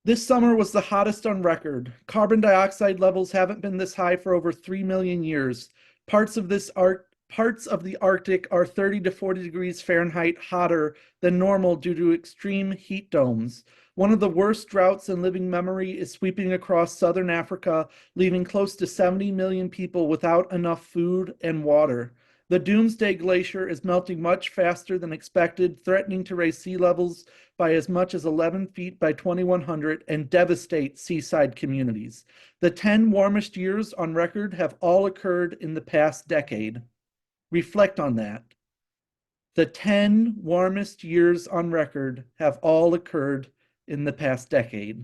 This summer was the hottest on record. Carbon dioxide levels haven't been this high for over 3 million years. Parts of the Arctic are 30 to 40 degrees Fahrenheit hotter than normal due to extreme heat domes. One of the worst droughts in living memory is sweeping across southern Africa, leaving close to 70 million people without enough food and water. The Doomsday Glacier is melting much faster than expected, threatening to raise sea levels by as much as 11 feet by 2100 and devastate seaside communities. The 10 warmest years on record have all occurred in the past decade. Reflect on that. The 10 warmest years on record have all occurred in the past decade.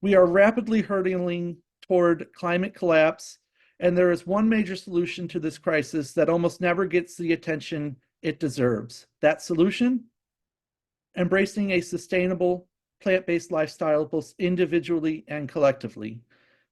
We are rapidly hurtling toward climate collapse, and there is one major solution to this crisis that almost never gets the attention it deserves. That solution? Embracing a sustainable, plant-based lifestyle, both individually and collectively.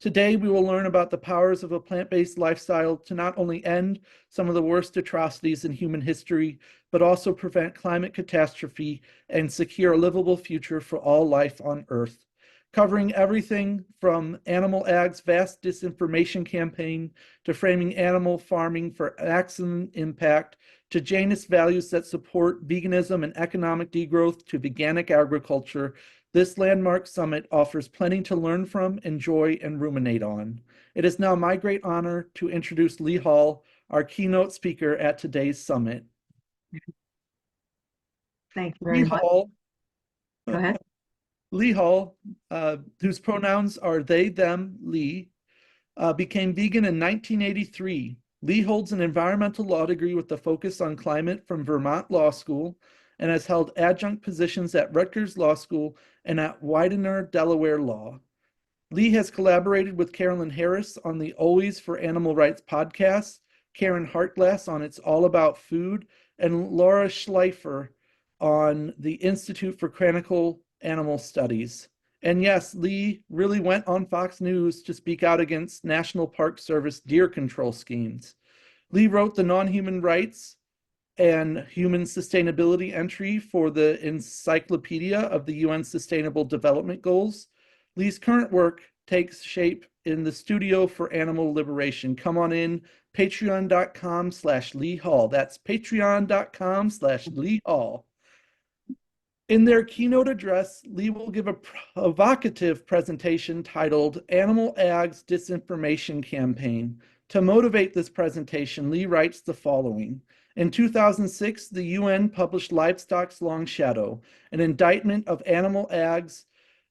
Today, we will learn about the powers of a plant-based lifestyle to not only end some of the worst atrocities in human history, but also prevent climate catastrophe and secure a livable future for all life on Earth. Covering everything from Animal Ag's vast disinformation campaign to framing animal farming for maximum impact to Janus values that support veganism and economic degrowth to veganic agriculture, this landmark summit offers plenty to learn from, enjoy, and ruminate on. It is now my great honor to introduce Lee Hall, our keynote speaker at today's summit. Thank you very much. Hall, Go ahead. Lee Hall, whose pronouns are they, them, Lee, became vegan in 1983. Lee holds an environmental law degree with a focus on climate from Vermont Law School and has held adjunct positions at Rutgers Law School and at Widener, Delaware Law. Lee has collaborated with Carolyn Harris on the Always for Animal Rights podcast, Karen Hartglass on It's All About Food, and Laura Schleifer on the Institute for Clinical Animal Studies. And yes, Lee really went on Fox News to speak out against National Park Service deer control schemes. Lee wrote the non-human rights and human sustainability entry for the Encyclopedia of the UN Sustainable Development Goals. Lee's current work takes shape in the Studio for Animal Liberation. Come on in, patreon.com/Lee Hall. That's patreon.com/Lee Hall. In their keynote address, Lee will give a provocative presentation titled Animal Ag's Disinformation Campaign. To motivate this presentation, Lee writes the following. In 2006, the UN published Livestock's Long Shadow, an indictment of animal ag's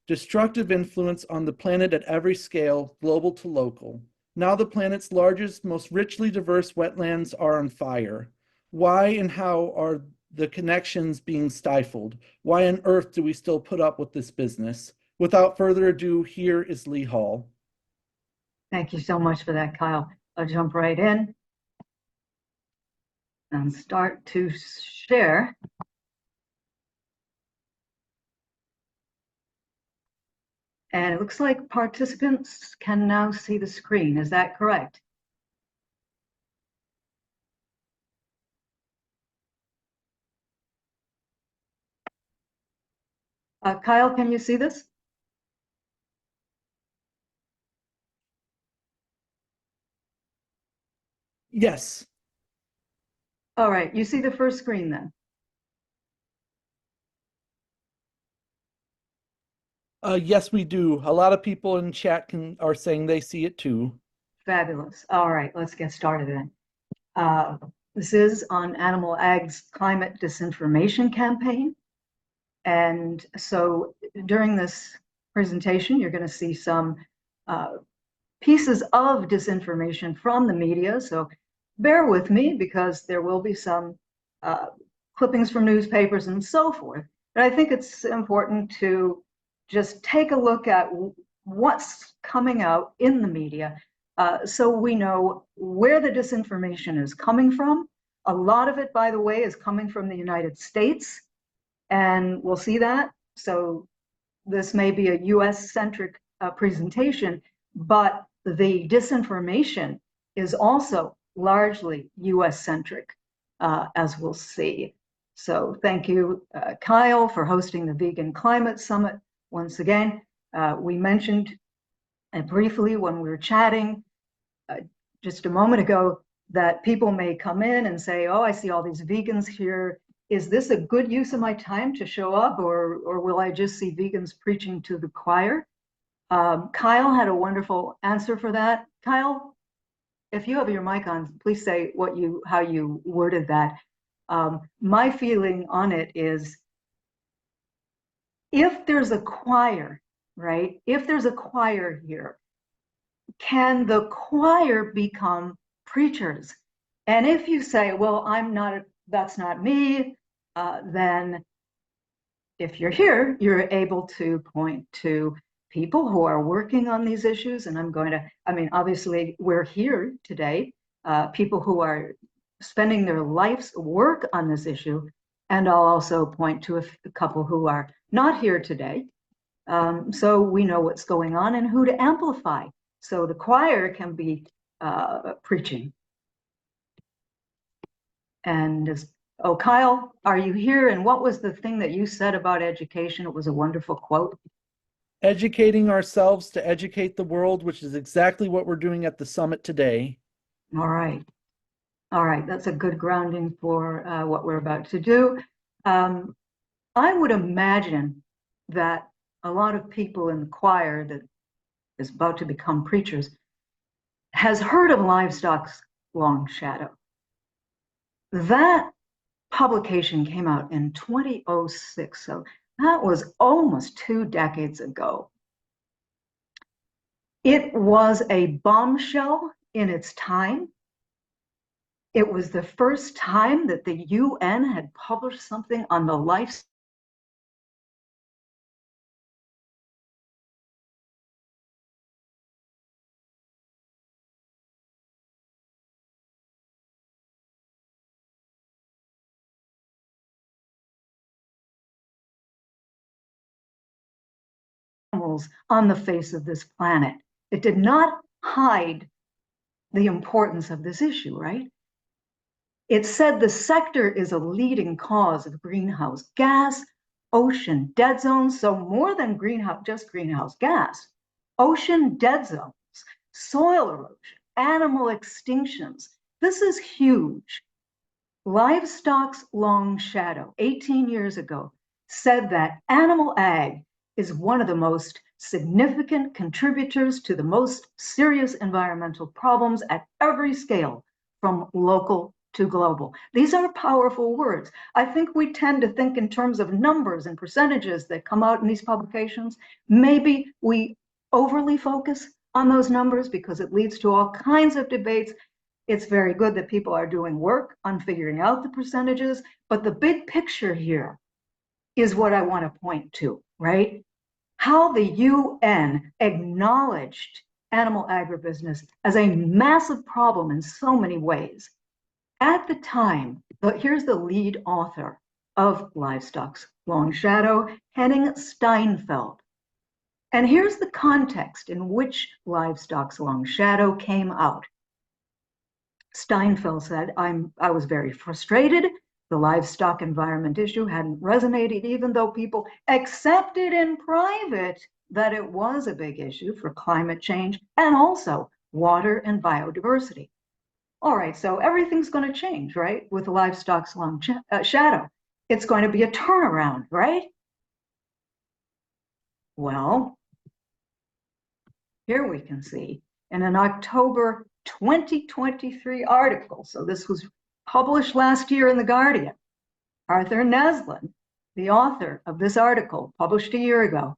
destructive influence on the planet at every scale, global to local. Now the planet's largest, most richly diverse wetlands are on fire. Why and how are the connections being stifled? Why on earth do we still put up with this business? Without further ado, here is Lee Hall. Thank you so much for that, Kyle. I'll jump right in and start to share. And it looks like participants can now see the screen. Is that correct? Kyle, can you see this? Yes. All right, you see the first screen then? Yes, we do. A lot of people in chat are saying they see it too. Fabulous. All right, let's get started then. This is on Animal Ag's climate disinformation campaign. And so during this presentation, you're going to see some pieces of disinformation from the media. So bear with me because there will be some clippings from newspapers and so forth. But I think it's important to just take a look at what's coming out in the media so we know where the disinformation is coming from. A lot of it, by the way, is coming from the United States, and we'll see that. So this may be a US-centric presentation, but the disinformation is also largely US-centric, as we'll see. So thank you, Kyle, for hosting the Vegan Climate Summit once again, we mentioned briefly when we were chatting just a moment ago that people may come in and say, oh, I see all these vegans here. Is this a good use of my time to show up, or will I just see vegans preaching to the choir? Kyle had a wonderful answer for that. Kyle, if you have your mic on, please say how you worded that. My feeling on it is, if there's a choir, right? If there's a choir here, can the choir become preachers? And if you say, well, that's not me, then if you're here, you're able to point to people who are working on these issues. And obviously we're here today, people who are spending their life's work on this issue. And I'll also point to a couple who are not here today. So we know what's going on and who to amplify. So the choir can be preaching. And Kyle, are you here? And what was the thing that you said about education? It was a wonderful quote. Educating ourselves to educate the world, which is exactly what we're doing at the summit today. All right. All right. That's a good grounding for what we're about to do. I would imagine that a lot of people in the choir that is about to become preachers has heard of Livestock's Long Shadow. That publication came out in 2006, so that was almost 2 decades ago. It was a bombshell in its time. It was the first time that the UN had published something on the life animals on the face of this planet. It did not hide the importance of this issue, right? It said the sector is a leading cause of greenhouse gas, ocean dead zones, so more than just greenhouse gas, ocean dead zones, soil erosion, animal extinctions. This is huge. Livestock's Long Shadow, 18 years ago, said that animal ag is one of the most significant contributors to the most serious environmental problems at every scale, from local to global. These are powerful words. I think we tend to think in terms of numbers and percentages that come out in these publications. Maybe we overly focus on those numbers because it leads to all kinds of debates. It's very good that people are doing work on figuring out the percentages, but the big picture here is what I want to point to, right? How the UN acknowledged animal agribusiness as a massive problem in so many ways. At the time, here's the lead author of Livestock's Long Shadow, Henning Steinfeld. And here's the context in which Livestock's Long Shadow came out. Steinfeld said, I was very frustrated. The livestock environment issue hadn't resonated, even though people accepted in private that it was a big issue for climate change and also water and biodiversity. All right, so everything's going to change, right? With the Livestock's Long Shadow. It's going to be a turnaround, right? Well, here we can see in an October 2023 article, so this was published last year in The Guardian, Arthur Neslin, the author of this article, published a year ago,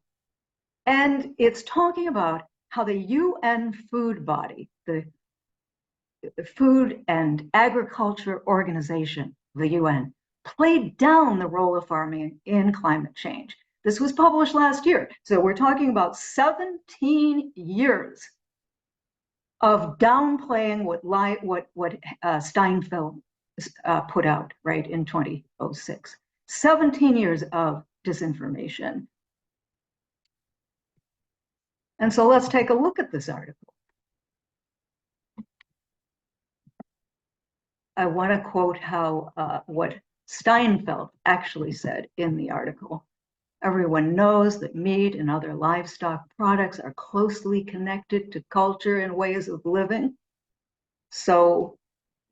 and it's talking about how the UN food body, the Food and Agriculture Organization, the UN, played down the role of farming in climate change. This was published last year. So we're talking about 17 years of downplaying what Steinfeld put out, right, in 2006. 17 years of disinformation. And so let's take a look at this article. I want to quote what Steinfeld actually said in the article. Everyone knows that meat and other livestock products are closely connected to culture and ways of living. So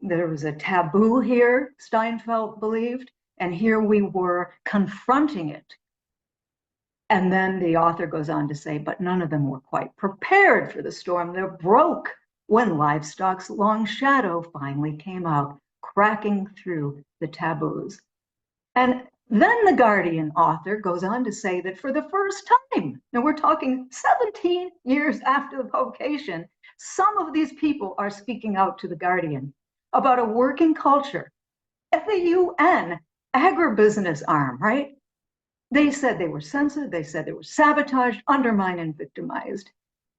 there was a taboo here, Steinfeld believed, and here we were confronting it. And then the author goes on to say, but none of them were quite prepared for the storm that broke when livestock's long shadow finally came out, cracking through the taboos. And then the Guardian author goes on to say that for the first time, now we're talking 17 years after the publication, some of these people are speaking out to the Guardian about a working culture at the UN agribusiness arm, right? They said they were censored, they said they were sabotaged, undermined, and victimized.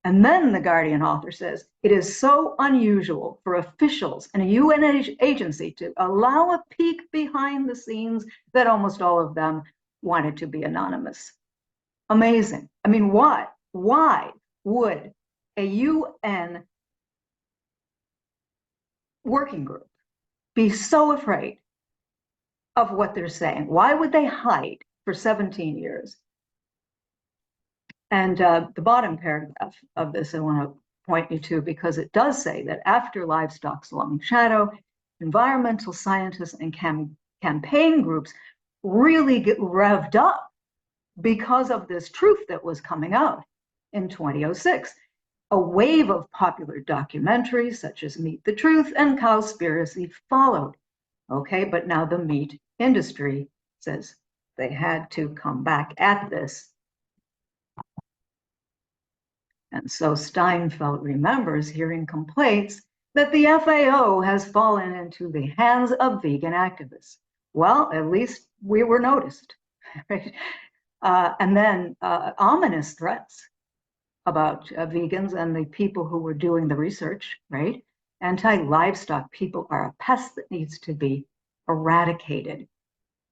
And then the Guardian author says, it is so unusual for officials and a UN agency to allow a peek behind the scenes that almost all of them wanted to be anonymous. Amazing. I mean, why? Why would a UN working group be so afraid of what they're saying? Why would they hide for 17 years? And the bottom paragraph of this I want to point you to, because it does say that after livestock's long shadow, environmental scientists and campaign groups really get revved up because of this truth that was coming out in 2006. A wave of popular documentaries such as Meet the Truth and Cowspiracy followed. Okay, but now the meat industry says they had to come back at this. And so Steinfeld remembers hearing complaints that the FAO has fallen into the hands of vegan activists. Well, at least we were noticed, right? And then ominous threats about vegans and the people who were doing the research, right? Anti-livestock people are a pest that needs to be eradicated.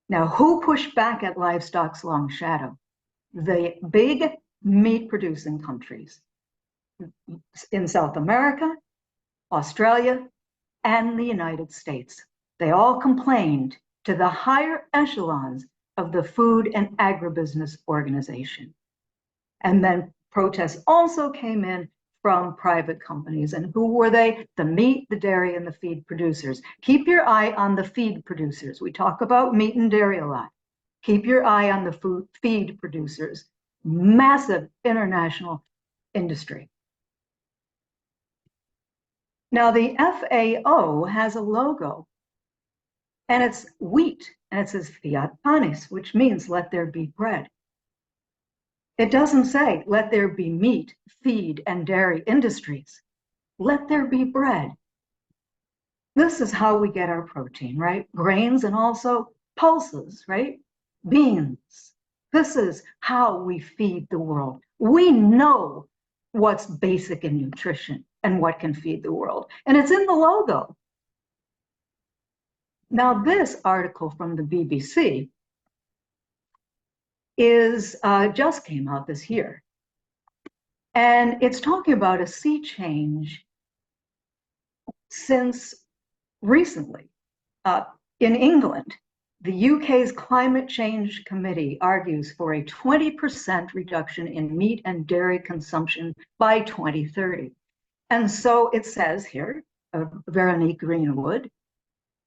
Now, who pushed back at livestock's long shadow? The big meat-producing countries in South America, Australia, and the United States. They all complained to the higher echelons of the Food and Agribusiness Organization. And then protests also came in from private companies. And who were they? The meat, the dairy, and the feed producers. Keep your eye on the feed producers. We talk about meat and dairy a lot. Keep your eye on the feed producers. Massive international industry. Now, the FAO has a logo, and it's wheat, and it says fiat panis, which means let there be bread. It doesn't say let there be meat, feed, and dairy industries. Let there be bread. This is how we get our protein, right? Grains and also pulses, right? Beans. This is how we feed the world. We know what's basic in nutrition and what can feed the world. And it's in the logo. Now, this article from the BBC is just came out this year. And it's talking about a sea change since recently. In England, the UK's Climate Change Committee argues for a 20% reduction in meat and dairy consumption by 2030. And so it says here, Veronique Greenwood,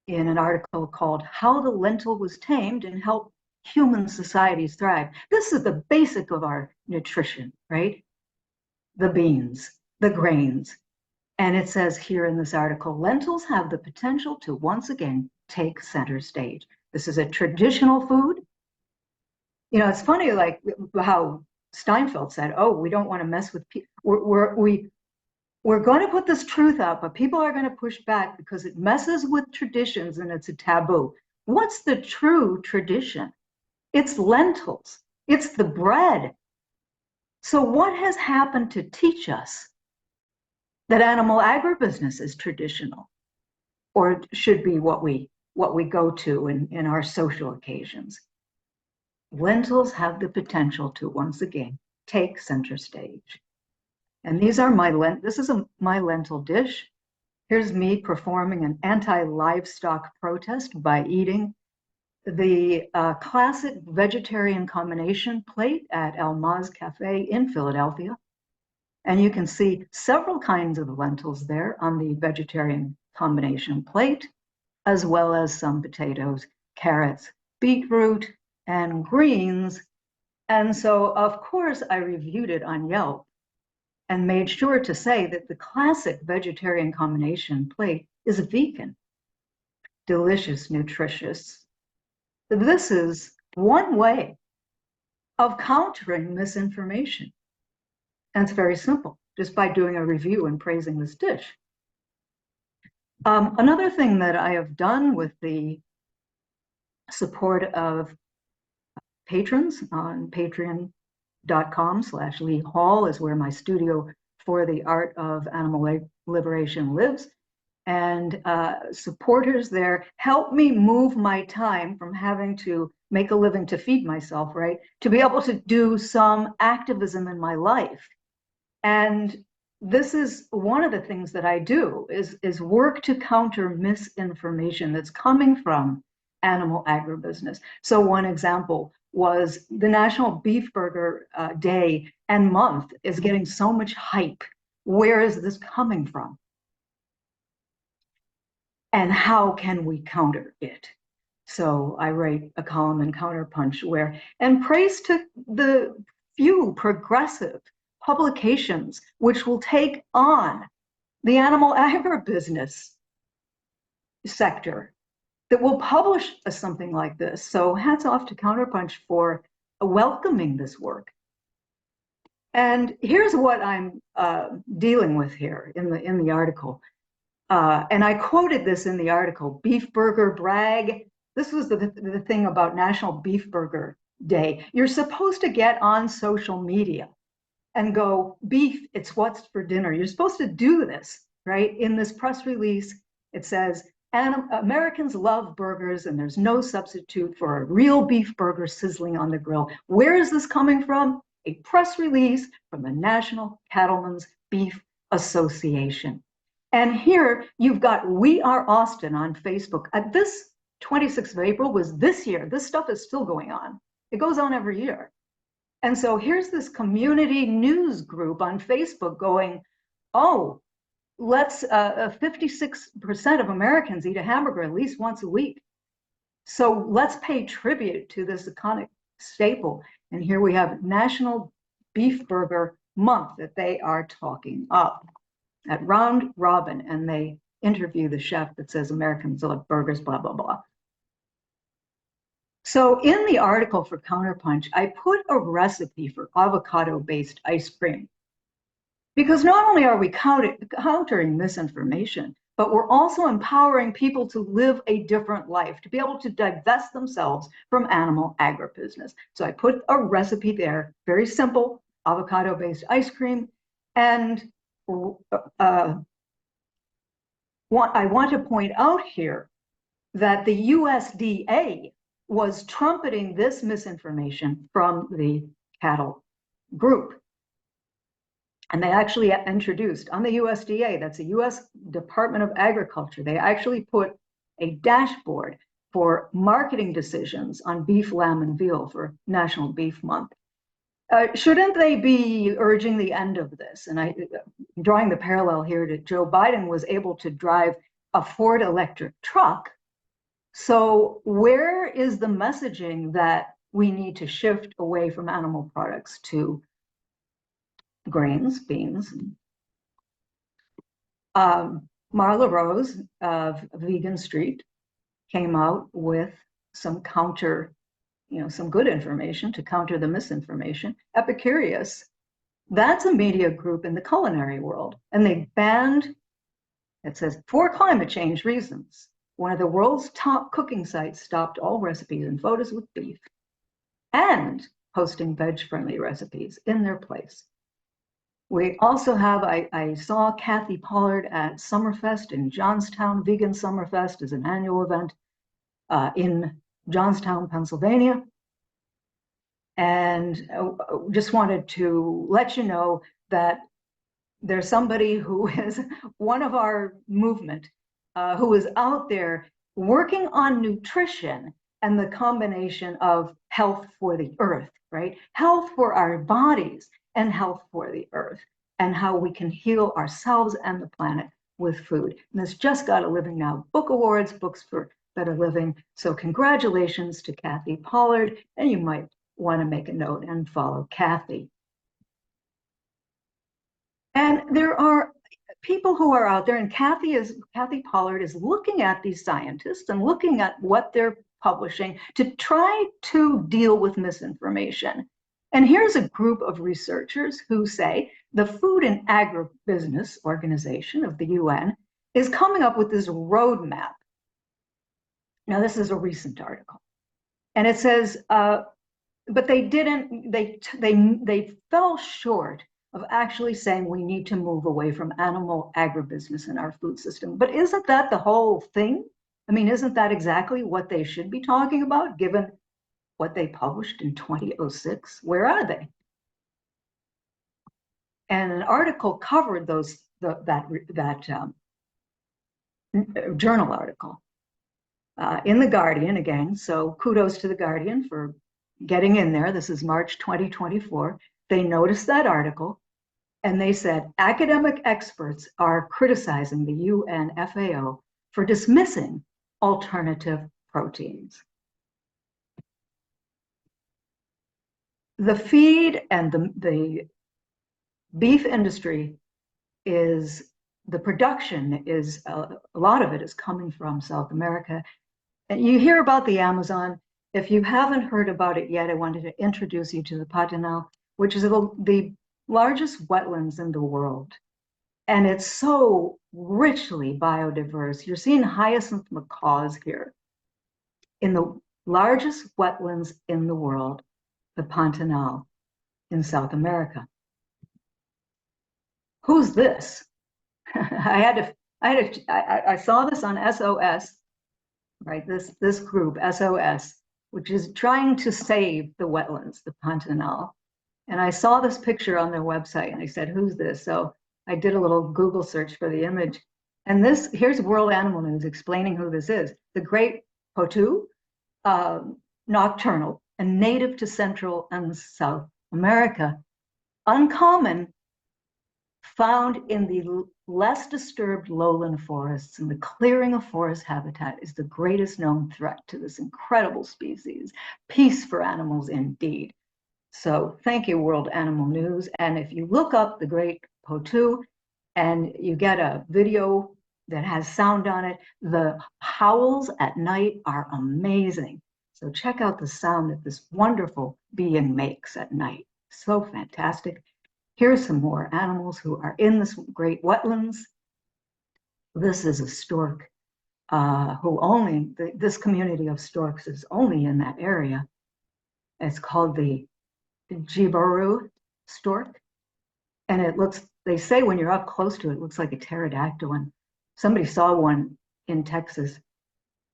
in an article called How the Lentil Was Tamed and Helped Human Societies Thrive. This is the basic of our nutrition, right? The beans, the grains. And it says here in this article, lentils have the potential to once again take center stage. This is a traditional food. You know, it's funny, like how Steinfeld said, oh, we don't want to mess with people. We're going to put this truth out, but people are going to push back because it messes with traditions and it's a taboo. What's the true tradition? It's lentils. It's the bread. So what has happened to teach us that animal agribusiness is traditional or should be what we go to in our social occasions? Lentils have the potential to once again take center stage. And these are this is my lentil dish. Here's me performing an anti-livestock protest by eating the classic vegetarian combination plate at Almaz Cafe in Philadelphia. And you can see several kinds of lentils there on the vegetarian combination plate, as well as some potatoes, carrots, beetroot, and greens. And so, of course, I reviewed it on Yelp and made sure to say that the classic vegetarian combination plate is vegan, delicious, nutritious. This is one way of countering misinformation. And it's very simple, just by doing a review and praising this dish. Another thing that I have done with the support of patrons on patreon.com/Lee Hall is where my studio for the art of animal liberation lives. And supporters there help me move my time from having to make a living to feed myself, right, to be able to do some activism in my life. And this is one of the things that I do is work to counter misinformation that's coming from animal agribusiness. So one example was the National Beef Burger Day and month is getting so much hype. Where is this coming from? And how can we counter it? So I write a column in Counterpunch and praise to the few progressive publications which will take on the animal agribusiness sector that will publish something like this. So hats off to Counterpunch for welcoming this work. And here's what I'm dealing with here in the article. And I quoted this in the article, beef burger brag. This was the thing about National Beef Burger Day. You're supposed to get on social media and go, beef, it's what's for dinner. You're supposed to do this, right? In this press release, it says, Americans love burgers and there's no substitute for a real beef burger sizzling on the grill. Where is this coming from? A press release from the National Cattlemen's Beef Association. And here you've got We Are Austin on Facebook. This 26th of April was this year. This stuff is still going on. It goes on every year. And so here's this community news group on Facebook going, oh, let's 56% of Americans eat a hamburger at least once a week. So let's pay tribute to this iconic staple. And here we have National Beef Burger Month that they are talking up at Round Robin, and they interview the chef that says Americans love burgers, blah, blah, blah. So in the article for Counterpunch, I put a recipe for avocado-based ice cream. Because not only are we countering misinformation, but we're also empowering people to live a different life, to be able to divest themselves from animal agribusiness. So I put a recipe there, very simple, avocado-based ice cream. And I want to point out here that the USDA was trumpeting this misinformation from the cattle group. And they actually introduced on the USDA, that's the US Department of Agriculture, they actually put a dashboard for marketing decisions on beef, lamb, and veal for National Beef Month. Shouldn't they be urging the end of this? And drawing the parallel here to Joe Biden was able to drive a Ford electric truck. So where is the messaging that we need to shift away from animal products to grains, beans? Marla Rose of Vegan Street came out with some some good information to counter the misinformation. Epicurious, that's a media group in the culinary world, and they banned, it says, for climate change reasons, one of the world's top cooking sites stopped all recipes and photos with beef and posting veg-friendly recipes in their place. We also have, I saw Kathy Pollard at Summerfest in Johnstown. Vegan Summerfest is an annual event in Johnstown, Pennsylvania. And just wanted to let you know that there's somebody who is one of our movement who is out there working on nutrition and the combination of health for the earth, right? Health for our bodies and health for the earth, and how we can heal ourselves and the planet with food. And this just got a Living Now Book Awards, Books for Better Living. So congratulations to Kathy Pollard, and you might want to make a note and follow Kathy. And there are people who are out there, and Kathy Pollard is looking at these scientists and looking at what they're publishing to try to deal with misinformation. And here's a group of researchers who say the Food and Agribusiness Organization of the UN is coming up with this roadmap. Now, this is a recent article, and it says, but they fell short of actually saying we need to move away from animal agribusiness in our food system. But isn't that the whole thing? I mean, isn't that exactly what they should be talking about, given what they published in 2006? Where are they? And an article covered that journal article in The Guardian again. So kudos to The Guardian for getting in there. This is March 2024. They noticed that article and they said academic experts are criticizing the UN FAO for dismissing alternative proteins. The feed and the beef industry is, the production is, a lot of it is coming from South America. And you hear about the Amazon. If you haven't heard about it yet, I wanted to introduce you to the Pantanal, which is the largest wetlands in the world. And it's so richly biodiverse. You're seeing hyacinth macaws here in the largest wetlands in the world, the Pantanal in South America. Who's this? I saw this on SOS, right? This group, SOS, which is trying to save the wetlands, the Pantanal. And I saw this picture on their website and I said, who's this? So I did a little Google search for the image. And here's World Animal News explaining who this is. The great potu, nocturnal, and native to Central and South America. Uncommon, found in the less disturbed lowland forests, and the clearing of forest habitat is the greatest known threat to this incredible species. Peace for animals indeed. So thank you, World Animal News. And if you look up the great potu and you get a video that has sound on it, the howls at night are amazing. So check out the sound that this wonderful being makes at night. So fantastic. Here's some more animals who are in this great wetlands. This is a stork this community of storks is only in that area. It's called the Jibaru stork. And it looks, they say when you're up close to it, it looks like a pterodactyl. And somebody saw one in Texas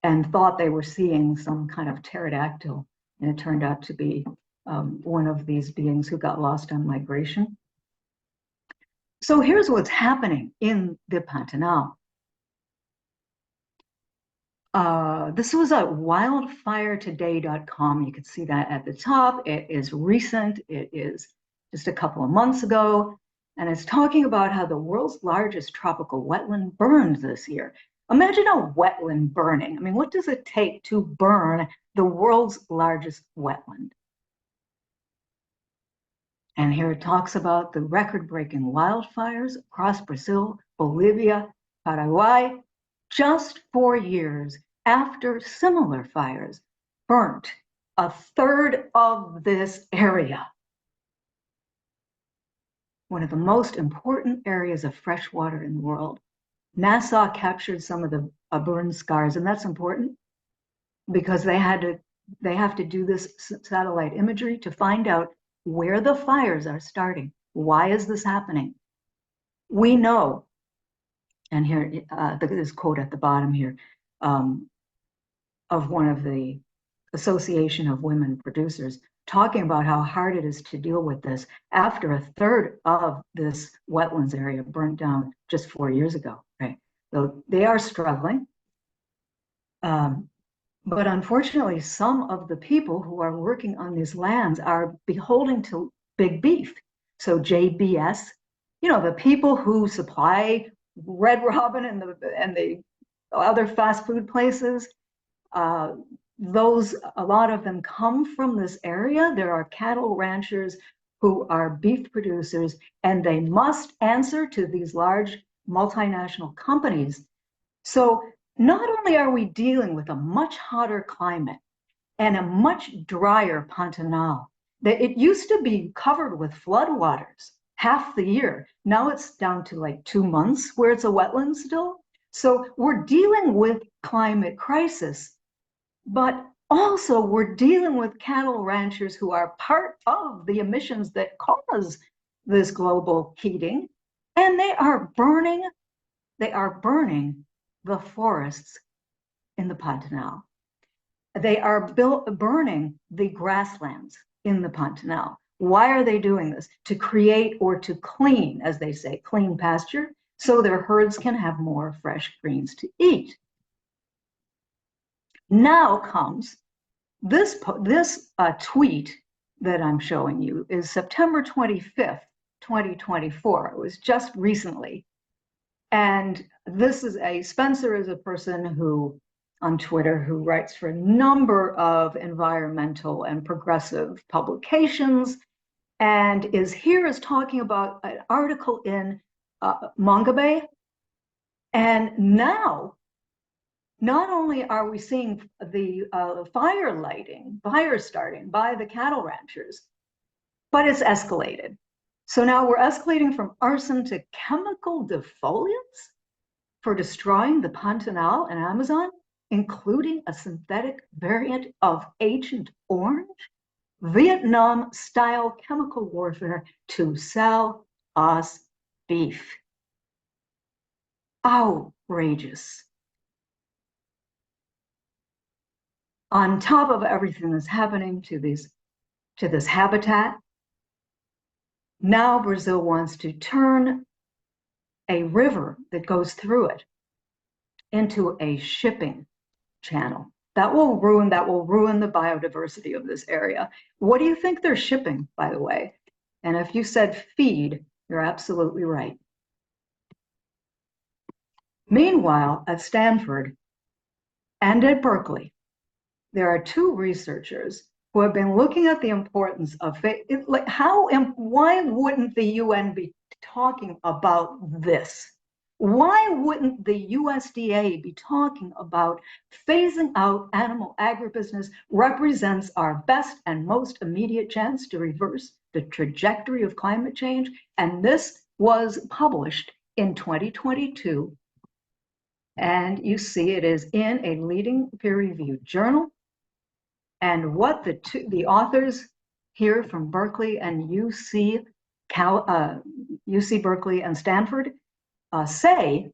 and thought they were seeing some kind of pterodactyl. And it turned out to be one of these beings who got lost on migration. So here's what's happening in the Pantanal. This was at wildfiretoday.com. You can see that at the top. It is recent. It is just a couple of months ago. And it's talking about how the world's largest tropical wetland burned this year. Imagine a wetland burning. I mean, what does it take to burn the world's largest wetland? And here it talks about the record-breaking wildfires across Brazil, Bolivia, Paraguay, just 4 years after similar fires burnt a third of this area. One of the most important areas of fresh water in the world. NASA captured some of the burn scars, and that's important because they have to do this satellite imagery to find out where the fires are starting. Why is this happening? We know, and here, this quote at the bottom here, of one of the Association of Women Producers, talking about how hard it is to deal with this after a third of this wetlands area burnt down just 4 years ago, right? So they are struggling. But unfortunately, some of the people who are working on these lands are beholden to big beef. So JBS, the people who supply Red Robin and the other fast food places, uh, a lot of them come from this area. There are cattle ranchers who are beef producers, and they must answer to these large multinational companies. So not only are we dealing with a much hotter climate and a much drier Pantanal, that it used to be covered with floodwaters half the year. Now it's down to like 2 months where it's a wetland still. So we're dealing with climate crisis, but also we're dealing with cattle ranchers who are part of the emissions that cause this global heating, and they are burning the forests in the Pantanal. They are burning the grasslands in the Pantanal. Why are they doing this? To create or to clean, as they say, clean pasture, so their herds can have more fresh greens to eat. Now comes this tweet that I'm showing you is September 25th, 2024. It was just recently. And Spencer is a person who on Twitter who writes for a number of environmental and progressive publications and is talking about an article in Mongabay. And now, not only are we seeing the fire starting by the cattle ranchers, but it's escalated. So now we're escalating from arson to chemical defoliants for destroying the Pantanal and Amazon, including a synthetic variant of Agent Orange, Vietnam-style chemical warfare to sell us beef. Outrageous. On top of everything that's happening to this habitat, now Brazil wants to turn a river that goes through it into a shipping channel. That will ruin the biodiversity of this area. What do you think they're shipping, by the way? And if you said feed, you're absolutely right. Meanwhile, at Stanford and at Berkeley, there are two researchers who have been looking at the importance of why wouldn't the UN be talking about this? Why wouldn't the USDA be talking about phasing out animal agribusiness represents our best and most immediate chance to reverse the trajectory of climate change? And this was published in 2022. And you see it is in a leading peer-reviewed journal. And what the authors here from Berkeley and UC Berkeley and Stanford say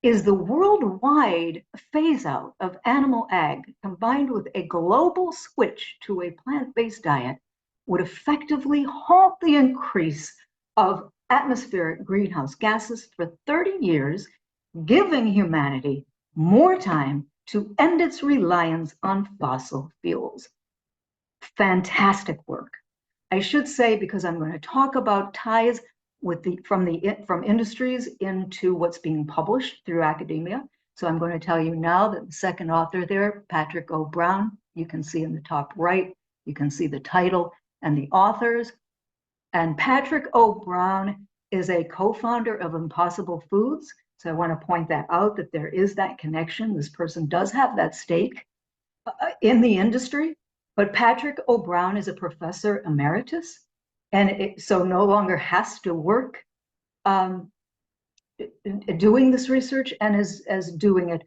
is the worldwide phase out of animal ag combined with a global switch to a plant-based diet would effectively halt the increase of atmospheric greenhouse gases for 30 years, giving humanity more time to end its reliance on fossil fuels. Fantastic work. I should say, because I'm going to talk about ties from industries into what's being published through academia. So I'm going to tell you now that the second author there, Patrick O. Brown, you can see in the top right, you can see the title and the authors. And Patrick O. Brown is a co-founder of Impossible Foods. So I want to point that out, that there is that connection. This person does have that stake in the industry, but Patrick O. Brown is a professor emeritus, and so no longer has to work doing this research, and is doing it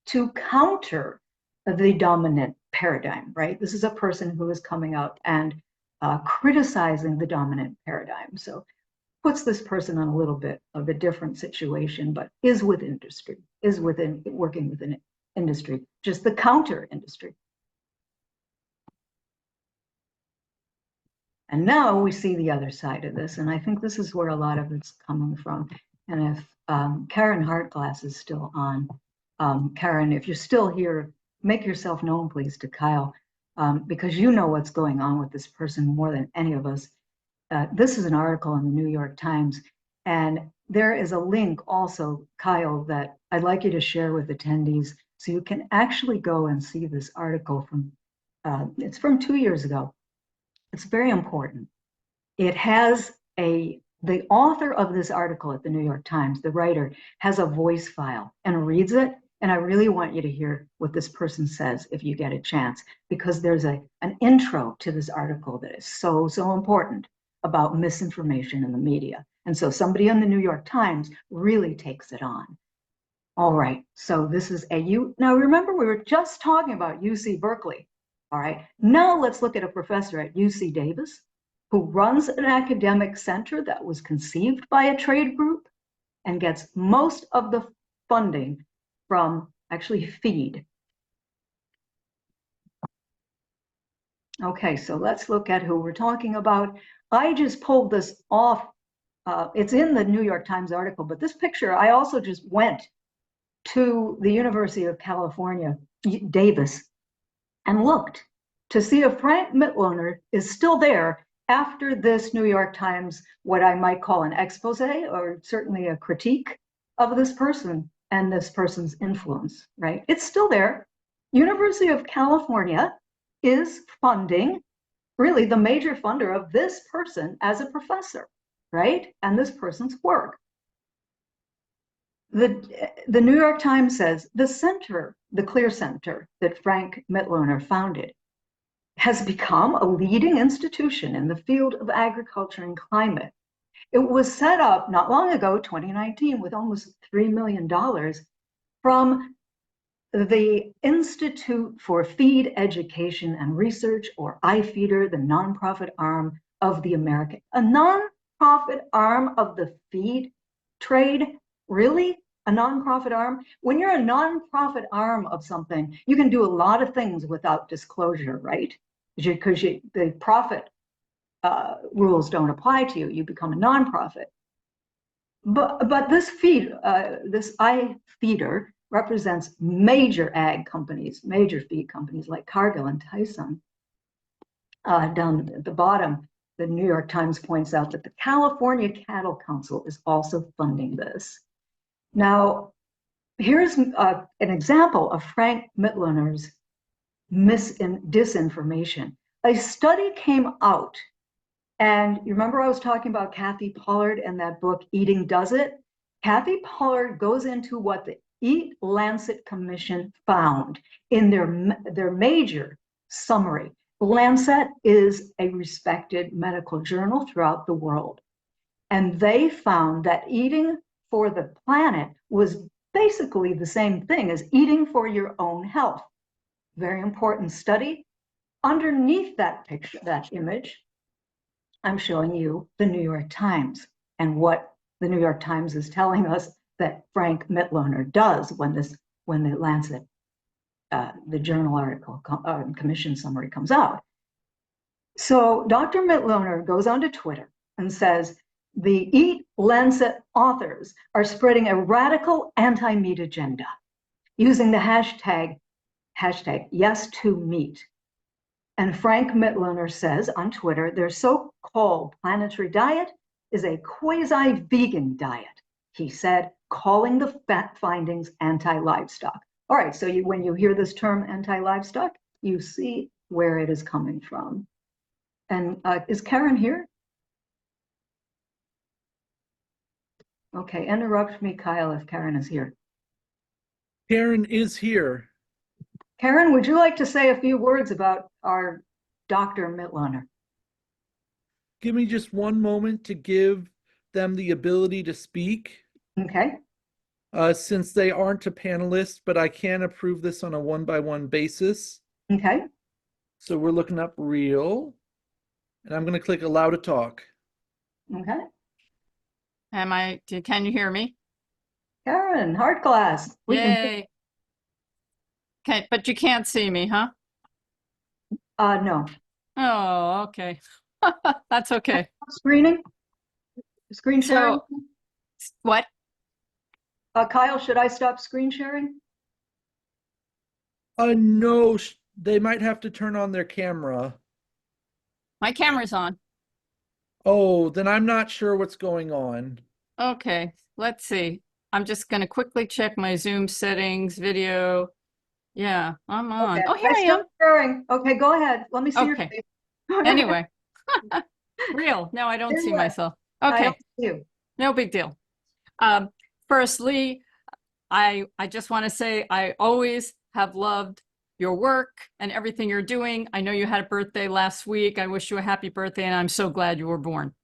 to counter the dominant paradigm, right? This is a person who is coming out and criticizing the dominant paradigm. So puts this person on a little bit of a different situation, but is working within industry, just the counter industry. And now we see the other side of this, and I think this is where a lot of it's coming from. And if Karen Hartglass is still on, Karen, if you're still here, make yourself known, please, to Kyle, because you know what's going on with this person more than any of us. This is an article in the New York Times, and there is a link also, Kyle, that I'd like you to share with attendees so you can actually go and see this article from, it's from 2 years ago. It's very important. It has the author of this article at the New York Times, the writer, has a voice file and reads it. And I really want you to hear what this person says if you get a chance, because there's an intro to this article that is so, so important about misinformation in the media. And so somebody in the New York Times really takes it on. All right, so this is now remember we were just talking about UC Berkeley. All right, now let's look at a professor at UC Davis who runs an academic center that was conceived by a trade group and gets most of the funding from actually feed. Okay, so let's look at who we're talking about. I just pulled this off. It's in the New York Times article, but this picture, I also just went to the University of California, Davis, and looked to see if Frank Mitloehner is still there after this New York Times, what I might call an expose or certainly a critique of this person and this person's influence, right? It's still there. University of California is funding, really the major funder of this person as a professor, right? And this person's work. The New York Times says the center, the Clear Center that Frank Mitloehner founded, has become a leading institution in the field of agriculture and climate. It was set up not long ago, 2019, with almost $3 million from the Institute for Feed Education and Research, or iFeeder, the nonprofit arm of the American, a nonprofit arm of the feed trade. Really? A nonprofit arm? When you're a nonprofit arm of something, you can do a lot of things without disclosure, right? Because the profit rules don't apply to you. You become a nonprofit. But this this iFeeder represents major ag companies, major feed companies like Cargill and Tyson. Down at the bottom, the New York Times points out that the California Cattle Council is also funding this. Now, here's an example of Frank Mitloehner's disinformation. A study came out, and you remember I was talking about Kathy Pollard and that book, Eating Does It? Kathy Pollard goes into what the Eat Lancet Commission found in their major summary. Lancet is a respected medical journal throughout the world. And they found that eating for the planet was basically the same thing as eating for your own health. Very important study. Underneath that picture, that image, I'm showing you the New York Times and what the New York Times is telling us that Frank Mitloehner does when the Lancet, the journal article, commission summary comes out. So Dr. Mitloehner goes onto Twitter and says, the Eat Lancet authors are spreading a radical anti-meat agenda using the hashtag #YesToMeat. And Frank Mitloehner says on Twitter, their so-called planetary diet is a quasi-vegan diet, he said, calling the findings anti-livestock. All right, so when you hear this term anti-livestock, you see where it is coming from. And is Karen here? Okay, interrupt me, Kyle, if Karen is here. Karen is here. Karen, would you like to say a few words about our Dr. Mitloehner? Give me just one moment to give them the ability to speak. Okay. Since they aren't a panelist, but I can approve this on a one-by-one basis. Okay. So we're looking up real, and I'm going to click allow to talk. Okay. Can you hear me? Karen, hard class. Yay. Okay, but you can't see me, huh? No. Oh, okay. That's okay. Screen sharing? So, what? Kyle, should I stop screen sharing? No, they might have to turn on their camera. My camera's on. Oh, then I'm not sure what's going on. Okay, let's see. I'm just going to quickly check my Zoom settings, video. Yeah, I'm on. Okay, Oh, here I I still am. sharing. Okay, go ahead. Let me see your Okay. face. Go ahead. Anyway, real. No, I don't see Anyway, myself. I don't Okay, see you. no big deal. Um, First, Lee, I just want to say I always have loved your work and everything you're doing. I know you had a birthday last week. I wish you a happy birthday, and I'm so glad you were born.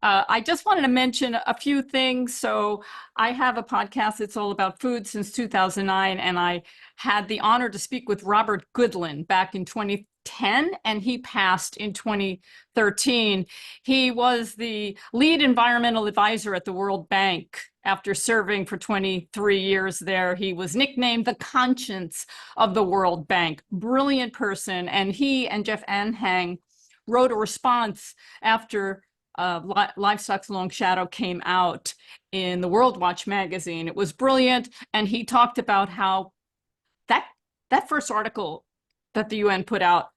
I just wanted to mention a few things. So I have a podcast that's all about food since 2009, and I had the honor to speak with Robert Goodlin back in 2010, and he passed in 2013. He was the lead environmental advisor at the World Bank. After serving for 23 years there, he was nicknamed the conscience of the World Bank. Brilliant person. And he and Jeff Anhang wrote a response after Livestock's Long Shadow came out in the World Watch magazine. It was brilliant, and he talked about how that that first article that the UN put out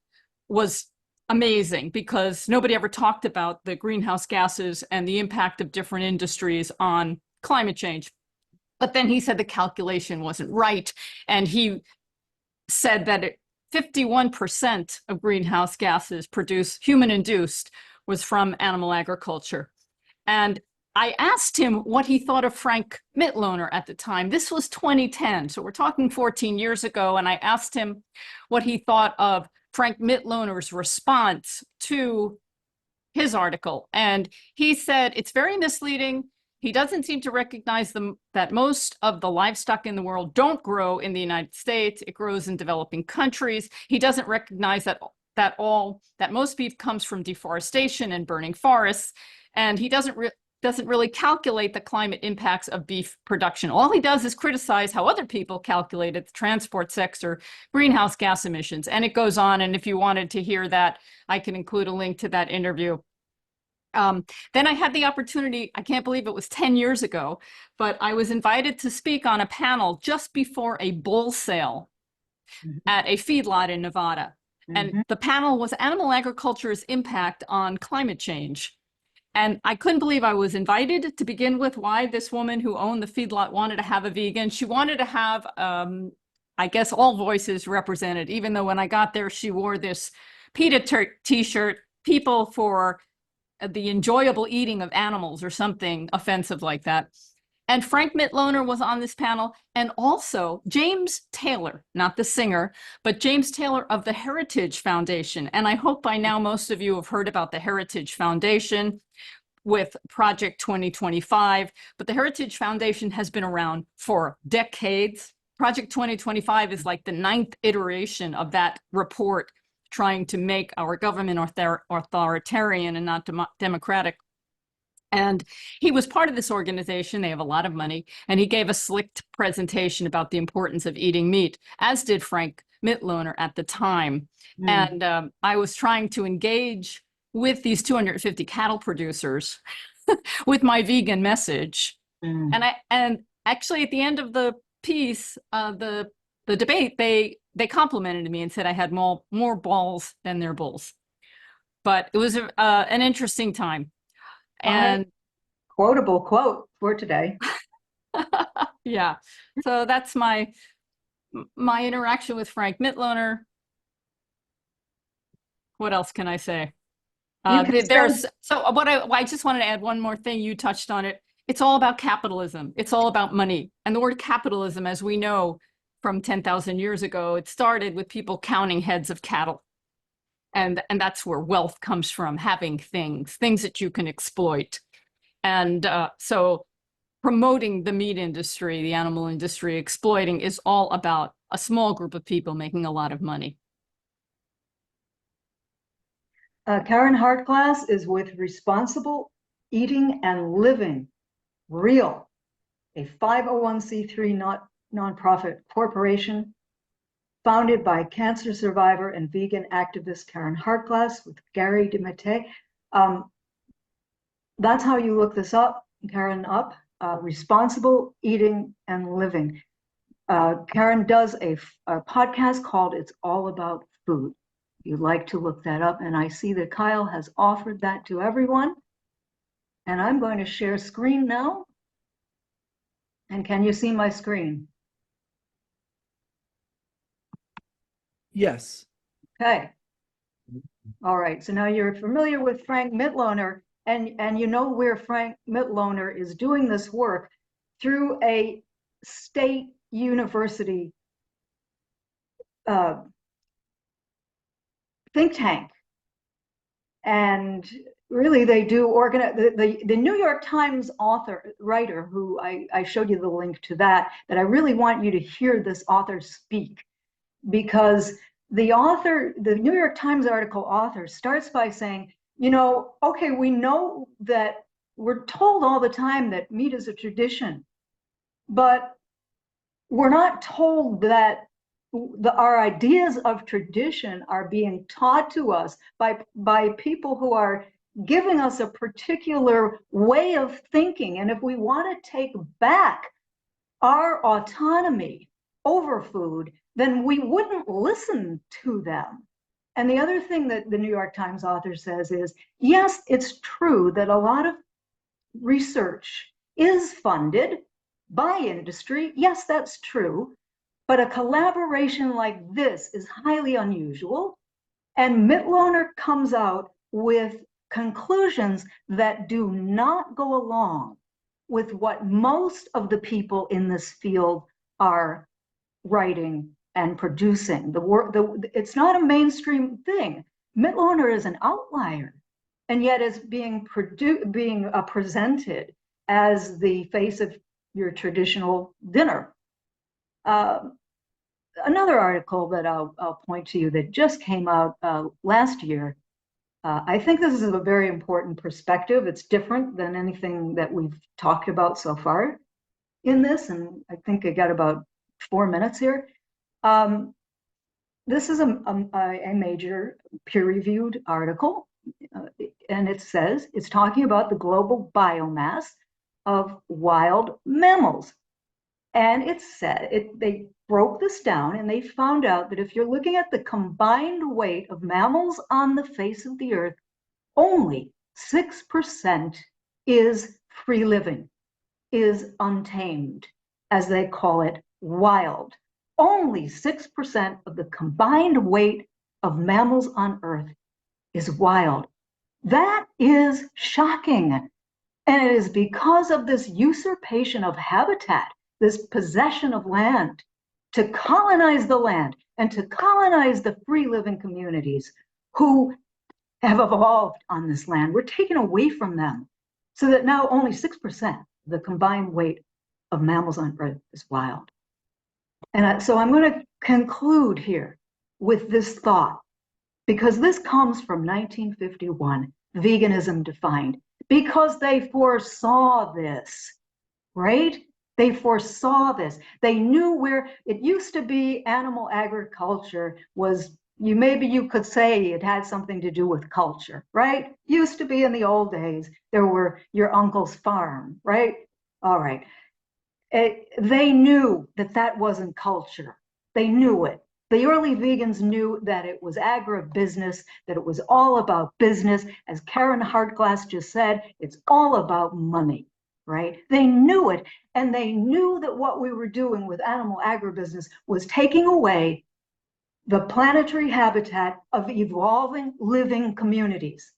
was amazing because nobody ever talked about the greenhouse gases and the impact of different industries on climate change. But then he said the calculation wasn't right, and he said that 51% of greenhouse gases produced human-induced was from animal agriculture. And I asked him what he thought of Frank Mitloehner at the time. This was 2010, so we're talking 14 years ago. And I asked him what he thought of Frank Mitloehner's response to his article. And he said it's very misleading. He doesn't seem to recognize that most of the livestock in the world don't grow in the United States. It grows in developing countries. He doesn't recognize that most beef comes from deforestation and burning forests. And he doesn't really calculate the climate impacts of beef production. All he does is criticize how other people calculated the transport sector greenhouse gas emissions. And it goes on. And if you wanted to hear that, I can include a link to that interview. Then I had the opportunity, I can't believe it was 10 years ago, but I was invited to speak on a panel just before a bull sale at a feedlot in Nevada. And the panel was Animal Agriculture's Impact on Climate Change. And I couldn't believe I was invited to begin with. Why this woman who owned the feedlot wanted to have a vegan. She wanted to have, I guess, all voices represented, even though when I got there, she wore this PETA t-shirt, people for the enjoyable eating of animals or something offensive like that. And Frank Mitloehner was on this panel, and also James Taylor, not the singer, but James Taylor of the Heritage Foundation. And I hope by now most of you have heard about the Heritage Foundation with Project 2025, but the Heritage Foundation has been around for decades. Project 2025 is like the 9th iteration of that report, trying to make our government authoritarian and not democratic. And he was part of this organization. They have a lot of money. And he gave a slick presentation about the importance of eating meat, as did Frank Mitloehner at the time. And I was trying to engage with these 250 cattle producers with my vegan message. And actually at the end of the piece, the debate, they complimented me and said I had more balls than their bulls. But it was an interesting time. And quotable quote for today. yeah, so that's my interaction with Frank Mitloehner. What else can I say? So what I just wanted to add one more thing. You touched on it. It's all about capitalism. It's all about money. And the word capitalism, as we know from 10,000 years ago, it started with people counting heads of cattle. And that's where wealth comes from, having things that you can exploit. And so promoting the meat industry, the animal industry, exploiting is all about a small group of people making a lot of money. Karen Hartglass is with Responsible Eating and Living Real, a 501c3 nonprofit corporation founded by cancer survivor and vegan activist Karen Hartglass with Gary DeMatte. That's how you look this up, Karen, Responsible Eating and Living. Karen does a podcast called It's All About Food. If you'd like to look that up, and I see that Kyle has offered that to everyone. And I'm going to share screen now. And can you see my screen? Yes. Okay. All right. So now you're familiar with Frank Mitloehner, and you know where Frank Mitloehner is doing this work through a state university think tank. And really, they do organize the New York Times writer, who I showed you the link to that I really want you to hear this author speak, because the New York Times article author starts by saying, okay, we know that we're told all the time that meat is a tradition, but we're not told that our ideas of tradition are being taught to us by people who are giving us a particular way of thinking. And if we want to take back our autonomy over food, then we wouldn't listen to them. And the other thing that the New York Times author says is, yes, it's true that a lot of research is funded by industry. Yes, that's true. But a collaboration like this is highly unusual. And Mitloehner comes out with conclusions that do not go along with what most of the people in this field are writing and producing. It's not a mainstream thing. Mitloehner is an outlier, and yet is being presented as the face of your traditional dinner. Another article that I'll point to you that just came out last year. I think this is a very important perspective. It's different than anything that we've talked about so far in this, and I think I got about 4 minutes here. This is a major peer-reviewed article, and it says it's talking about the global biomass of wild mammals. And it said, they broke this down, and they found out that if you're looking at the combined weight of mammals on the face of the earth, only 6% is free living, is untamed, as they call it, wild. Only 6% of the combined weight of mammals on earth is wild. That is shocking. And it is because of this usurpation of habitat, this possession of land, to colonize the land and to colonize the free living communities who have evolved on this land. We're taken away from them, so that now only 6% of the combined weight of mammals on earth is wild. And so I'm going to conclude here with this thought, because this comes from 1951, Veganism Defined, because they foresaw this, right? They foresaw this. They knew where it used to be. Animal agriculture was, maybe you could say it had something to do with culture, right? Used to be in the old days, there were your uncle's farm, right? All right. They knew that that wasn't culture. They knew it. The early vegans knew that it was agribusiness, that it was all about business. As Karen Hartglass just said, it's all about money, right? They knew it, and they knew that what we were doing with animal agribusiness was taking away the planetary habitat of evolving living communities.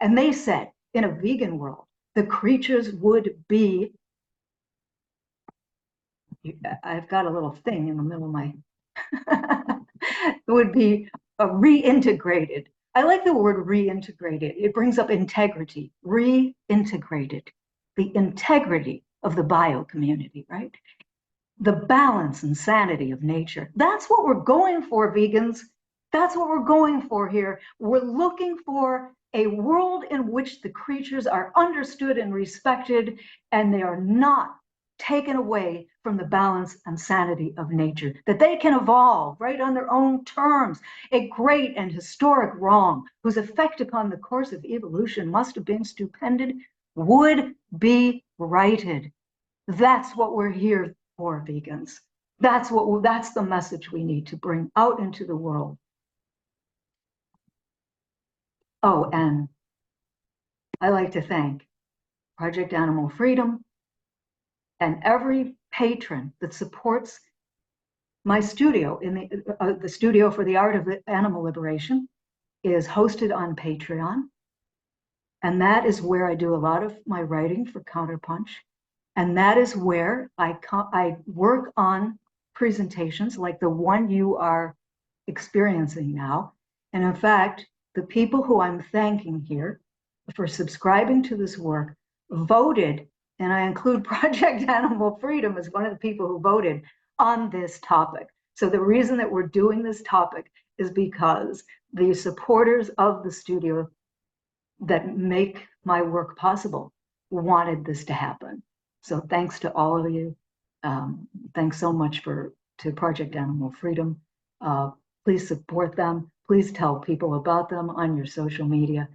And they said, in a vegan world, the creatures would be, I've got a little thing in the middle of my, it would be reintegrated. I like the word reintegrated. It brings up integrity, reintegrated, the integrity of the bio community, right? The balance and sanity of nature. That's what we're going for, vegans. That's what we're going for here. We're looking for a world in which the creatures are understood and respected, and they are not taken away from the balance and sanity of nature, that they can evolve right on their own terms. A great and historic wrong whose effect upon the course of evolution must have been stupendous would be righted. That's what we're here for, vegans. That's the message we need to bring out into the world. Oh, and I like to thank Project Animal Freedom and every patron that supports my studio. In the Studio for the Art of Animal Liberation is hosted on Patreon. And that is where I do a lot of my writing for Counterpunch. And that is where I work on presentations like the one you are experiencing now. And in fact, the people who I'm thanking here for subscribing to this work voted, and I include Project Animal Freedom as one of the people who voted on this topic. So the reason that we're doing this topic is because the supporters of the studio that make my work possible wanted this to happen. So thanks to all of you. Thanks so much to Project Animal Freedom. Please support them. Please tell people about them on your social media.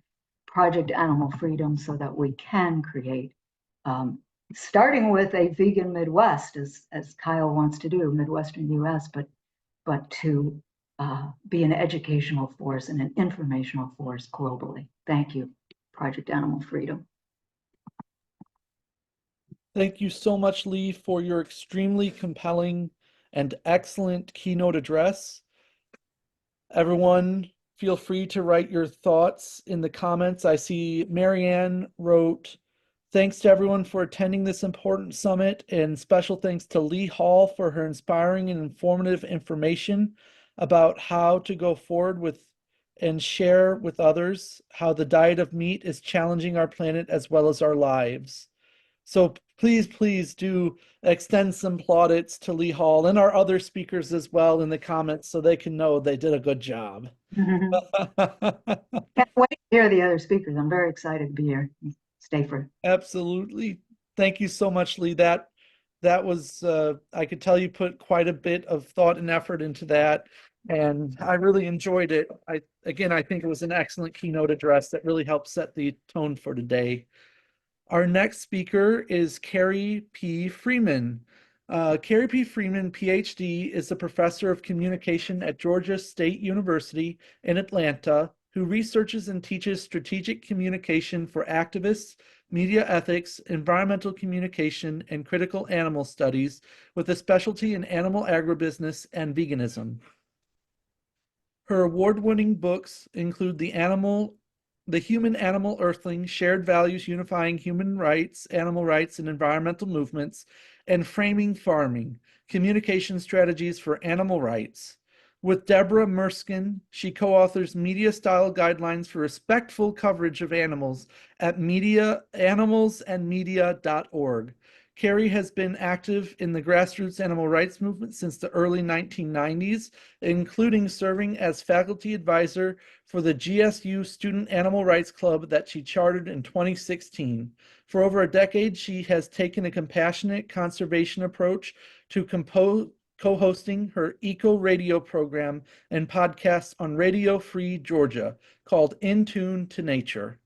Project Animal Freedom, so that we can create, starting with a vegan Midwest, as Kyle wants to do, Midwestern US, but to be an educational force and an informational force globally. Thank you, Project Animal Freedom. Thank you so much, Lee, for your extremely compelling and excellent keynote address. Everyone, feel free to write your thoughts in the comments. I see Marianne wrote, thanks to everyone for attending this important summit, and special thanks to Lee Hall for her inspiring and informative information about how to go forward with and share with others how the diet of meat is challenging our planet as well as our lives. So please do extend some plaudits to Lee Hall and our other speakers as well in the comments so they can know they did a good job. Can't wait to hear the other speakers. I'm very excited to be here. Stay for. Absolutely. Thank you so much, Lee. That was, I could tell you put quite a bit of thought and effort into that, and I really enjoyed it. I think it was an excellent keynote address that really helped set the tone for today. Our next speaker is Carrie P. Freeman. Carrie P. Freeman, PhD, is a professor of communication at Georgia State University in Atlanta, who researches and teaches strategic communication for activists, media ethics, environmental communication, and critical animal studies, with a specialty in animal agribusiness and veganism. Her award-winning books include The Human Animal Earthling, Shared Values Unifying Human Rights, Animal Rights, and Environmental Movements, and Framing Farming, Communication Strategies for Animal Rights. With Deborah Merskin, she co-authors Media Style Guidelines for Respectful Coverage of Animals at animalsandmedia.org. Carrie has been active in the grassroots animal rights movement since the early 1990s, including serving as faculty advisor for the GSU Student Animal Rights Club that she chartered in 2016. For over a decade, she has taken a compassionate conservation approach to co-hosting her eco radio program and podcast on Radio Free Georgia called In Tune to Nature.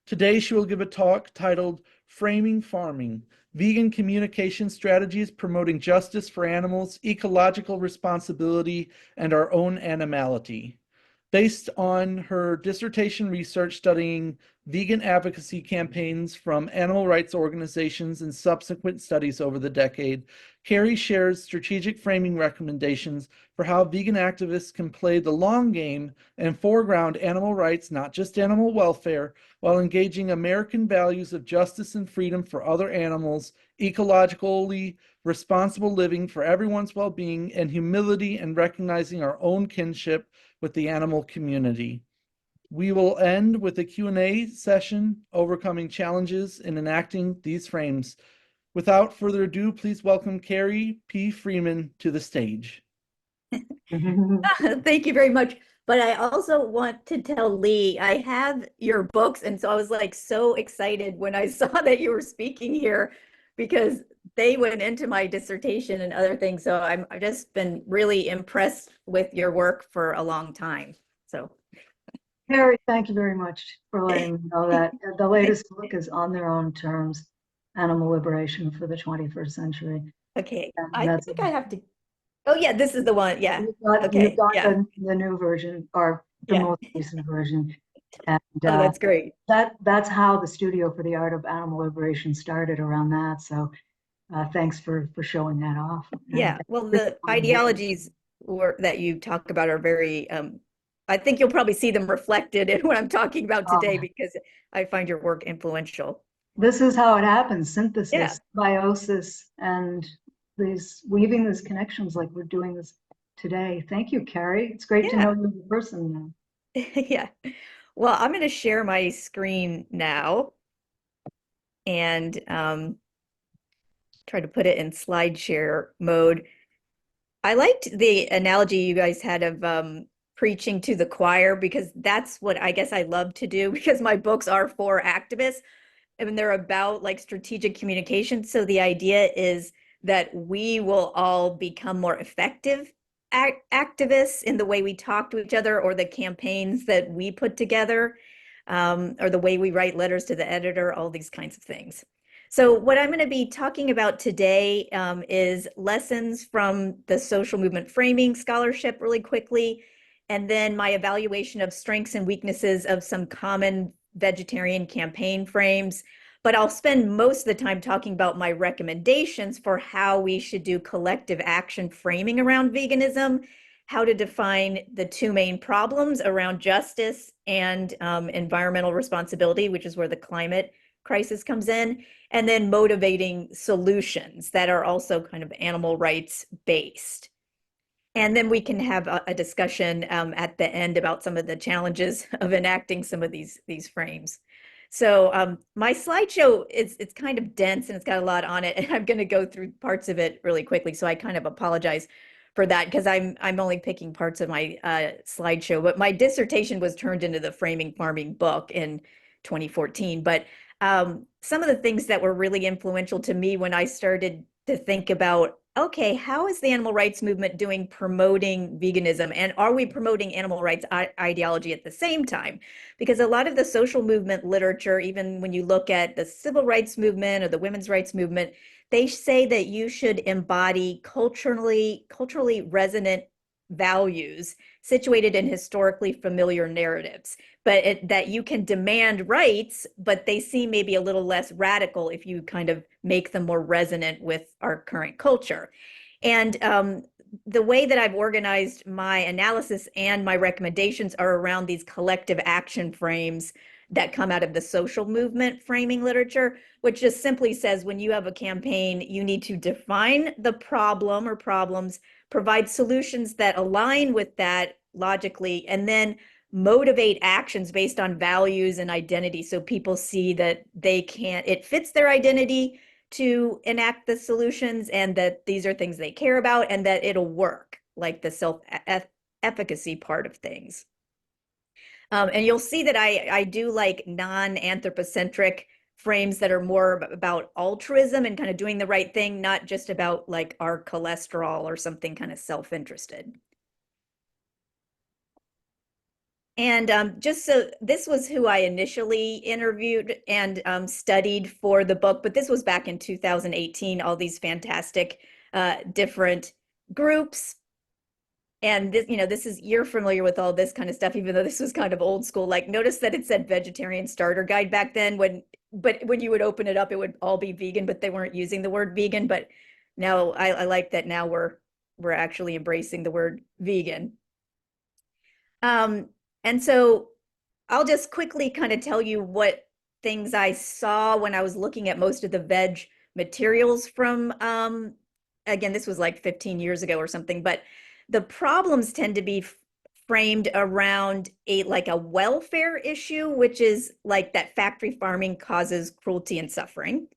Today, she will give a talk titled Framing Farming, Vegan Communication Strategies Promoting Justice for Animals, Ecological Responsibility, and Our Own Animality. Based on her dissertation research studying vegan advocacy campaigns from animal rights organizations and subsequent studies over the decade, Carrie shares strategic framing recommendations for how vegan activists can play the long game and foreground animal rights, not just animal welfare, while engaging American values of justice and freedom for other animals, ecologically responsible living for everyone's well-being, and humility and recognizing our own kinship with the animal community. We will end with a Q&A session, overcoming challenges in enacting these frames. Without further ado, please welcome Carrie P. Freeman to the stage. Thank you very much. But I also want to tell Lee, I have your books. And so I was like so excited when I saw that you were speaking here, because they went into my dissertation and other things. So I've just been really impressed with your work for a long time. So Harry, thank you very much for letting me know that. The latest book is On Their Own Terms, Animal Liberation for the 21st Century. okay, And I that's think I have to Oh yeah, this is the one. Yeah. You've Okay. got Yeah. the new version or the Yeah. most recent version. And Oh, that's great. that's how the Studio for the Art of Animal Liberation started around that. So thanks for showing that off. And Yeah. Well, the ideologies that you talk about are very, I think you'll probably see them reflected in what I'm talking about today um, because I find your work influential. this is how it happens: Yeah. synthesis, biosis, and these weaving these connections like we're doing this today. Thank you, Carrie. It's great to Yeah. know you as a person now. Yeah. Well, I'm going to share my screen now and try to put it in slide share mode. I liked the analogy you guys had of preaching to the choir because that's what I guess I love to do because my books are for activists and they're about like strategic communication. So the idea is that we will all become more effective activists in the way we talk to each other or the campaigns that we put together, or the way we write letters to the editor, all these kinds of things. So what I'm going to be talking about today is lessons from the social movement framing scholarship really quickly, and then my evaluation of strengths and weaknesses of some common vegetarian campaign frames. But I'll spend most of the time talking about my recommendations for how we should do collective action framing around veganism, how to define the two main problems around justice and environmental responsibility, which is where the climate crisis comes in, and then motivating solutions that are also kind of animal rights based. And then we can have a discussion at the end about some of the challenges of enacting some of these frames. So my slideshow it's kind of dense and it's got a lot on it, and I'm going to go through parts of it really quickly. So I kind of apologize for that because I'm only picking parts of my slideshow. But my dissertation was turned into the Framing Farming book in 2014. But some of the things that were really influential to me when I started to think about, okay, how is the animal rights movement doing promoting veganism? And are we promoting animal rights ideology at the same time? Because a lot of the social movement literature, even when you look at the civil rights movement or the women's rights movement, they say that you should embody culturally resonant values situated in historically familiar narratives, but that you can demand rights, but they seem maybe a little less radical if you kind of make them more resonant with our current culture. And the way that I've organized my analysis and my recommendations are around these collective action frames that come out of the social movement framing literature, which just simply says when you have a campaign, you need to define the problem or problems, provide solutions that align with that logically, and then motivate actions based on values and identity so people see that it fits their identity to enact the solutions and that these are things they care about and that it'll work, like the self-efficacy part of things. And you'll see that I do like non-anthropocentric frames that are more about altruism and kind of doing the right thing, not just about like our cholesterol or something kind of self-interested. And just so this was who I initially interviewed and studied for the book, but this was back in 2018, all these fantastic different groups. And this, this is, you're familiar with all this kind of stuff, even though this was kind of old school. Like notice that it said vegetarian starter guide back then but when you would open it up, it would all be vegan, but they weren't using the word vegan. But now I like that now we're actually embracing the word vegan. And so I'll just quickly kind of tell you what things I saw when I was looking at most of the veg materials from, again, this was like 15 years ago or something, but the problems tend to be framed around like a welfare issue, which is like that factory farming causes cruelty and suffering.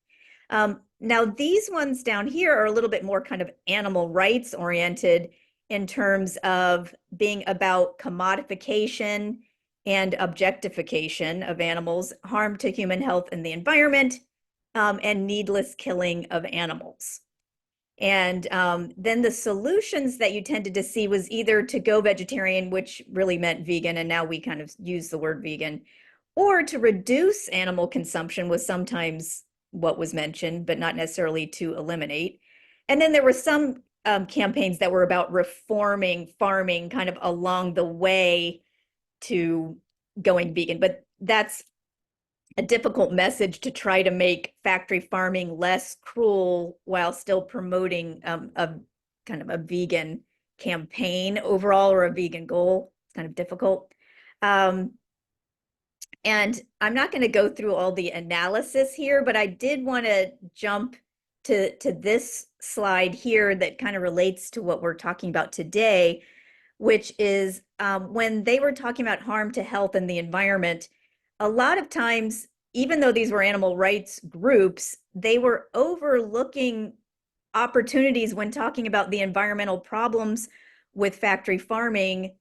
Now, these ones down here are a little bit more kind of animal rights oriented in terms of being about commodification and objectification of animals, harm to human health and the environment, and needless killing of animals. And then the solutions that you tended to see was either to go vegetarian, which really meant vegan, and now we kind of use the word vegan, or to reduce animal consumption was sometimes what was mentioned, but not necessarily to eliminate. And then there were some campaigns that were about reforming farming kind of along the way to going vegan, but that's a difficult message to try to make factory farming less cruel while still promoting a kind of a vegan campaign overall, or a vegan goal. It's kind of difficult. And I'm not going to go through all the analysis here, but I did want to jump to this slide here that kind of relates to what we're talking about today, which is when they were talking about harm to health and the environment, a lot of times, even though these were animal rights groups, they were overlooking opportunities when talking about the environmental problems with factory farming.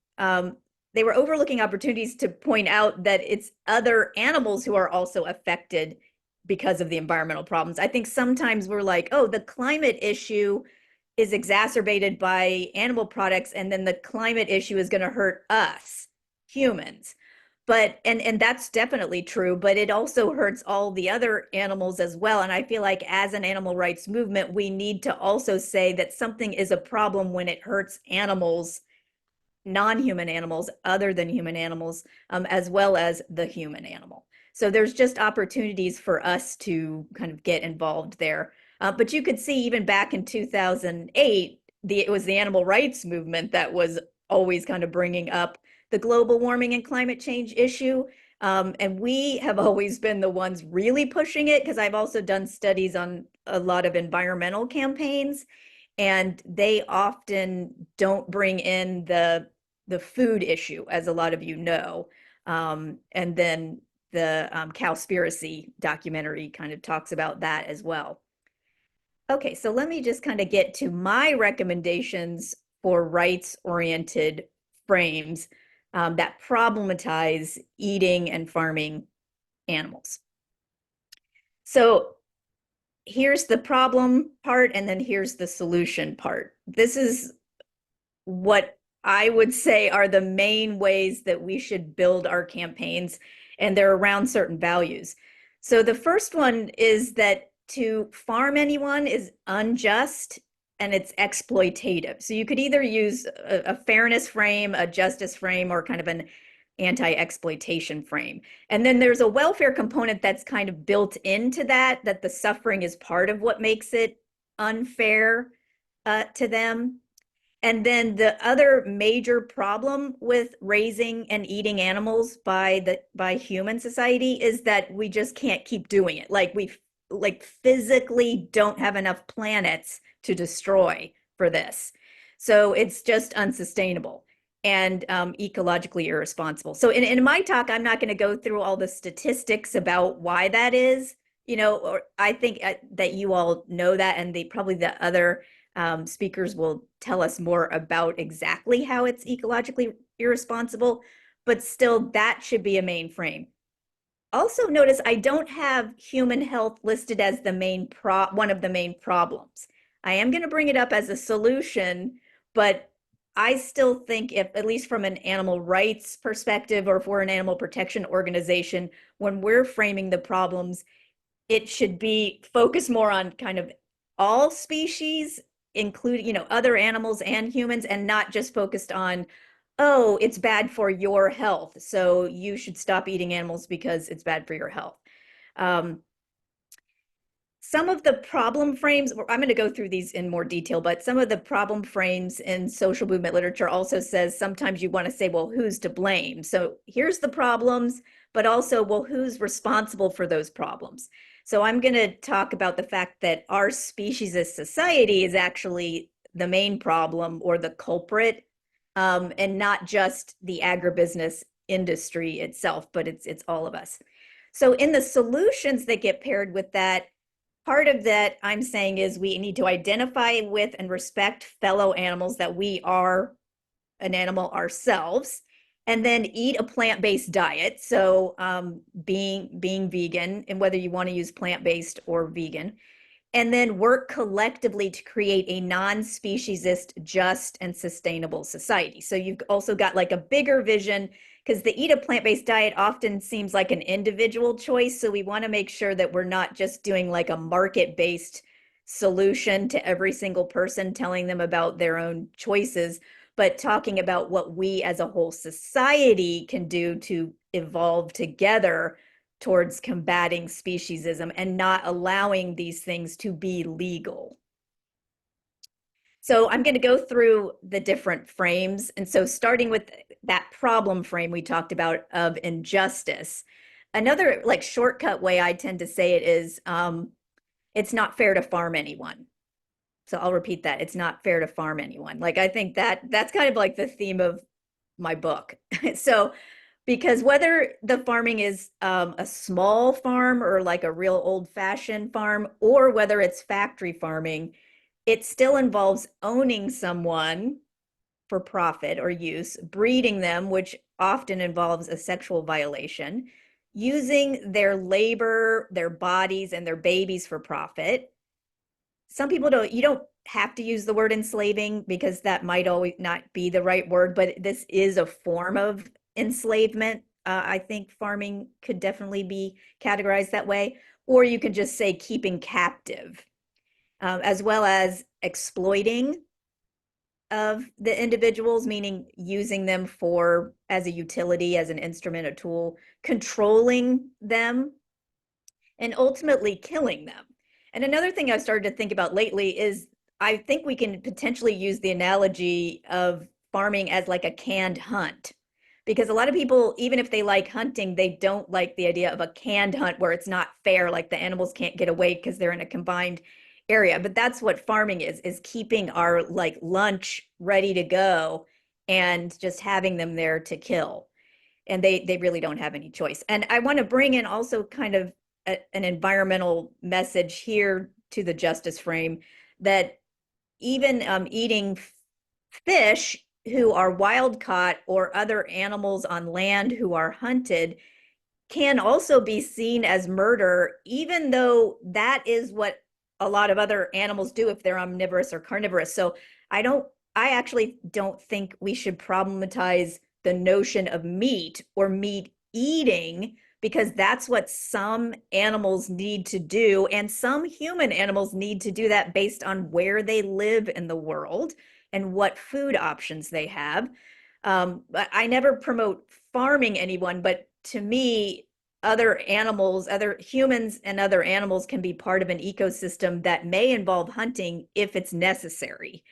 They were overlooking opportunities to point out that it's other animals who are also affected because of the environmental problems. I think sometimes we're like, oh, the climate issue is exacerbated by animal products, and then the climate issue is going to hurt us, humans. But and that's definitely true, but it also hurts all the other animals as well. And I feel like as an animal rights movement, we need to also say that something is a problem when it hurts animals, non-human animals, other than human animals, as well as the human animal. So there's just opportunities for us to kind of get involved there. But you could see even back in 2008, it was the animal rights movement that was always kind of bringing up the global warming and climate change issue. And we have always been the ones really pushing it, because I've also done studies on a lot of environmental campaigns, and they often don't bring in the food issue, as a lot of you know. And then the Cowspiracy documentary kind of talks about that as well. Okay, so let me just kind of get to my recommendations for rights-oriented frames that problematize eating and farming animals. So here's the problem part, and then here's the solution part. This is what I would say are the main ways that we should build our campaigns, and they're around certain values. So the first one is that to farm anyone is unjust and it's exploitative. So you could either use a fairness frame, a justice frame, or kind of an anti-exploitation frame. And then there's a welfare component that's kind of built into that the suffering is part of what makes it unfair to them. And then the other major problem with raising and eating animals by human society is that we just can't keep doing it. Like we physically don't have enough planets to destroy for this. So it's just unsustainable and ecologically irresponsible. So in my talk, I'm not going to go through all the statistics about why that is, or I think that you all know that, and probably the other speakers will tell us more about exactly how it's ecologically irresponsible, but still that should be a main frame. Also notice I don't have human health listed as the one of the main problems. I am going to bring it up as a solution, but I still think, if at least from an animal rights perspective, or if we're an animal protection organization, when we're framing the problems, it should be focused more on kind of all species, including, other animals and humans, and not just focused on, oh, it's bad for your health, so you should stop eating animals because it's bad for your health. Some of the problem frames, I'm going to go through these in more detail, but some of the problem frames in social movement literature also says sometimes you want to say, well, who's to blame? So here's the problems, but also, well, who's responsible for those problems? So I'm going to talk about the fact that our species as society is actually the main problem, or the culprit, and not just the agribusiness industry itself, but it's all of us. So in the solutions that get paired with that, part of that I'm saying is we need to identify with and respect fellow animals, that we are an animal ourselves, and then eat a plant-based diet. So being vegan, and whether you want to use plant-based or vegan, and then work collectively to create a non-speciesist, just, and sustainable society. So you've also got like a bigger vision, because the eat a plant-based diet often seems like an individual choice. So we want to make sure that we're not just doing like a market-based solution to every single person, telling them about their own choices, but talking about what we as a whole society can do to evolve together towards combating speciesism and not allowing these things to be legal. So I'm going to go through the different frames. And so starting with that problem frame we talked about of injustice, another like shortcut way I tend to say it is it's not fair to farm anyone. So I'll repeat that. It's not fair to farm anyone. Like I think that's kind of like the theme of my book. So because whether the farming is a small farm or like a real old-fashioned farm, or whether it's factory farming, it still involves owning someone for profit or use, breeding them, which often involves a sexual violation, using their labor, their bodies, and their babies for profit. Some people you don't have to use the word enslaving because that might always not be the right word, but this is a form of enslavement. I think farming could definitely be categorized that way. Or you could just say keeping captive, as well as exploiting of the individuals, meaning using them for as a utility, as an instrument, a tool, controlling them, and ultimately killing them. And another thing I've started to think about lately is I think we can potentially use the analogy of farming as like a canned hunt. Because a lot of people, even if they like hunting, they don't like the idea of a canned hunt where it's not fair, like the animals can't get away because they're in a combined area. But that's what farming is keeping our like lunch ready to go and just having them there to kill. And they really don't have any choice. And I want to bring in also kind of an environmental message here to the justice frame, that even eating fish who are wild caught or other animals on land who are hunted can also be seen as murder, even though that is what a lot of other animals do if they're omnivorous or carnivorous. So I actually don't think we should problematize the notion of meat or meat eating, because that's what some animals need to do. And some human animals need to do that based on where they live in the world and what food options they have. But I never promote farming anyone, but to me, other animals, other humans and other animals can be part of an ecosystem that may involve hunting if it's necessary.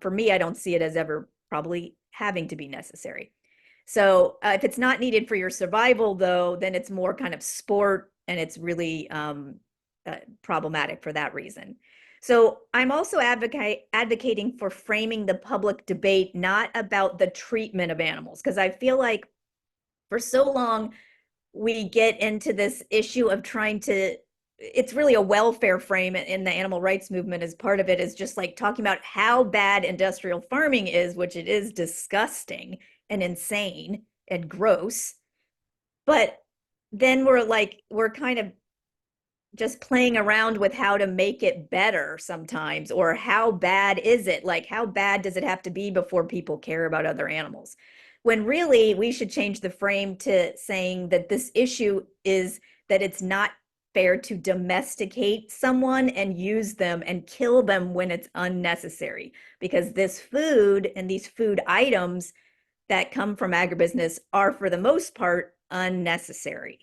For me, I don't see it as ever probably having to be necessary. So if it's not needed for your survival, though, then it's more kind of sport, and it's really problematic for that reason. So I'm also advocating for framing the public debate not about the treatment of animals, because I feel like for so long we get into this issue of trying to, it's really a welfare frame in the animal rights movement. As part of it is just like talking about how bad industrial farming is, which it is disgusting and insane and gross. But then we're kind of just playing around with how to make it better sometimes, or how bad is it? Like, how bad does it have to be before people care about other animals? When really we should change the frame to saying that this issue is that it's not fair to domesticate someone and use them and kill them when it's unnecessary, because this food and these food items that come from agribusiness are for the most part unnecessary.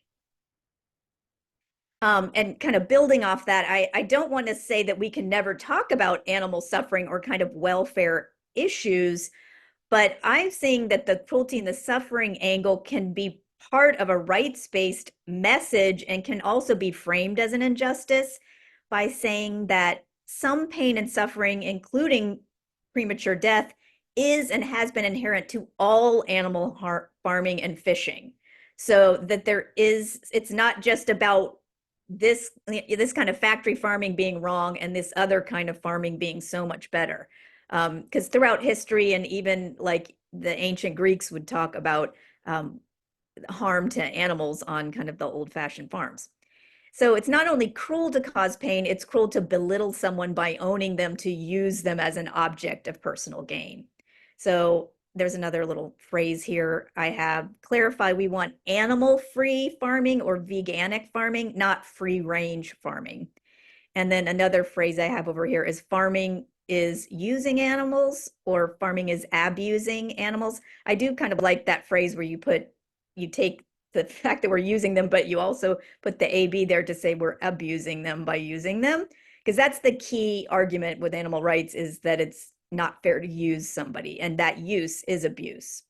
And kind of building off that, I don't want to say that we can never talk about animal suffering or kind of welfare issues, but I'm saying that the cruelty and the suffering angle can be part of a rights-based message and can also be framed as an injustice by saying that some pain and suffering, including premature death, is and has been inherent to all animal farming and fishing. So that it's not just about this kind of factory farming being wrong and this other kind of farming being so much better. Because throughout history, and even like the ancient Greeks would talk about harm to animals on kind of the old-fashioned farms. So it's not only cruel to cause pain, it's cruel to belittle someone by owning them, to use them as an object of personal gain. So there's another little phrase here I have: clarify, we want animal-free farming or veganic farming, not free-range farming. And then another phrase I have over here is farming is using animals or farming is abusing animals. I do kind of like that phrase where you take the fact that we're using them, but you also put the AB there to say we're abusing them by using them. Because that's the key argument with animal rights, is that it's not fair to use somebody, and that use is abuse.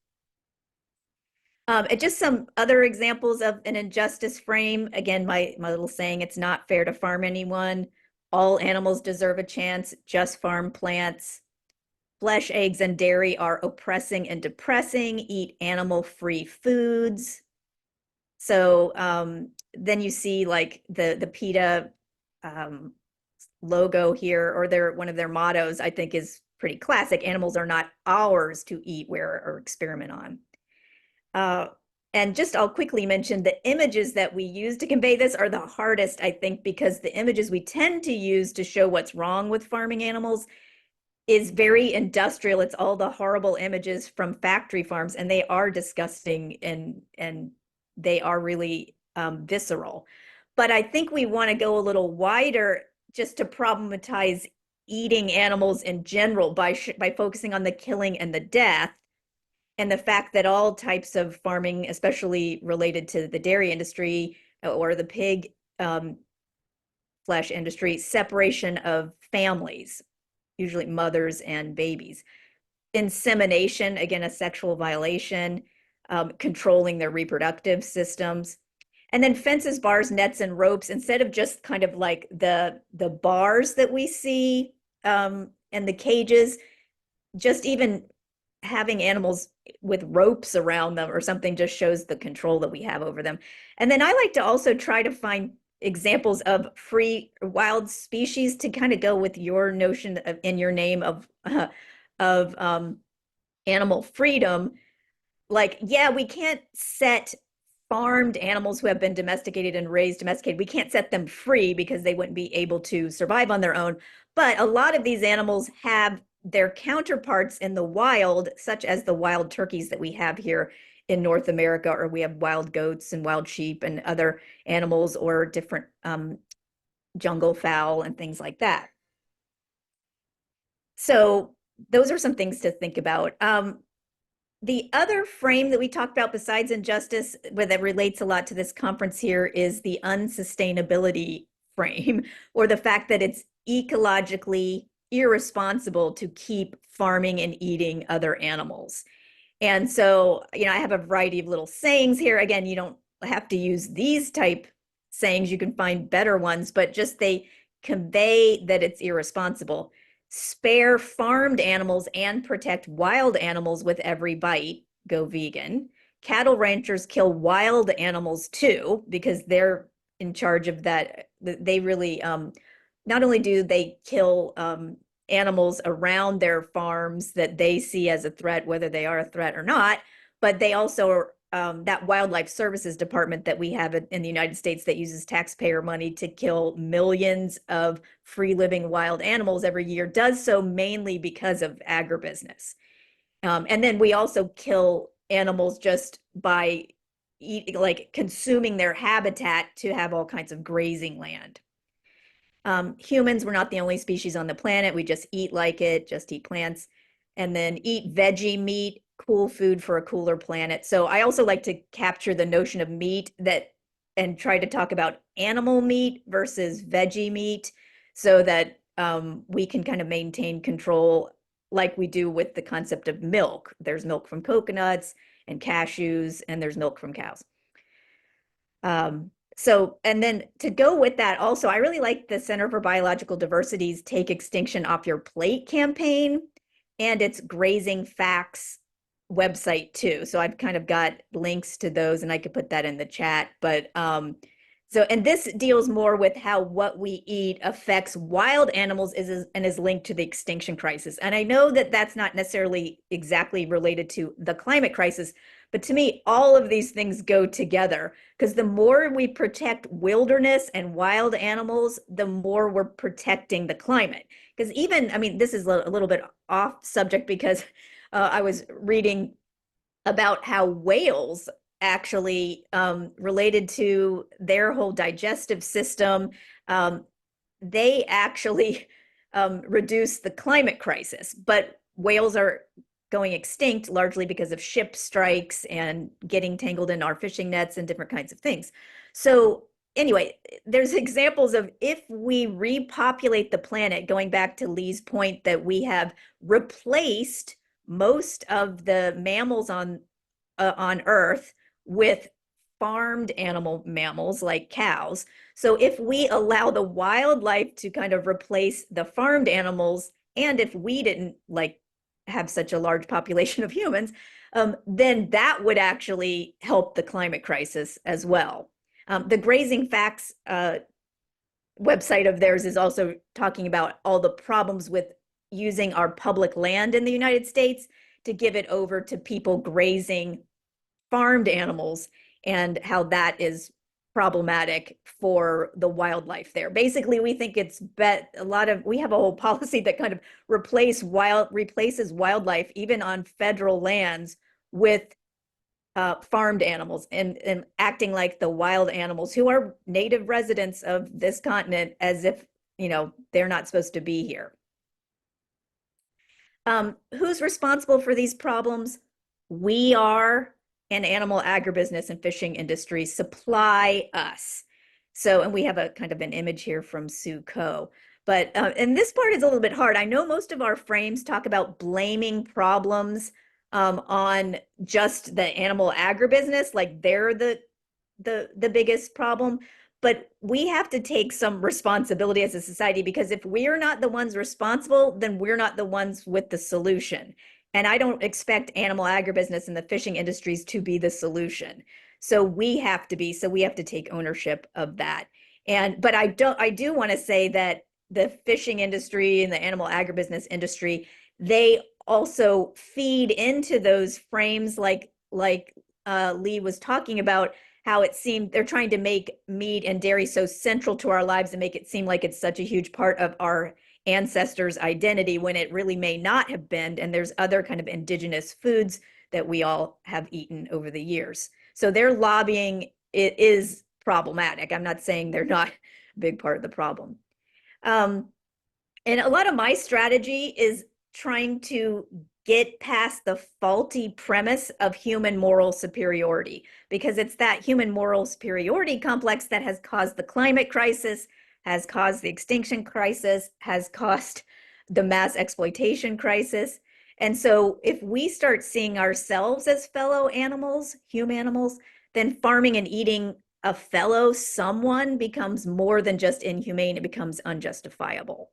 And just some other examples of an injustice frame. Again, my little saying, it's not fair to farm anyone. All animals deserve a chance, just farm plants. Flesh, eggs, and dairy are oppressing and depressing. Eat animal-free foods. So then you see like the PETA logo here, or one of their mottos, I think is pretty classic. Animals are not ours to eat, wear, or experiment on. And just I'll quickly mention the images that we use to convey this are the hardest, I think, because the images we tend to use to show what's wrong with farming animals is very industrial. It's all the horrible images from factory farms, and they are disgusting and they are really visceral. But I think we want to go a little wider just to problematize eating animals in general by focusing on the killing and the death, and the fact that all types of farming, especially related to the dairy industry or the pig flesh industry, separation of families, usually mothers and babies. Insemination, again, a sexual violation, controlling their reproductive systems. And then fences, bars, nets, and ropes, instead of just kind of like the bars that we see and the cages, just even having animals with ropes around them or something just shows the control that we have over them. And then I like to also try to find examples of free wild species to kind of go with your notion of in your name of animal freedom. Like, yeah, we can't set farmed animals who have been domesticated and raised domesticated, we can't set them free because they wouldn't be able to survive on their own. But a lot of these animals have their counterparts in the wild, such as the wild turkeys that we have here in North America, or we have wild goats and wild sheep and other animals, or different jungle fowl and things like that. So those are some things to think about. The other frame that we talked about besides injustice, that relates a lot to this conference here, is the unsustainability frame, or the fact that it's ecologically irresponsible to keep farming and eating other animals. And so, I have a variety of little sayings here. Again, you don't have to use these type sayings. You can find better ones, but just they convey that it's irresponsible. Spare farmed animals and protect wild animals with every bite. Go vegan. Cattle ranchers kill wild animals too, because they're in charge of that. They really, not only do they kill animals around their farms that they see as a threat, whether they are a threat or not, but they also that wildlife services department that we have in the United States that uses taxpayer money to kill millions of free living wild animals every year does so mainly because of agribusiness. And then we also kill animals just by consuming their habitat to have all kinds of grazing land. Humans, we're not the only species on the planet. We just eat like it, just eat plants, and then eat veggie meat, cool food for a cooler planet. So I also like to capture the notion of meat and try to talk about animal meat versus veggie meat, so that we can kind of maintain control like we do with the concept of milk. There's milk from coconuts and cashews, and there's milk from cows. So, and then to go with that also, I really like the Center for Biological Diversity's Take Extinction Off Your Plate campaign and its Grazing Facts website too. So I've kind of got links to those, and I could put that in the chat. But and this deals more with how what we eat affects wild animals and is linked to the extinction crisis. And I know that that's not necessarily exactly related to the climate crisis, but to me, all of these things go together, because the more we protect wilderness and wild animals, the more we're protecting the climate. Because this is a little bit off subject, because I was reading about how whales actually, related to their whole digestive system, they actually reduce the climate crisis, but whales are going extinct largely because of ship strikes and getting tangled in our fishing nets and different kinds of things. So anyway, there's examples of if we repopulate the planet, going back to Lee's point that we have replaced most of the mammals on Earth with farmed animal mammals like cows. So if we allow the wildlife to kind of replace the farmed animals, and if we didn't like have such a large population of humans, then that would actually help the climate crisis as well. The Grazing Facts website of theirs is also talking about all the problems with using our public land in the United States to give it over to people grazing farmed animals and how that is problematic for the wildlife there. Basically, we think it's we have a whole policy that kind of replaces wildlife even on federal lands with farmed animals and acting like the wild animals who are native residents of this continent as if, they're not supposed to be here. Who's responsible for these problems? We are, and animal agribusiness and fishing industry supply us. So, and we have a kind of an image here from Sue Coe. But, and this part is a little bit hard. I know most of our frames talk about blaming problems on just the animal agribusiness, like they're the biggest problem. But we have to take some responsibility as a society, because if we're not the ones responsible, then we're not the ones with the solution. And I don't expect animal agribusiness and the fishing industries to be the solution. So we have to take ownership of that. But I do want to say that the fishing industry and the animal agribusiness industry, they also feed into those frames like Lee was talking about, how it seemed they're trying to make meat and dairy so central to our lives and make it seem like it's such a huge part of our ancestors' identity when it really may not have been. And there's other kind of indigenous foods that we all have eaten over the years. So their lobbying is problematic. I'm not saying they're not a big part of the problem. And a lot of my strategy is trying to get past the faulty premise of human moral superiority, because it's that human moral superiority complex that has caused the climate crisis, has caused the extinction crisis, has caused the mass exploitation crisis. And so if we start seeing ourselves as fellow animals, human animals, then farming and eating a fellow someone becomes more than just inhumane, it becomes unjustifiable.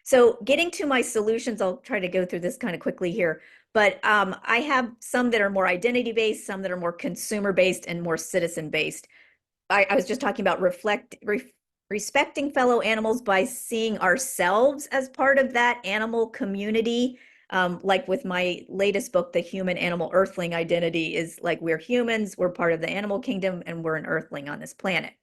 So getting to my solutions, I'll try to go through this kind of quickly here, but I have some that are more identity-based, some that are more consumer-based and more citizen-based. I was just talking about respecting fellow animals by seeing ourselves as part of that animal community. Like with my latest book, The Human Animal Earthling Identity, is like we're humans, we're part of the animal kingdom, and we're an earthling on this planet.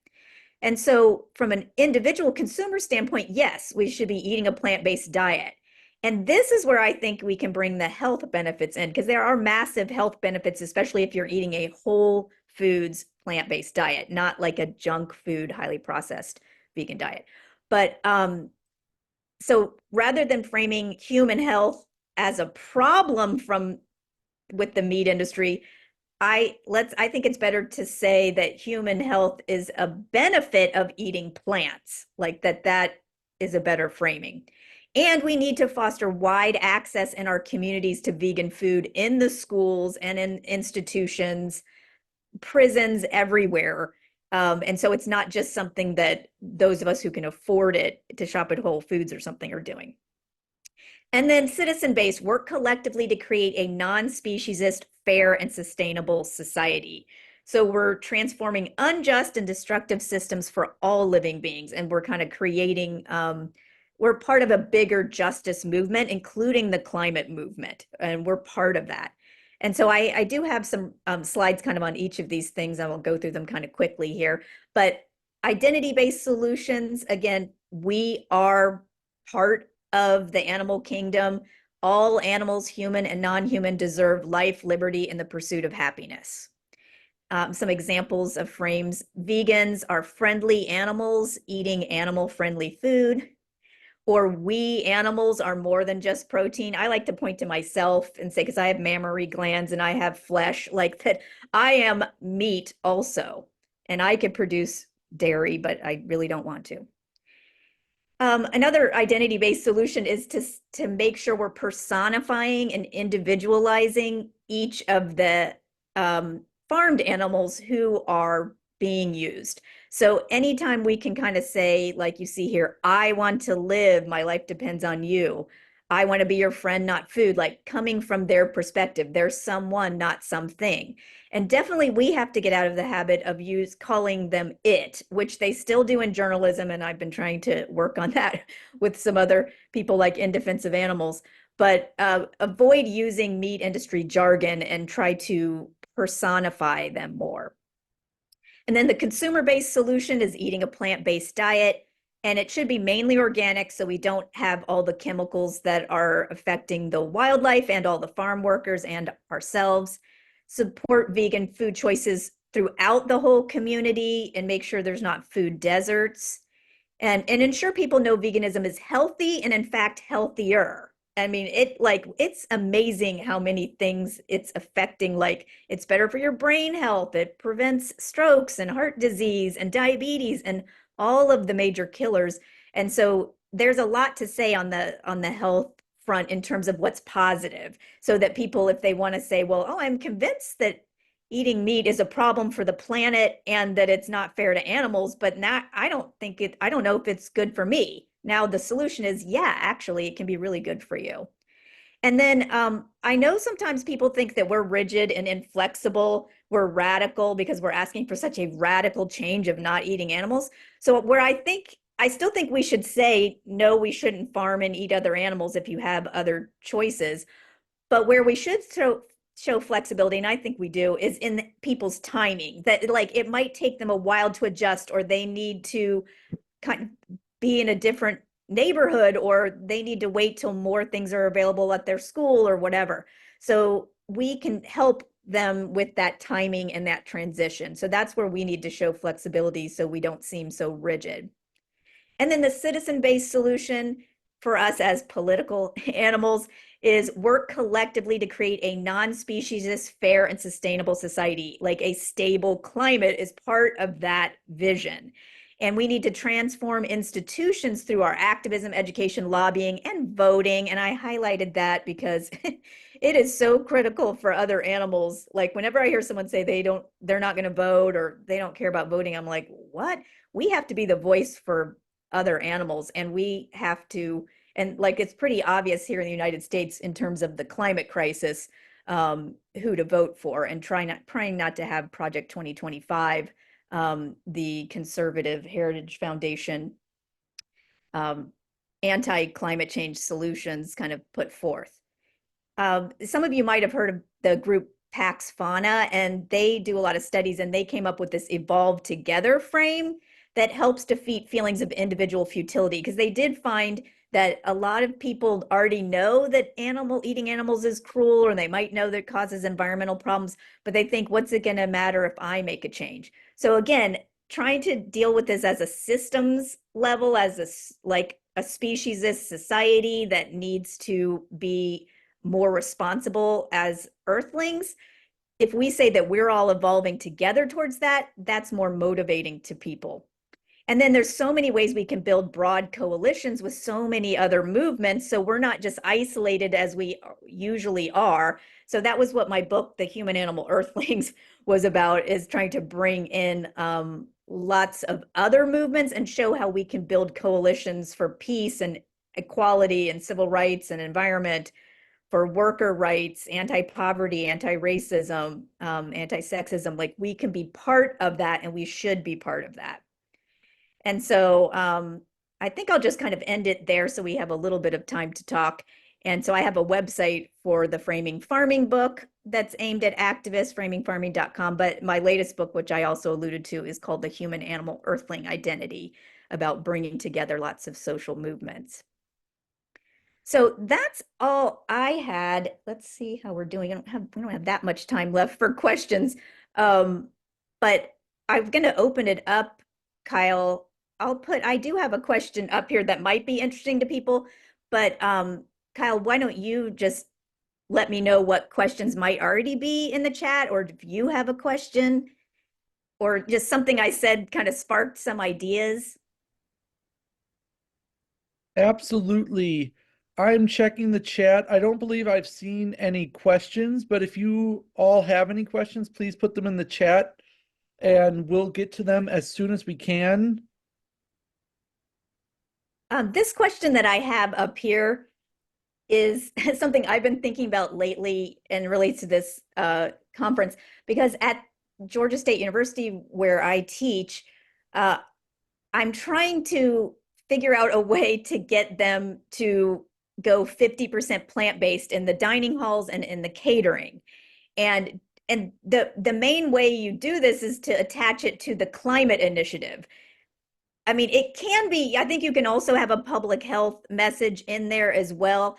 And so from an individual consumer standpoint, yes, we should be eating a plant-based diet. And this is where I think we can bring the health benefits in, because there are massive health benefits, especially if you're eating a whole foods plant-based diet, not like a junk food, highly processed vegan diet. But so rather than framing human health as a problem with the meat industry, I think it's better to say that human health is a benefit of eating plants, like that is a better framing. And we need to foster wide access in our communities to vegan food in the schools and in institutions, prisons, everywhere. And so it's not just something that those of us who can afford it to shop at Whole Foods or something are doing. And then citizen-based, work collectively to create a non-speciesist, fair, and sustainable society. So we're transforming unjust and destructive systems for all living beings, and we're kind of creating, we're part of a bigger justice movement, including the climate movement, and we're part of that. And so I do have some slides kind of on each of these things. I will go through them kind of quickly here. But identity-based solutions, again, we are part of the animal kingdom. All animals, human and non-human, deserve life, liberty, and the pursuit of happiness. some examples of frames. Vegans are friendly animals eating animal-friendly food. Or we animals are more than just protein. I like to point to myself and say, because I have mammary glands and I have flesh, like that I am meat also. And I could produce dairy, but I really don't want to. Another identity-based solution is to make sure we're personifying and individualizing each of the farmed animals who are being used. So anytime we can kind of say, like you see here, I want to live, my life depends on you. I want to be your friend, not food, like coming from their perspective. They're someone, not something. And definitely we have to get out of the habit of calling them it, which they still do in journalism. And I've been trying to work on that with some other people like In Defense of Animals. But avoid using meat industry jargon and try to personify them more. And then the consumer-based solution is eating a plant-based diet. And it should be mainly organic so we don't have all the chemicals that are affecting the wildlife and all the farm workers and ourselves. Support vegan food choices throughout the whole community and make sure there's not food deserts. And ensure people know veganism is healthy and in fact healthier. I mean, it's amazing how many things it's affecting. Like it's better for your brain health. It prevents strokes and heart disease and diabetes and all of the major killers. And so there's a lot to say on the health front in terms of what's positive, so that people, if they want to say, well, oh, I'm convinced that eating meat is a problem for the planet and that it's not fair to animals, but not, I don't know if it's good for me. Now the solution is, yeah, actually it can be really good for you. And then I know sometimes people think that we're rigid and inflexible, we're radical because we're asking for such a radical change of not eating animals. So where I still think we should say, no, we shouldn't farm and eat other animals if you have other choices. But where we should show flexibility, and I think we do, is in people's timing. That like it might take them a while to adjust, or they need to kind of be in a different neighborhood, or they need to wait till more things are available at their school or whatever. So we can help them with that timing and that transition. So that's where we need to show flexibility so we don't seem so rigid. And then the citizen-based solution for us as political animals is work collectively to create a non-speciesist, fair, and sustainable society. Like a stable climate is part of that vision. And we need to transform institutions through our activism, education, lobbying, and voting. And I highlighted that because it is so critical for other animals. Like whenever I hear someone say they're not going to vote or they don't care about voting, I'm like, what? We have to be the voice for other animals, and we have to, and like it's pretty obvious here in the United States in terms of the climate crisis, who to vote for, and trying not to have Project 2025, the Conservative Heritage Foundation anti-climate change solutions kind of put forth. Some of you might have heard of the group Pax Fauna, and they do a lot of studies, and they came up with this evolve together frame that helps defeat feelings of individual futility, because they did find that a lot of people already know that eating animals is cruel, or they might know that it causes environmental problems, but they think, what's it going to matter if I make a change? So again, trying to deal with this as a systems level, as a speciesist society that needs to be more responsible as earthlings. If we say that we're all evolving together towards that, that's more motivating to people. And then there's so many ways we can build broad coalitions with so many other movements, so we're not just isolated as we usually are. So that was what my book, The Human Animal Earthlings, was about, is trying to bring in lots of other movements and show how we can build coalitions for peace and equality and civil rights and environment, for worker rights, anti-poverty, anti-racism, anti-sexism. Like we can be part of that, and we should be part of that. And so I think I'll just kind of end it there so we have a little bit of time to talk. And so I have a website for the Framing Farming book that's aimed at activists, framingfarming.com. But my latest book, which I also alluded to, is called The Human Animal Earthling Identity, about bringing together lots of social movements. So that's all I had. Let's see how we're doing. We don't have that much time left for questions. but I'm going to open it up, Kyle. I do have a question up here that might be interesting to people, but Kyle, why don't you just let me know what questions might already be in the chat, or if you have a question, or just something I said kind of sparked some ideas. Absolutely. I'm checking the chat. I don't believe I've seen any questions, but if you all have any questions, please put them in the chat and we'll get to them as soon as we can. This question that I have up here is something I've been thinking about lately and relates to this conference, because at Georgia State University, where I teach, I'm trying to figure out a way to get them to go 50% plant-based in the dining halls and in the catering. And the main way you do this is to attach it to the climate initiative. I mean, it can be, I think you can also have a public health message in there as well.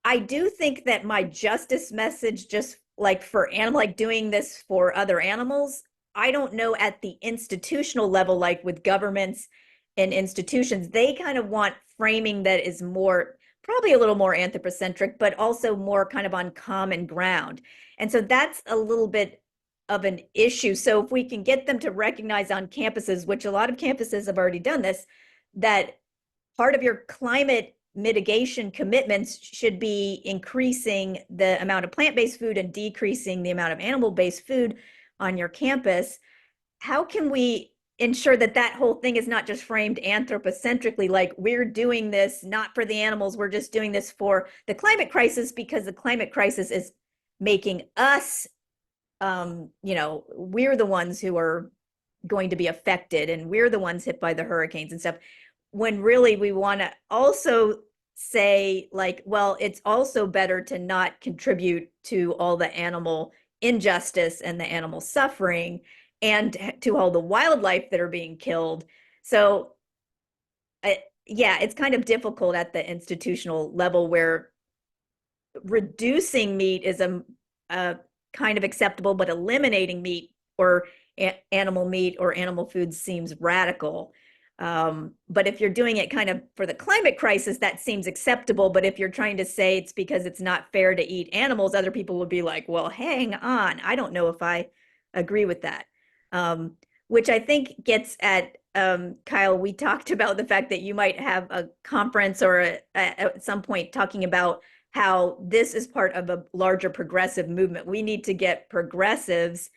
I do think that my justice message, just like for animal, like doing this for other animals, I don't know at the institutional level, like with governments and institutions, they kind of want framing that is more, probably a little more anthropocentric, but also more kind of on common ground. And so that's a little bit of an issue. So if we can get them to recognize on campuses, which a lot of campuses have already done this, that part of your climate mitigation commitments should be increasing the amount of plant-based food and decreasing the amount of animal-based food on your campus. How can we ensure that that whole thing is not just framed anthropocentrically, like we're doing this not for the animals, we're just doing this for the climate crisis, because the climate crisis is making us, we're the ones who are going to be affected, and we're the ones hit by the hurricanes and stuff, when really we want to also say, like, well, it's also better to not contribute to all the animal injustice and the animal suffering and to all the wildlife that are being killed. So yeah, it's kind of difficult at the institutional level, where reducing meat is a kind of acceptable, but eliminating meat or animal meat or animal food seems radical. But if you're doing it kind of for the climate crisis, that seems acceptable. But if you're trying to say it's because it's not fair to eat animals, other people would be like, well, hang on, I don't know if I agree with that. Which I think gets at, Kyle, we talked about the fact that you might have a conference or at some point talking about how this is part of a larger progressive movement. We need to get progressives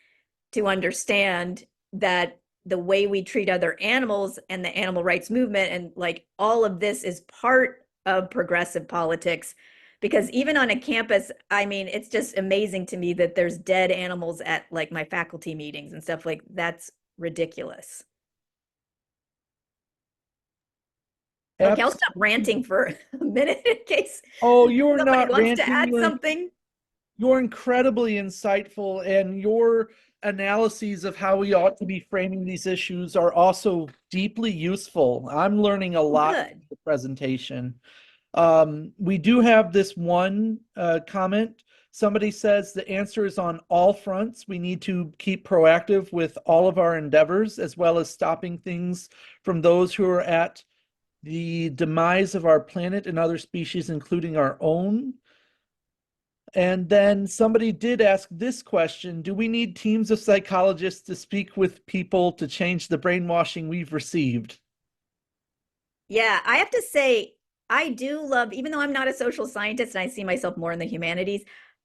to understand that the way we treat other animals and the animal rights movement and like all of this is part of progressive politics. Because even on a campus, I mean, it's just amazing to me that there's dead animals at like my faculty meetings and stuff. Like, that's ridiculous. Okay, I'll stop ranting for a minute in case You're somebody not wants ranting. to add something. You're incredibly insightful, and your analyses of how we ought to be framing these issues are also deeply useful. I'm learning a lot from the presentation. We do have this one comment. Somebody says the answer is on all fronts. We need to keep proactive with all of our endeavors, as well as stopping things from those who are at the demise of our planet and other species, including our own. And then somebody did ask this question: do we need teams of psychologists to speak with people to change the brainwashing we've received? Yeah, I have to say, I do love, even though I'm not a social scientist and I see myself more in the humanities,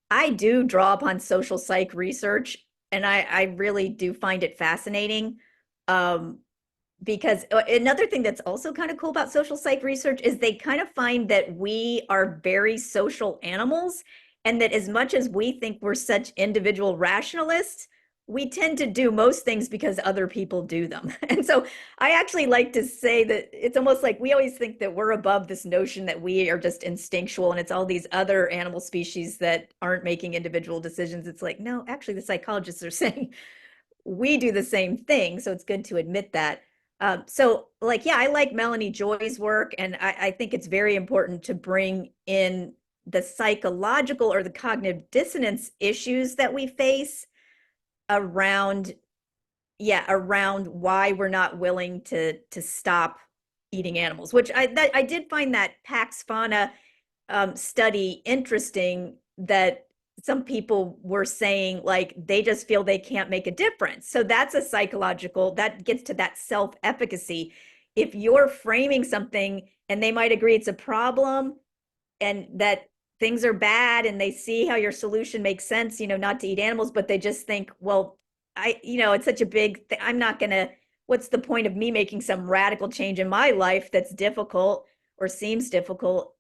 I do draw upon social psych research, and I really do find it fascinating. Because another thing that's also kind of cool about social psych research is they kind of find that we are very social animals, and that as much as we think we're such individual rationalists, we tend to do most things because other people do them. And so I actually like to say that it's almost like we always think that we're above this notion that we are just instinctual and it's all these other animal species that aren't making individual decisions. It's like, no, actually the psychologists are saying we do the same thing. So it's good to admit that. So like, yeah, I like Melanie Joy's work, and I think it's very important to bring in the psychological or the cognitive dissonance issues that we face around yeah, around why we're not willing to stop eating animals, which I did find that Pax Fauna study interesting, that some people were saying like they just feel they can't make a difference. So that's a psychological, that gets to that self-efficacy. If you're framing something and they might agree it's a problem and that things are bad and they see how your solution makes sense, not to eat animals, but they just think, well, it's such a big thing. I'm not going to, what's the point of me making some radical change in my life that's difficult or seems difficult?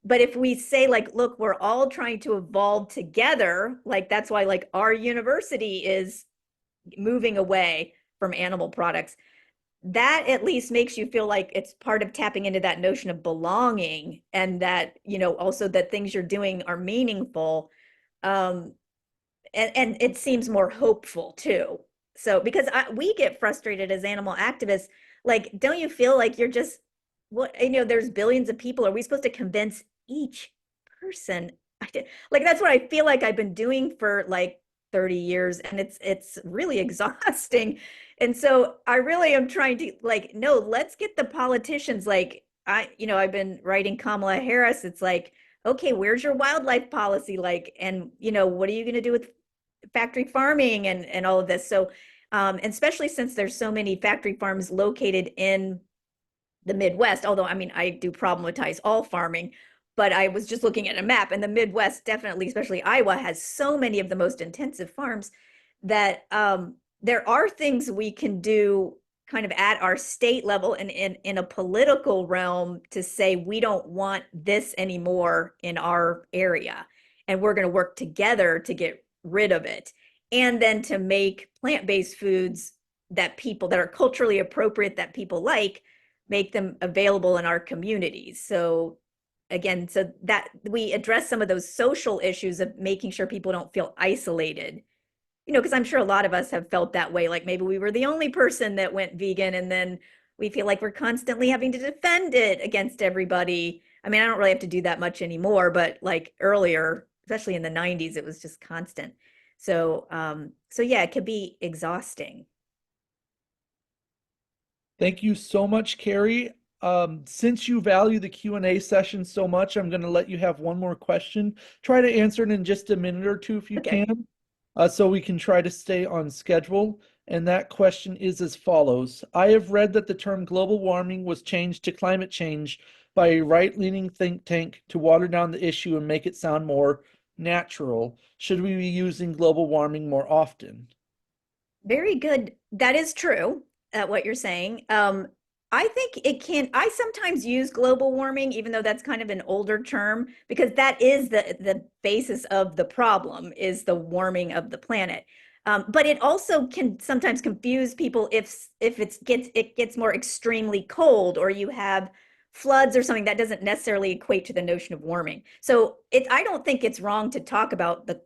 But if we say like, look, we're all trying to evolve together, like that's why like our university is moving away from animal products, that at least makes you feel like it's part of tapping into that notion of belonging, and that, also that things you're doing are meaningful. Um, and it seems more hopeful too. So, because we get frustrated as animal activists, like, don't you feel like you're just, there's billions of people. Are we supposed to convince each person? Like, that's what I feel like I've been doing for like 30 years, and it's really exhausting. And so I really am trying to like, no, let's get the politicians. Like, I've been writing Kamala Harris. It's like, okay, where's your wildlife policy? Like, and what are you going to do with factory farming and all of this? So, and especially since there's so many factory farms located in the Midwest, although I mean, I do problematize all farming, but I was just looking at a map, and the Midwest definitely, especially Iowa, has so many of the most intensive farms that there are things we can do kind of at our state level and in a political realm to say we don't want this anymore in our area, and we're going to work together to get rid of it, and then to make plant-based foods that are culturally appropriate, that people like, make them available in our communities. So again, so that we address some of those social issues of making sure people don't feel isolated, because I'm sure a lot of us have felt that way. Like maybe we were the only person that went vegan, and then we feel like we're constantly having to defend it against everybody. I mean, I don't really have to do that much anymore, but like earlier, especially in the 90s, it was just constant. So, so yeah, it could be exhausting. Thank you so much, Carrie. Since you value the Q&A session so much, I'm going to let you have one more question. Try to answer it in just a minute or two if you Okay. can, so we can try to stay on schedule. And that question is as follows. I have read that the term global warming was changed to climate change by a right-leaning think tank to water down the issue and make it sound more natural. Should we be using global warming more often? Very good. That is true, what you're saying. I think I sometimes use global warming, even though that's kind of an older term, because that is the basis of the problem, is the warming of the planet. But it also can sometimes confuse people if it gets more extremely cold, or you have floods or something that doesn't necessarily equate to the notion of warming. So I don't think it's wrong to talk about the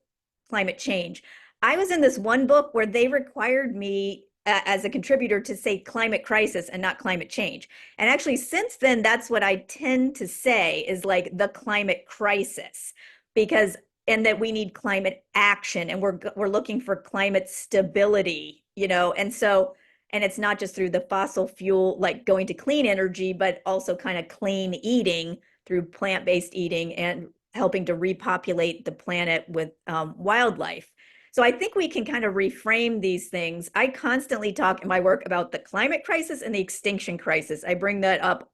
climate change. I was in this one book where they required me as a contributor to say climate crisis and not climate change. And actually, since then, that's what I tend to say is like the climate crisis, because and that we need climate action, and we're looking for climate stability, and so, and it's not just through the fossil fuel, like going to clean energy, but also kind of clean eating through plant-based eating and helping to repopulate the planet with wildlife. So I think we can kind of reframe these things. I constantly talk in my work about the climate crisis and the extinction crisis. I bring that up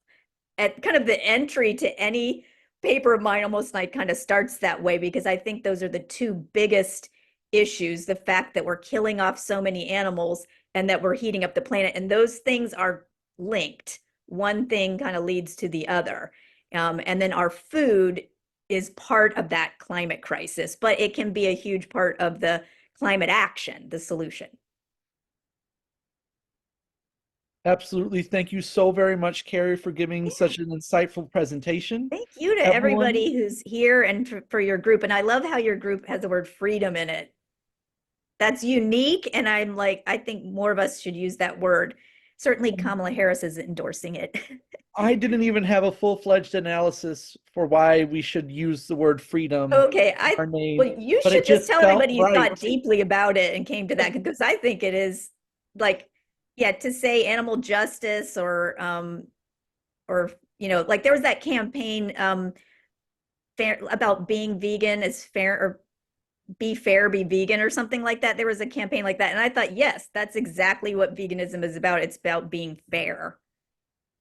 at kind of the entry to any paper of mine, almost like kind of starts that way, because I think those are the two biggest issues, the fact that we're killing off so many animals and that we're heating up the planet. And those things are linked. One thing kind of leads to the other. And then our food is part of that climate crisis, but it can be a huge part of the climate action, the solution. Absolutely. Thank you so very much, Carrie, for giving Yeah. such an insightful presentation. Thank you to Everyone, everybody who's here and for your group. And I love how your group has the word freedom in it. That's unique. And I'm like, I think more of us should use that word. Certainly Kamala Harris is endorsing it. I didn't even have a full-fledged analysis for why we should use the word freedom Okay, in our name, well, you but should it just just tell felt everybody you right. thought deeply about it and came to that, because I think it is like, yeah, to say animal justice or, like there was that campaign, fair about being vegan is fair, or be fair, be vegan, or something like that. There was a campaign like that. And I thought, yes, that's exactly what veganism is about. It's about being fair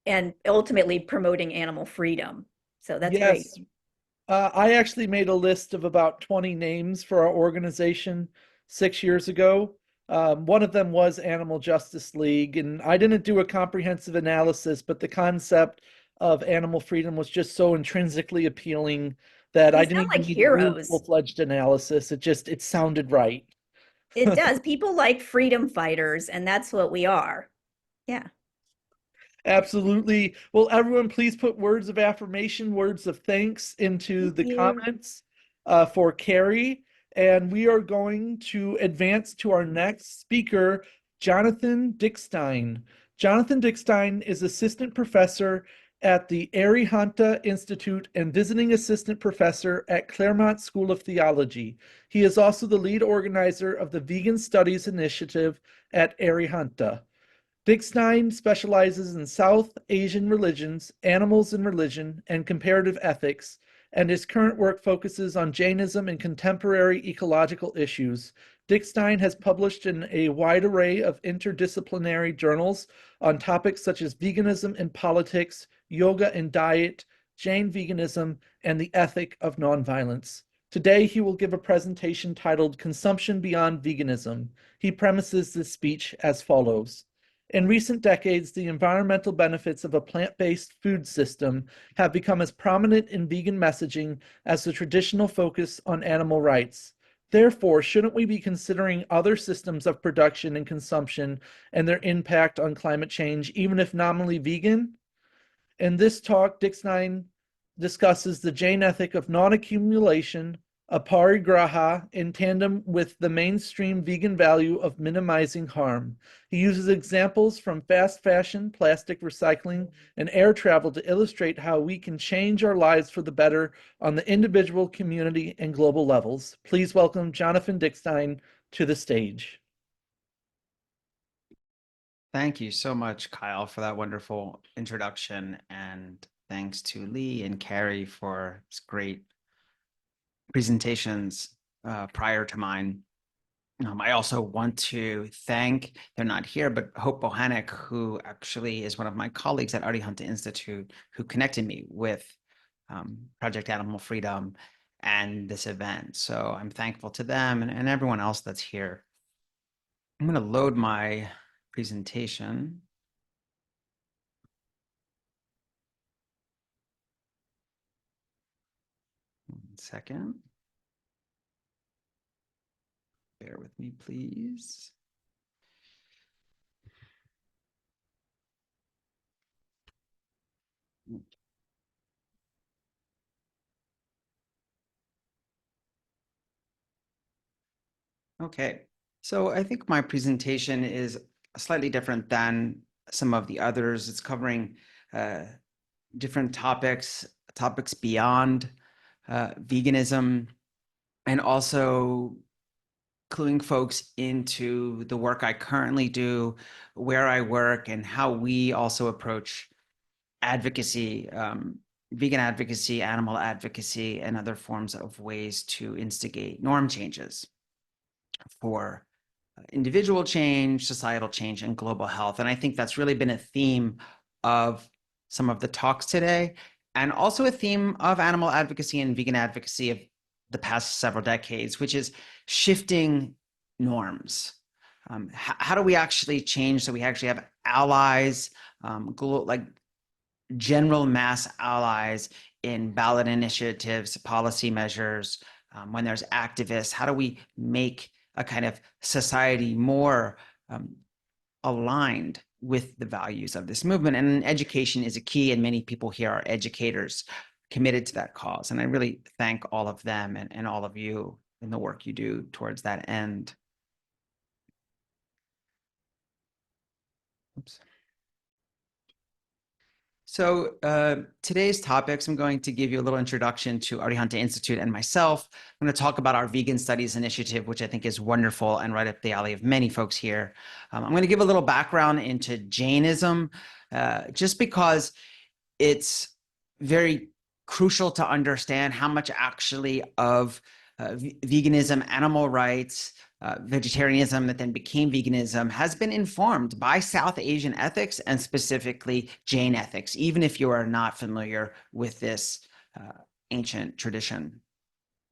and ultimately promoting animal freedom. So that's great. Yes. I actually made a list of about 20 names for our organization 6 years ago. One of them was Animal Justice League, and I didn't do a comprehensive analysis, but the concept of animal freedom was just so intrinsically appealing that They I sound didn't even like need to do a heroes. full-fledged analysis. It sounded right. It does. People like freedom fighters, and that's what we are. Yeah. Absolutely. Well, everyone, please put words of affirmation, words of thanks into Thank the you. comments for Carrie. And we are going to advance to our next speaker, Jonathan Dickstein. Jonathan Dickstein is assistant professor at the Arihanta Institute and visiting assistant professor at Claremont School of Theology. He is also the lead organizer of the Vegan Studies Initiative at Arihanta. Dickstein specializes in South Asian religions, animals and religion, and comparative ethics, and his current work focuses on Jainism and contemporary ecological issues. Dickstein has published in a wide array of interdisciplinary journals on topics such as veganism and politics, yoga and diet, Jain veganism, and the ethic of nonviolence. Today, he will give a presentation titled Consumption Beyond Veganism. He premises this speech as follows. In recent decades, the environmental benefits of a plant-based food system have become as prominent in vegan messaging as the traditional focus on animal rights. Therefore, shouldn't we be considering other systems of production and consumption and their impact on climate change, even if nominally vegan? In this talk, Dickstein discusses the Jain ethic of non-accumulation, aparigraha, in tandem with the mainstream vegan value of minimizing harm. He uses examples from fast fashion, plastic recycling, and air travel to illustrate how we can change our lives for the better on the individual, community, and global levels. Please welcome Jonathan Dickstein to the stage. Thank you so much, Kyle, for that wonderful introduction. And thanks to Lee and Carrie for great presentations prior to mine. I also want to thank, they're not here, but Hope Bohanec, who actually is one of my colleagues at Arihanta Institute, who connected me with Project Animal Freedom and this event. So I'm thankful to them and everyone else that's here. I'm going to load my presentation. One second. Bear with me, please. Okay, so I think my presentation is slightly different than some of the others. It's covering different topics beyond veganism, and also cluing folks into the work I currently do, where I work, and how we also approach advocacy, vegan advocacy, animal advocacy, and other forms of ways to instigate norm changes for individual change, societal change, and global health. And I think that's really been a theme of some of the talks today, and also a theme of animal advocacy and vegan advocacy of the past several decades, which is shifting norms. How do we actually change so we actually have allies, like general mass allies in ballot initiatives, policy measures, when there's activists? How do we make a kind of society more aligned with the values of this movement? And education is a key, and many people here are educators committed to that cause. And I really thank all of them and all of you in the work you do towards that end. Oops. So today's topics, I'm going to give you a little introduction to Arihanta Institute and myself. I'm going to talk about our Vegan Studies Initiative, which I think is wonderful and right up the alley of many folks here. I'm going to give a little background into Jainism, just because it's very crucial to understand how much actually of veganism, animal rights, vegetarianism that then became veganism has been informed by South Asian ethics and specifically Jain ethics, even if you are not familiar with this ancient tradition.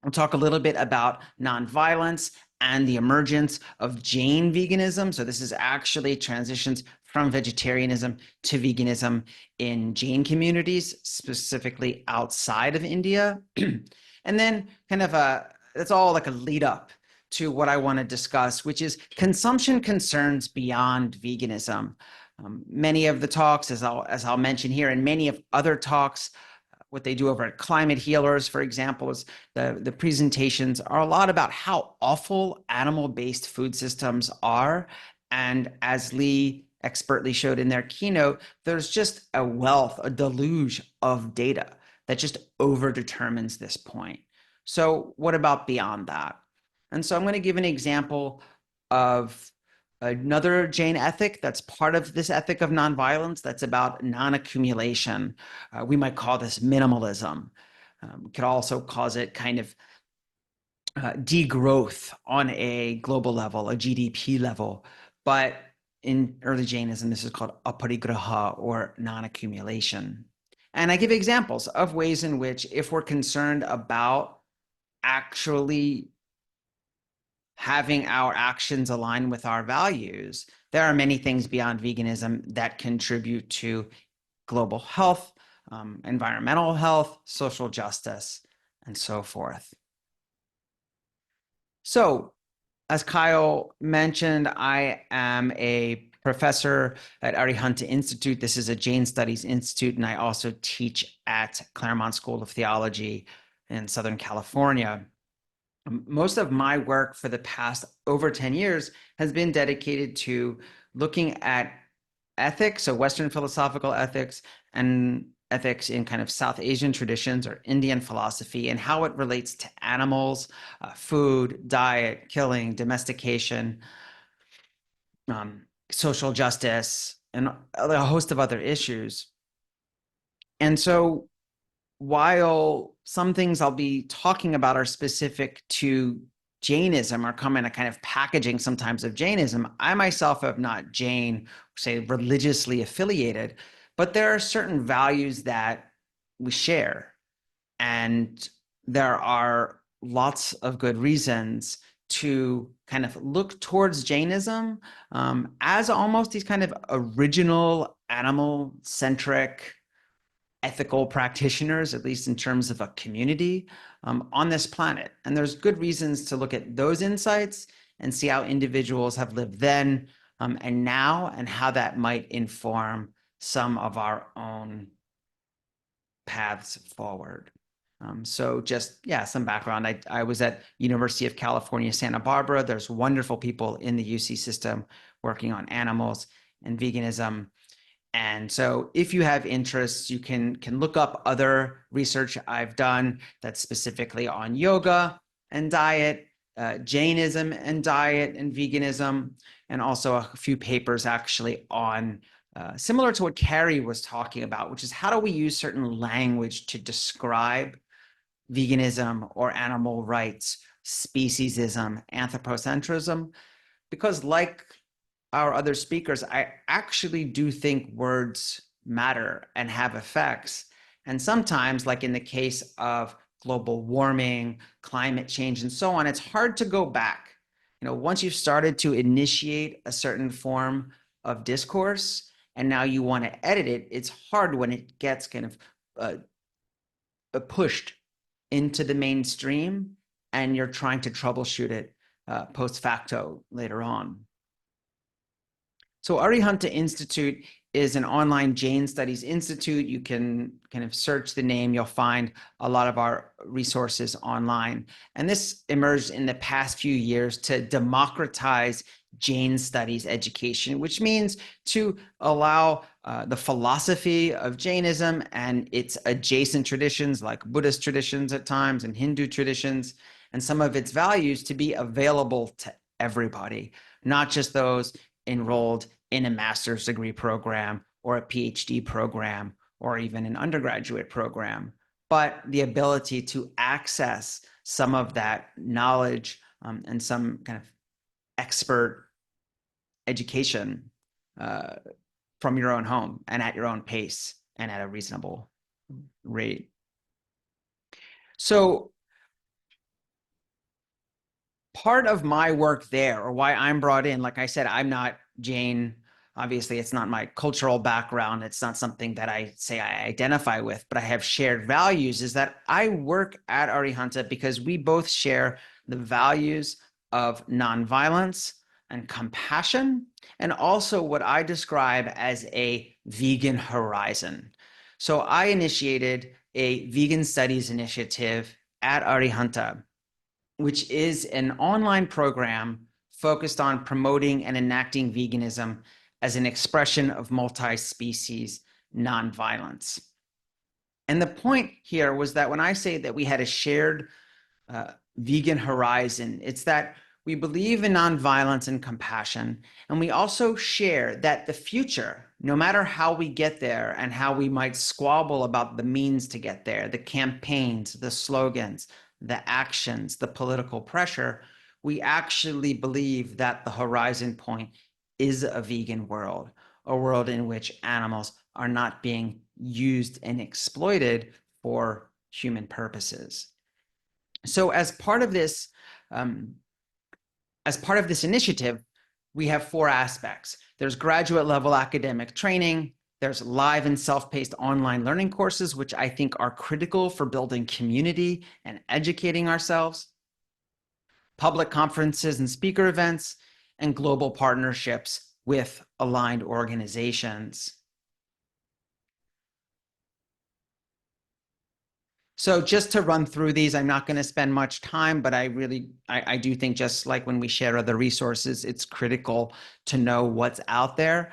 We'll talk a little bit about nonviolence and the emergence of Jain veganism. So this is actually transitions from vegetarianism to veganism in Jain communities, specifically outside of India. And then kind of that's all like a lead up to what I want to discuss, which is consumption concerns beyond veganism. Many of the talks, as I'll mention here, and many of other talks, what they do over at Climate Healers, for example, is the presentations are a lot about how awful animal-based food systems are. And as Lee expertly showed in their keynote, there's just a wealth, a deluge of data that just overdetermines this point. So what about beyond that? And so I'm going to give an example of another Jain ethic that's part of this ethic of nonviolence that's about non-accumulation. We might call this minimalism. We could also call it kind of degrowth on a global level, a GDP level. But in early Jainism, this is called aparigraha, or non-accumulation. And I give examples of ways in which, if we're concerned about actually having our actions align with our values, there are many things beyond veganism that contribute to global health, environmental health, social justice, and so forth. So, as Kyle mentioned, I am a professor at Arihanta Institute. This is a Jain Studies Institute, and I also teach at Claremont School of Theology in Southern California. Most of my work for the past over 10 years has been dedicated to looking at ethics, so Western philosophical ethics, and ethics in kind of South Asian traditions or Indian philosophy, and how it relates to animals, food, diet, killing, domestication, social justice, and a host of other issues. And so while some things I'll be talking about are specific to Jainism or come in a kind of packaging sometimes of Jainism, I myself am not Jain, say religiously affiliated, but there are certain values that we share. And there are lots of good reasons to kind of look towards Jainism as almost these kind of original animal-centric ethical practitioners, at least in terms of a community on this planet. And there's good reasons to look at those insights and see how individuals have lived then and now, and how that might inform some of our own paths forward. So just, yeah, some background. I was at University of California, Santa Barbara. There's wonderful people in the UC system working on animals and veganism. And so if you have interests, you can look up other research I've done that's specifically on yoga and diet, Jainism and diet and veganism, and also a few papers actually on similar to what Carrie was talking about, which is how do we use certain language to describe veganism or animal rights, speciesism, anthropocentrism, because like our other speakers, I actually do think words matter and have effects. And sometimes, like in the case of global warming, climate change, and so on, it's hard to go back. You know, once you've started to initiate a certain form of discourse, and now you want to edit it, it's hard when it gets kind of pushed into the mainstream and you're trying to troubleshoot it post facto later on. So Arihanta Institute is an online Jain Studies Institute. You can kind of search the name. You'll find a lot of our resources online. And this emerged in the past few years to democratize Jain studies education, which means to allow the philosophy of Jainism and its adjacent traditions like Buddhist traditions at times and Hindu traditions, and some of its values to be available to everybody, not just those enrolled in a master's degree program or a PhD program or even an undergraduate program, but the ability to access some of that knowledge and some kind of expert education from your own home and at your own pace and at a reasonable rate. So part of my work there, or why I'm brought in, like I said, I'm not Jain. Obviously, it's not my cultural background. It's not something that I say I identify with, but I have shared values, is that I work at Arihanta because we both share the values of nonviolence and compassion, and also what I describe as a vegan horizon. So I initiated a vegan studies initiative at Arihanta, which is an online program focused on promoting and enacting veganism as an expression of multi-species nonviolence. And the point here was that when I say that we had a shared vegan horizon, it's that we believe in nonviolence and compassion, and we also share that the future, no matter how we get there and how we might squabble about the means to get there, the campaigns, the slogans, the actions, the political pressure, we actually believe that the horizon point is a vegan world, a world in which animals are not being used and exploited for human purposes. So as part of this initiative, we have 4 aspects. There's graduate level academic training, there's live and self-paced online learning courses, which I think are critical for building community and educating ourselves, public conferences and speaker events, and global partnerships with aligned organizations. So just to run through these, I'm not going to spend much time, but I do think, just like when we share other resources, it's critical to know what's out there.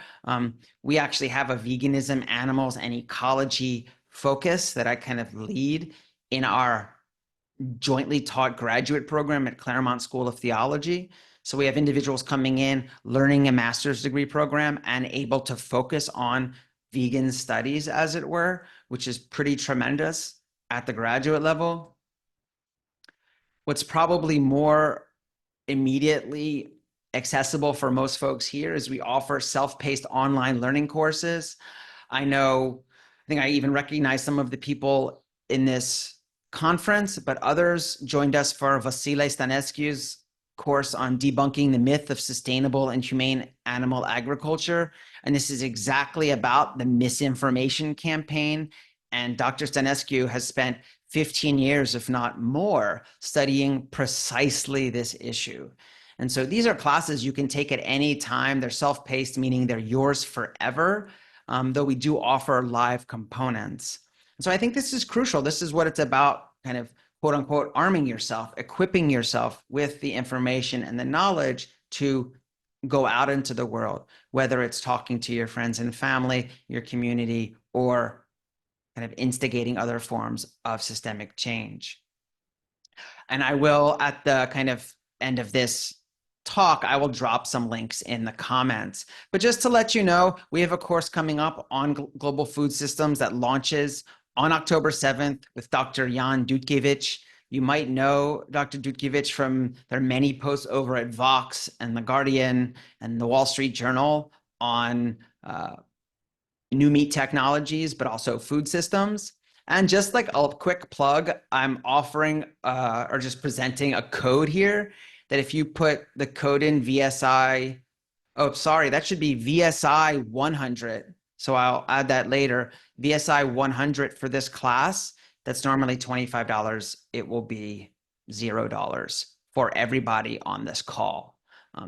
We actually have a veganism, animals, and ecology focus that I kind of lead in our jointly taught graduate program at Claremont School of Theology. So we have individuals coming in, learning a master's degree program and able to focus on vegan studies, as it were, which is pretty tremendous at the graduate level. What's probably more immediately accessible for most folks here is we offer self-paced online learning courses. I think I even recognize some of the people in this conference, but others joined us for Vasile Stanescu's course on debunking the myth of sustainable and humane animal agriculture. And this is exactly about the misinformation campaign. And Dr. Stanescu has spent 15 years, if not more, studying precisely this issue. And so these are classes you can take at any time. They're self-paced, meaning they're yours forever, though we do offer live components. And so I think this is crucial. This is what it's about, kind of quote unquote, arming yourself, equipping yourself with the information and the knowledge to go out into the world, whether it's talking to your friends and family, your community, or kind of instigating other forms of systemic change. And I will, at the kind of end of this talk, I will drop some links in the comments. But just to let you know, we have a course coming up on global food systems that launches on October 7th with Dr. Jan Dutkiewicz. You might know Dr. Dutkiewicz from their many posts over at Vox and The Guardian and the Wall Street Journal on new meat technologies, but also food systems. And just like a quick plug, I'm offering or just presenting a code here that if you put the code in VSI, that should be VSI 100. So I'll add that later. VSI 100 for this class, that's normally $25. It will be $0 for everybody on this call.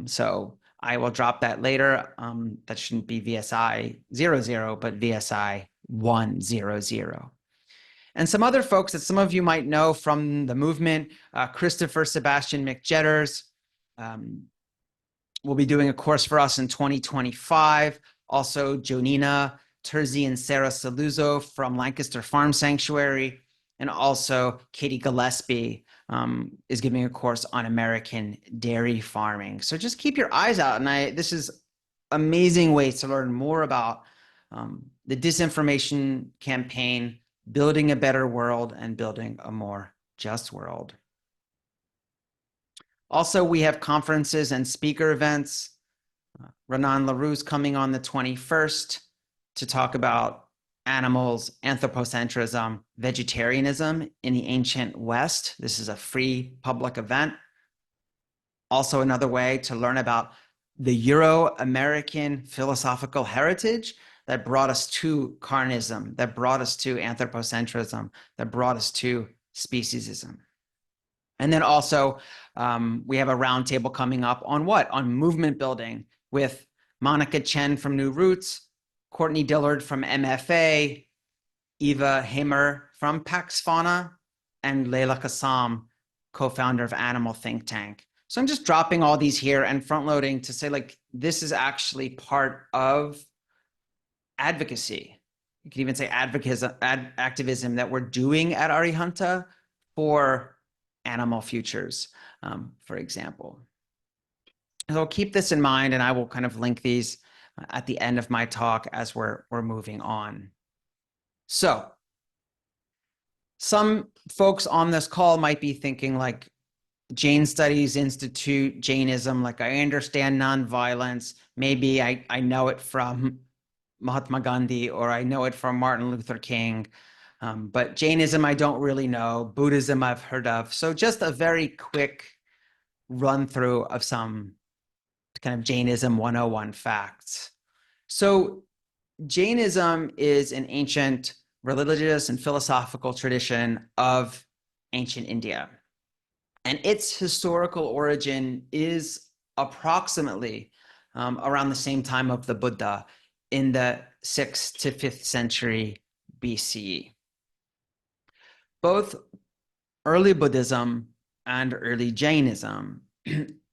So I will drop that later. That shouldn't be VSI 00, but VSI 100. And some other folks that some of you might know from the movement, Christopher Sebastian McJetters will be doing a course for us in 2025. Also, Jonina Terzi and Sarah Saluzzo from Lancaster Farm Sanctuary, and also Katie Gillespie is giving a course on American dairy farming. So just keep your eyes out. And this is amazing ways to learn more about the disinformation campaign, building a better world, and building a more just world. Also, we have conferences and speaker events. Renan LaRue's coming on the 21st to talk about animals, anthropocentrism, vegetarianism in the ancient West. This is a free public event. Also, another way to learn about the Euro-American philosophical heritage that brought us to carnism, that brought us to anthropocentrism, that brought us to speciesism. And then also, we have a roundtable coming up on what? On movement building with Monica Chen from New Roots, Courtney Dillard from MFA, Eva Hamer from Pax Fauna, and Leila Kassam, co-founder of Animal Think Tank. So I'm just dropping all these here and front loading to say, like, this is actually part of advocacy. You could even say activism that we're doing at Arihanta for animal futures, for example. So keep this in mind, and I will kind of link these at the end of my talk as we're moving on. So some folks on this call might be thinking, like, Jain Studies Institute, Jainism, like, I understand nonviolence. Maybe I know it from Mahatma Gandhi, or I know it from Martin Luther King. But Jainism, I don't really know. Buddhism, I've heard of. So just a very quick run through of some kind of Jainism 101 facts. So Jainism is an ancient religious and philosophical tradition of ancient India. And its historical origin is approximately around the same time of the Buddha, in the 6th to 5th century BCE. Both early Buddhism and early Jainism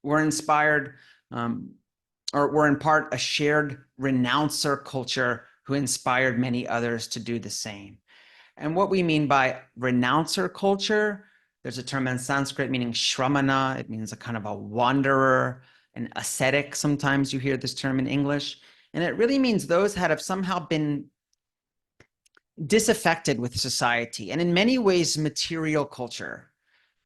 were inspired, or were in part a shared renouncer culture who inspired many others to do the same. And what we mean by renouncer culture, there's a term in Sanskrit meaning shramana. It means a kind of a wanderer, an ascetic. Sometimes you hear this term in English. And it really means those that have somehow been disaffected with society and in many ways material culture.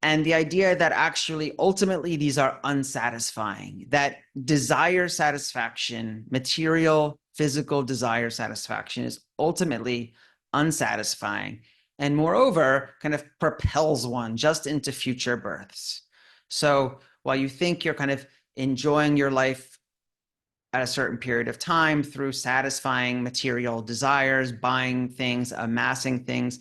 And the idea that actually ultimately these are unsatisfying, that desire satisfaction, material, physical desire satisfaction is ultimately unsatisfying. And moreover, kind of propels one just into future births. So while you think you're kind of enjoying your life at a certain period of time through satisfying material desires, buying things, amassing things,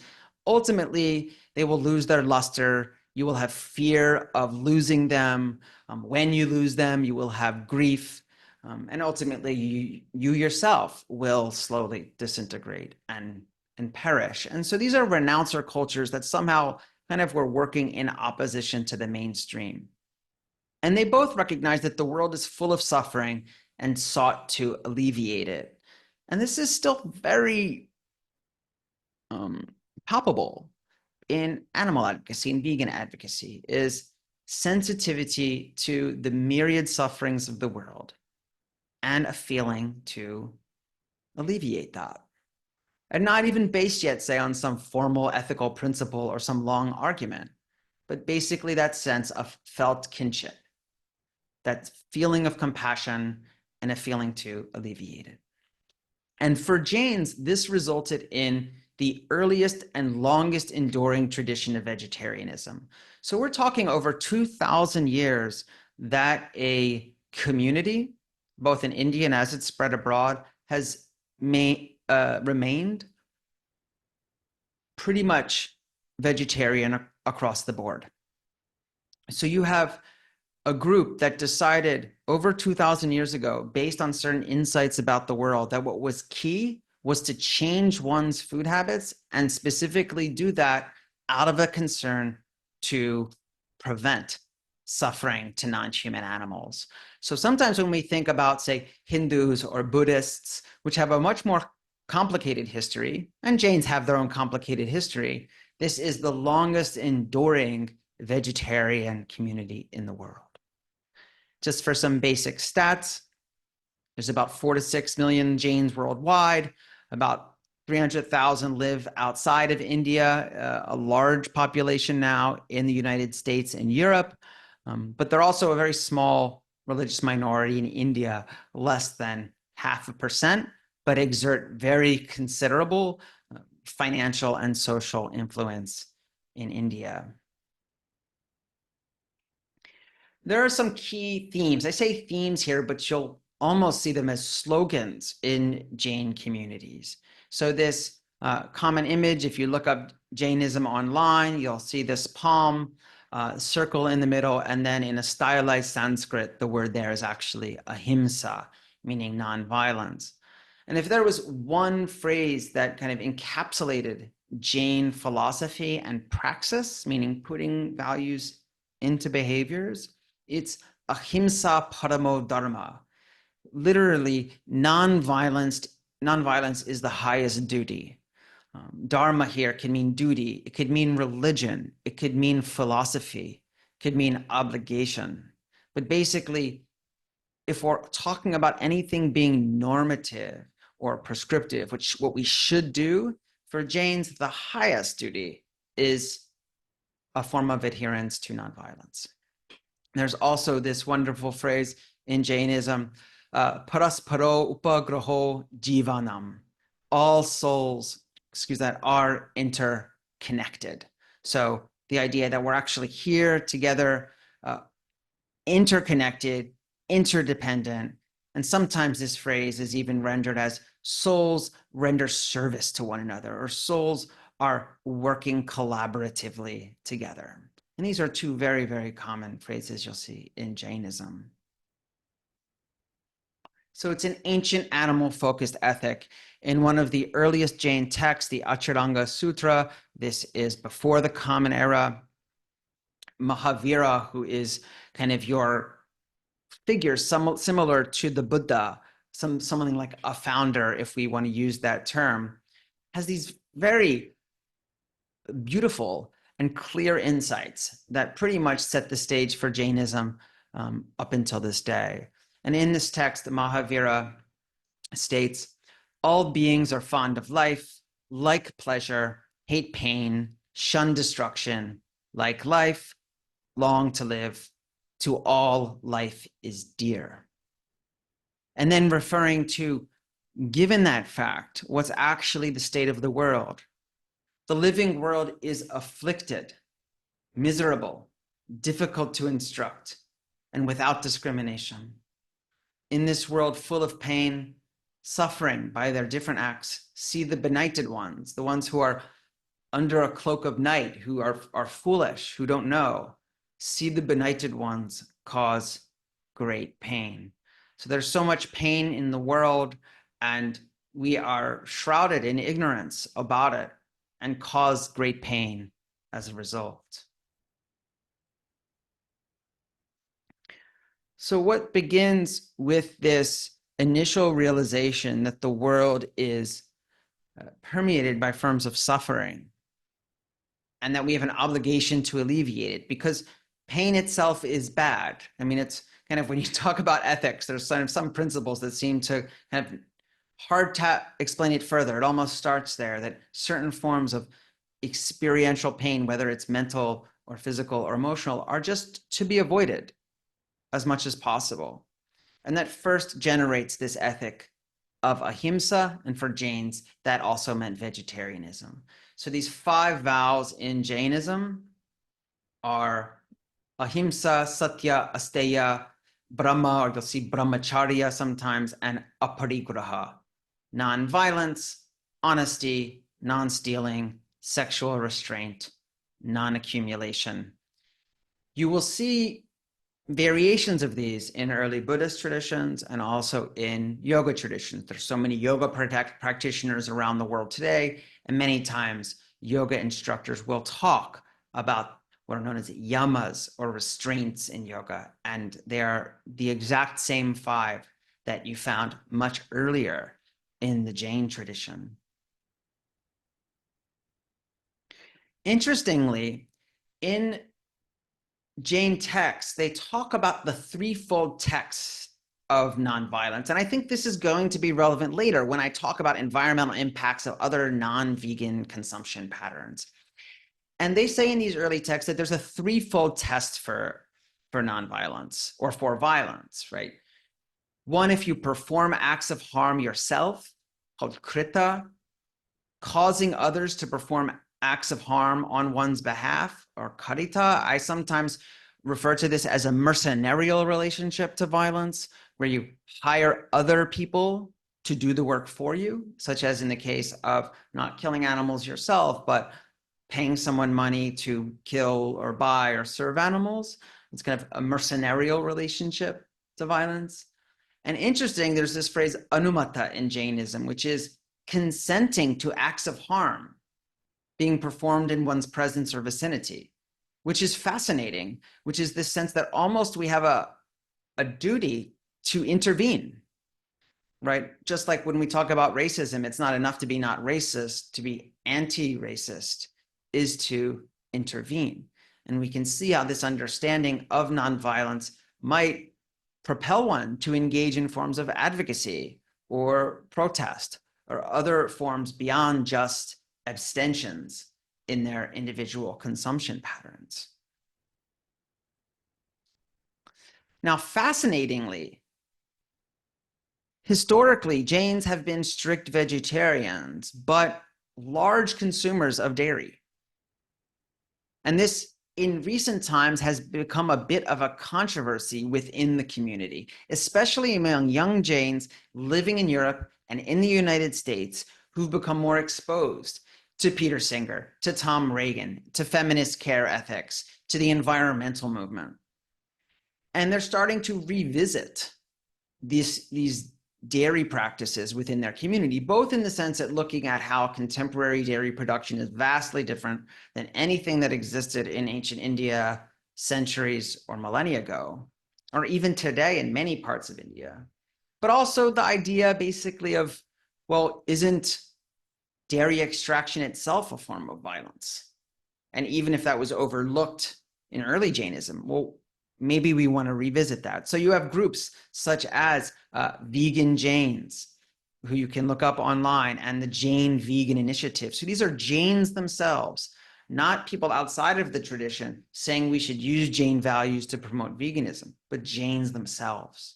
ultimately they will lose their luster. You will have fear of losing them. When you lose them, you will have grief. And ultimately, you yourself will slowly disintegrate and perish. And so these are renouncer cultures that somehow kind of were working in opposition to the mainstream. And they both recognize that the world is full of suffering and sought to alleviate it. And this is still very palpable in animal advocacy and vegan advocacy, is sensitivity to the myriad sufferings of the world and a feeling to alleviate that. And not even based yet, say, on some formal ethical principle or some long argument, but basically that sense of felt kinship, that feeling of compassion and a feeling to alleviate it. And for Jains, this resulted in the earliest and longest enduring tradition of vegetarianism. So we're talking over 2,000 years that a community, both in India and as it's spread abroad, has remained pretty much vegetarian across the board. So you have a group that decided over 2,000 years ago, based on certain insights about the world, that what was key was to change one's food habits, and specifically do that out of a concern to prevent suffering to non-human animals. So sometimes when we think about, say, Hindus or Buddhists, which have a much more complicated history, and Jains have their own complicated history, this is the longest enduring vegetarian community in the world. Just for some basic stats, there's about 4 to 6 million Jains worldwide. About 300,000 live outside of India, a large population now in the United States and Europe. But they're also a very small religious minority in India, less than 0.5%, but exert very considerable financial and social influence in India. There are some key themes. I say themes here, but you'll almost see them as slogans in Jain communities. So this common image, if you look up Jainism online, you'll see this palm circle in the middle, and then in a stylized Sanskrit, the word there is actually ahimsa, meaning nonviolence. And if there was one phrase that kind of encapsulated Jain philosophy and praxis, meaning putting values into behaviors, it's ahimsa paramo dharma. Literally, nonviolence is the highest duty. Dharma here can mean duty. It could mean religion. It could mean philosophy. It could mean obligation. But basically, if we're talking about anything being normative or prescriptive, which what we should do for Jains, the highest duty is a form of adherence to nonviolence. There's also this wonderful phrase in Jainism, parasparo upagraho jivanam. All souls, are interconnected. So the idea that we're actually here together, interconnected, interdependent, and sometimes this phrase is even rendered as souls render service to one another, or souls are working collaboratively together. And these are two very, very common phrases you'll see in Jainism. So it's an ancient animal-focused ethic. In one of the earliest Jain texts, the Acharanga Sutra, this is before the Common Era, Mahavira, who is kind of your figure similar to the Buddha, something like a founder, if we want to use that term, has these very beautiful and clear insights that pretty much set the stage for Jainism up until this day. And in this text, Mahavira states, all beings are fond of life, like pleasure, hate pain, shun destruction, like life, long to live. To all, life is dear. And then referring to, given that fact, what's actually the state of the world? The living world is afflicted, miserable, difficult to instruct, and without discrimination. In this world full of pain, suffering by their different acts, see the benighted ones, the ones who are under a cloak of night, who are foolish, who don't know. See the benighted ones cause great pain. So there's so much pain in the world, and we are shrouded in ignorance about it and cause great pain as a result. So what begins with this initial realization that the world is permeated by forms of suffering and that we have an obligation to alleviate it, because pain itself is bad. I mean, it's kind of, when you talk about ethics, there's some principles that seem to kind of hard to explain it further. It almost starts there, that certain forms of experiential pain, whether it's mental or physical or emotional, are just to be avoided as much as possible. And that first generates this ethic of ahimsa, and for Jains, that also meant vegetarianism. So these 5 vows in Jainism are ahimsa, satya, asteya, brahma, or you'll see brahmacharya sometimes, and aparigraha, non-violence, honesty, non-stealing, sexual restraint, non-accumulation. You will see variations of these in early Buddhist traditions and also in yoga traditions. There's so many yoga practitioners around the world today, and many times yoga instructors will talk about what are known as yamas, or restraints in yoga, and they are the exact same 5 that you found much earlier in the Jain tradition. Interestingly, in Jain texts, they talk about the threefold text of nonviolence. And I think this is going to be relevant later when I talk about environmental impacts of other non-vegan consumption patterns. And they say in these early texts that there's a threefold test for nonviolence or for violence, right? One, if you perform acts of harm yourself, called krita, causing others to perform acts of harm on one's behalf, or karita. I sometimes refer to this as a mercenarial relationship to violence, where you hire other people to do the work for you, such as in the case of not killing animals yourself, but paying someone money to kill or buy or serve animals. It's kind of a mercenarial relationship to violence. And interesting, there's this phrase anumata in Jainism, which is consenting to acts of harm being performed in one's presence or vicinity, which is fascinating, which is this sense that almost we have a duty to intervene, right? Just like when we talk about racism, it's not enough to be not racist, to be anti-racist is to intervene. And we can see how this understanding of nonviolence might propel one to engage in forms of advocacy or protest or other forms beyond just abstentions in their individual consumption patterns. Now, fascinatingly, historically, Jains have been strict vegetarians, but large consumers of dairy. And this, in recent times, has become a bit of a controversy within the community, especially among young Jains living in Europe and in the United States who've become more exposed to Peter Singer, to Tom Reagan, to feminist care ethics, to the environmental movement. And they're starting to revisit these dairy practices within their community, both in the sense that looking at how contemporary dairy production is vastly different than anything that existed in ancient India centuries or millennia ago, or even today in many parts of India. But also the idea basically of, well, isn't dairy extraction itself a form of violence? And even if that was overlooked in early Jainism, well, maybe we want to revisit that. So you have groups such as vegan Jains, who you can look up online, and the Jain Vegan Initiative. So these are Jains themselves, not people outside of the tradition saying we should use Jain values to promote veganism, but Jains themselves.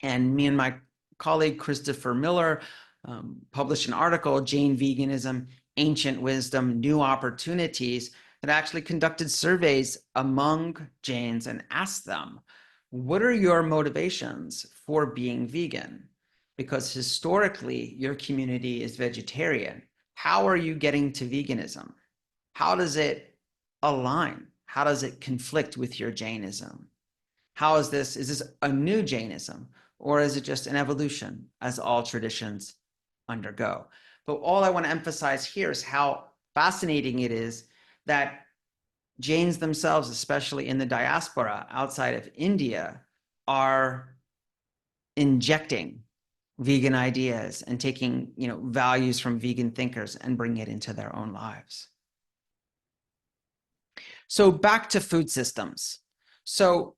And me and my colleague Christopher Miller published an article, Jain Veganism, Ancient Wisdom, New Opportunities, that actually conducted surveys among Jains and asked them, what are your motivations for being vegan? Because historically, your community is vegetarian. How are you getting to veganism? How does it align? How does it conflict with your Jainism? How is this a new Jainism, or is it just an evolution as all traditions undergo? But all I want to emphasize here is how fascinating it is that Jains themselves, especially in the diaspora outside of India, are injecting vegan ideas and taking, values from vegan thinkers and bringing it into their own lives. So back to food systems. So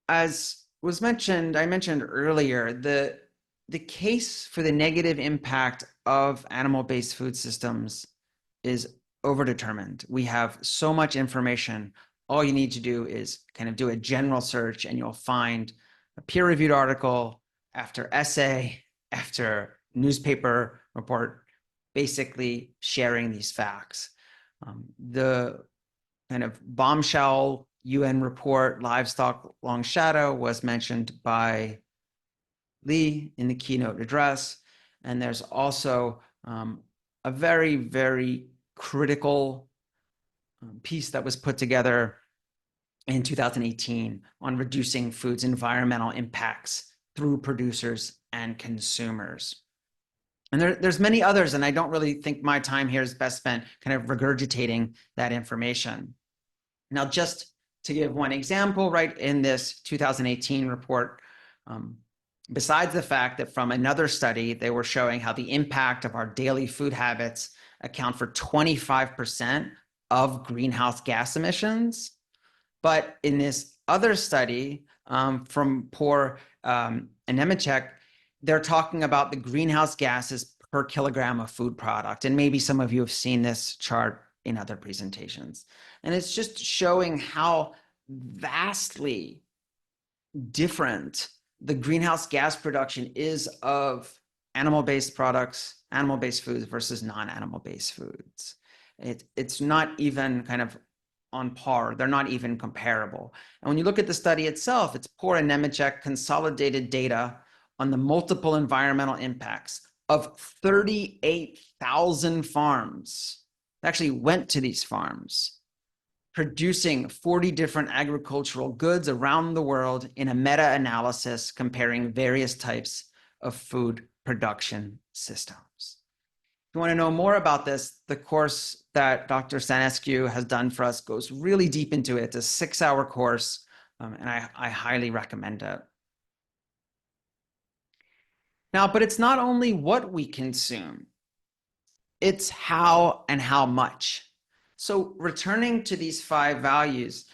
as was mentioned, I mentioned earlier, the case for the negative impact of animal-based food systems is overdetermined. We have so much information. All you need to do is kind of do a general search and you'll find a peer-reviewed article after essay, after newspaper report, basically sharing these facts. The kind of bombshell UN report, Livestock Long Shadow, was mentioned by Lee in the keynote address. And there's also a very, very critical piece that was put together in 2018 on reducing food's environmental impacts through producers and consumers. And there's many others, and I don't really think my time here is best spent kind of regurgitating that information. Now, just to give one example, right, in this 2018 report, Besides the fact that from another study, they were showing how the impact of our daily food habits account for 25% of greenhouse gas emissions. But in this other study from Poor and Nemechek, they're talking about the greenhouse gases per kilogram of food product. And maybe some of you have seen this chart in other presentations. And it's just showing how vastly different the greenhouse gas production is of animal-based products, animal-based foods versus non-animal-based foods. It's not even kind of on par. They're not even comparable. And when you look at the study itself, it's Poor and Nemechek consolidated data on the multiple environmental impacts of 38,000 farms. They actually went to these farms, producing 40 different agricultural goods around the world in a meta-analysis comparing various types of food production systems. If you want to know more about this, the course that Dr. Stanescu has done for us goes really deep into it. It's a 6-hour course, and I highly recommend it. Now, but it's not only what we consume, it's how and how much. So returning to these 5 values,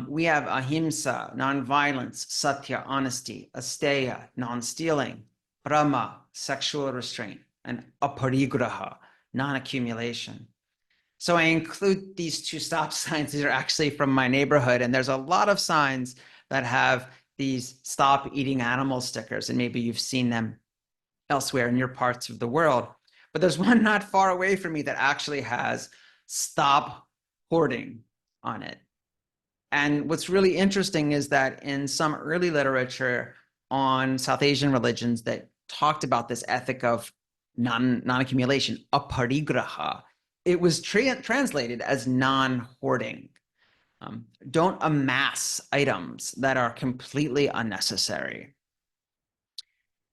we have ahimsa, nonviolence, satya, honesty, asteya, non-stealing, brahma, sexual restraint, and aparigraha, non-accumulation. So I include these 2 stop signs. These are actually from my neighborhood, and there's a lot of signs that have these stop eating animal stickers, and maybe you've seen them elsewhere in your parts of the world. But there's one not far away from me that actually has stop hoarding on it. And what's really interesting is that in some early literature on South Asian religions that talked about this ethic of non-accumulation, aparigraha, it was translated as non-hoarding. Don't amass items that are completely unnecessary.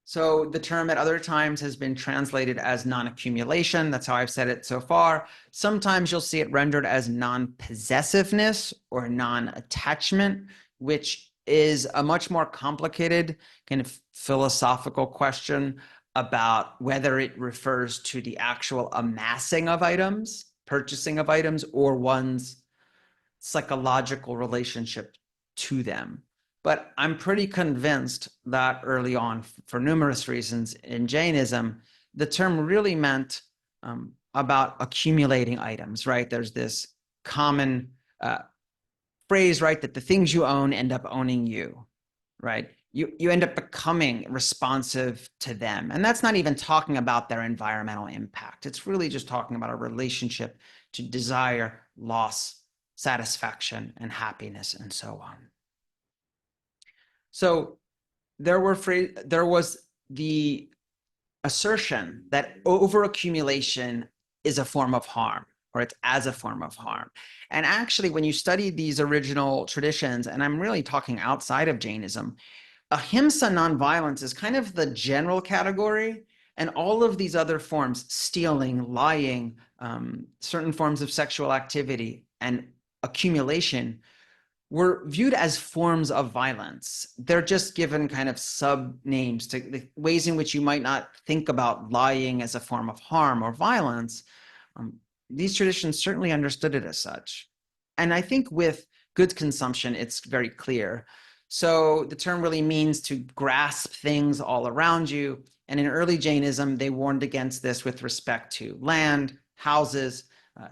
So the term at other times has been translated as non-accumulation. That's how I've said it so far. Sometimes you'll see it rendered as non-possessiveness or non-attachment, which is a much more complicated kind of philosophical question about whether it refers to the actual amassing of items, purchasing of items, or one's psychological relationship to them. But I'm pretty convinced that early on, for numerous reasons in Jainism, the term really meant about accumulating items, right? There's this common phrase, right, that the things you own end up owning you, right? You end up becoming responsive to them. And that's not even talking about their environmental impact. It's really just talking about a relationship to desire, loss, satisfaction, and happiness, and so on. So there was the assertion that overaccumulation is a form of harm, or it's as a form of harm. And actually, when you study these original traditions, and I'm really talking outside of Jainism, ahimsa, nonviolence, is kind of the general category, and all of these other forms, stealing, lying, certain forms of sexual activity, and accumulation, were viewed as forms of violence. They're just given kind of sub names to the ways in which you might not think about lying as a form of harm or violence. These traditions certainly understood it as such. And I think with goods consumption, it's very clear. So the term really means to grasp things all around you. And in early Jainism, they warned against this with respect to land, houses,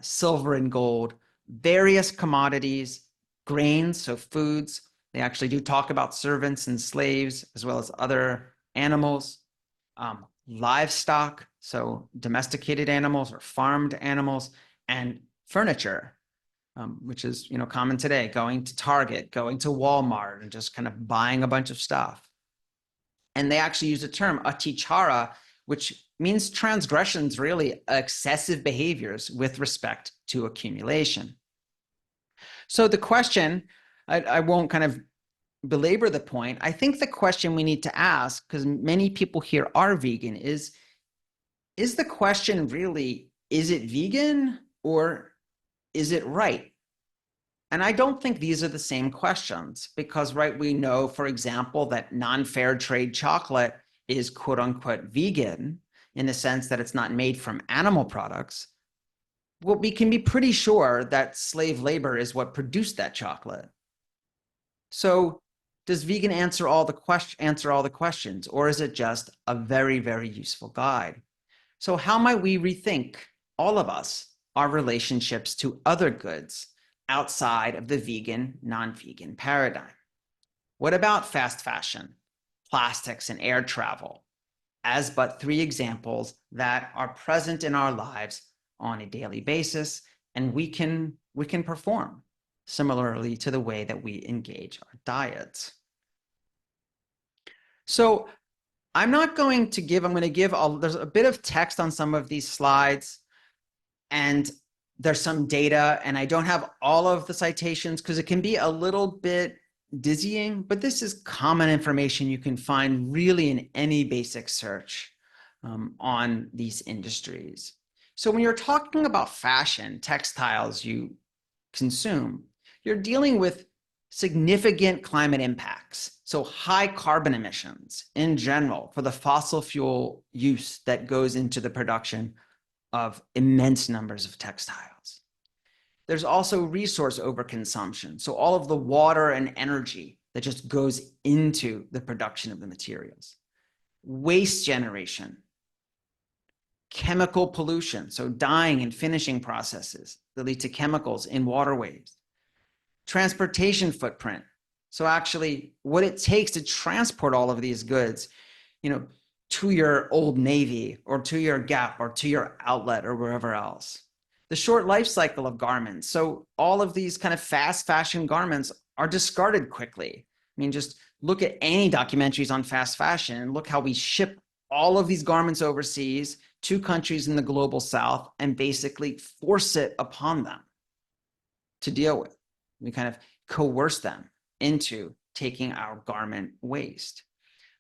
silver and gold, various commodities, grains, so foods. They actually do talk about servants and slaves, as well as other animals, livestock, so domesticated animals or farmed animals, and furniture, which is common today, going to Target, going to Walmart, and just kind of buying a bunch of stuff. And they actually use the term atichara, which means transgressions, really excessive behaviors with respect to accumulation. So the question, I won't kind of belabor the point. I think the question we need to ask, because many people here are vegan, is the question really, is it vegan or is it right? And I don't think these are the same questions because, right, we know, for example, that non-fair trade chocolate is quote unquote vegan in the sense that it's not made from animal products. Well, we can be pretty sure that slave labor is what produced that chocolate. So does vegan answer all the questions, or is it just a very, very useful guide? So how might we rethink, all of us, our relationships to other goods outside of the vegan, non-vegan paradigm? What about fast fashion, plastics, and air travel as but three examples that are present in our lives on a daily basis, and we can perform similarly to the way that we engage our diets? So I'm going to give, there's a bit of text on some of these slides, and there's some data, and I don't have all of the citations because it can be a little bit dizzying, but this is common information you can find really in any basic search on these industries. So when you're talking about fashion, textiles you consume, you're dealing with significant climate impacts. So high carbon emissions in general for the fossil fuel use that goes into the production of immense numbers of textiles. There's also resource overconsumption. So all of the water and energy that just goes into the production of the materials. Waste generation, chemical pollution, so dyeing and finishing processes that lead to chemicals in waterways. Transportation footprint, so actually what it takes to transport all of these goods, to your Old Navy or to your Gap or to your outlet or wherever else. The short life cycle of garments, so all of these kind of fast fashion garments are discarded quickly. I mean, just look at any documentaries on fast fashion and look how we ship all of these garments overseas to countries in the global south and basically force it upon them to deal with. We kind of coerce them into taking our garment waste.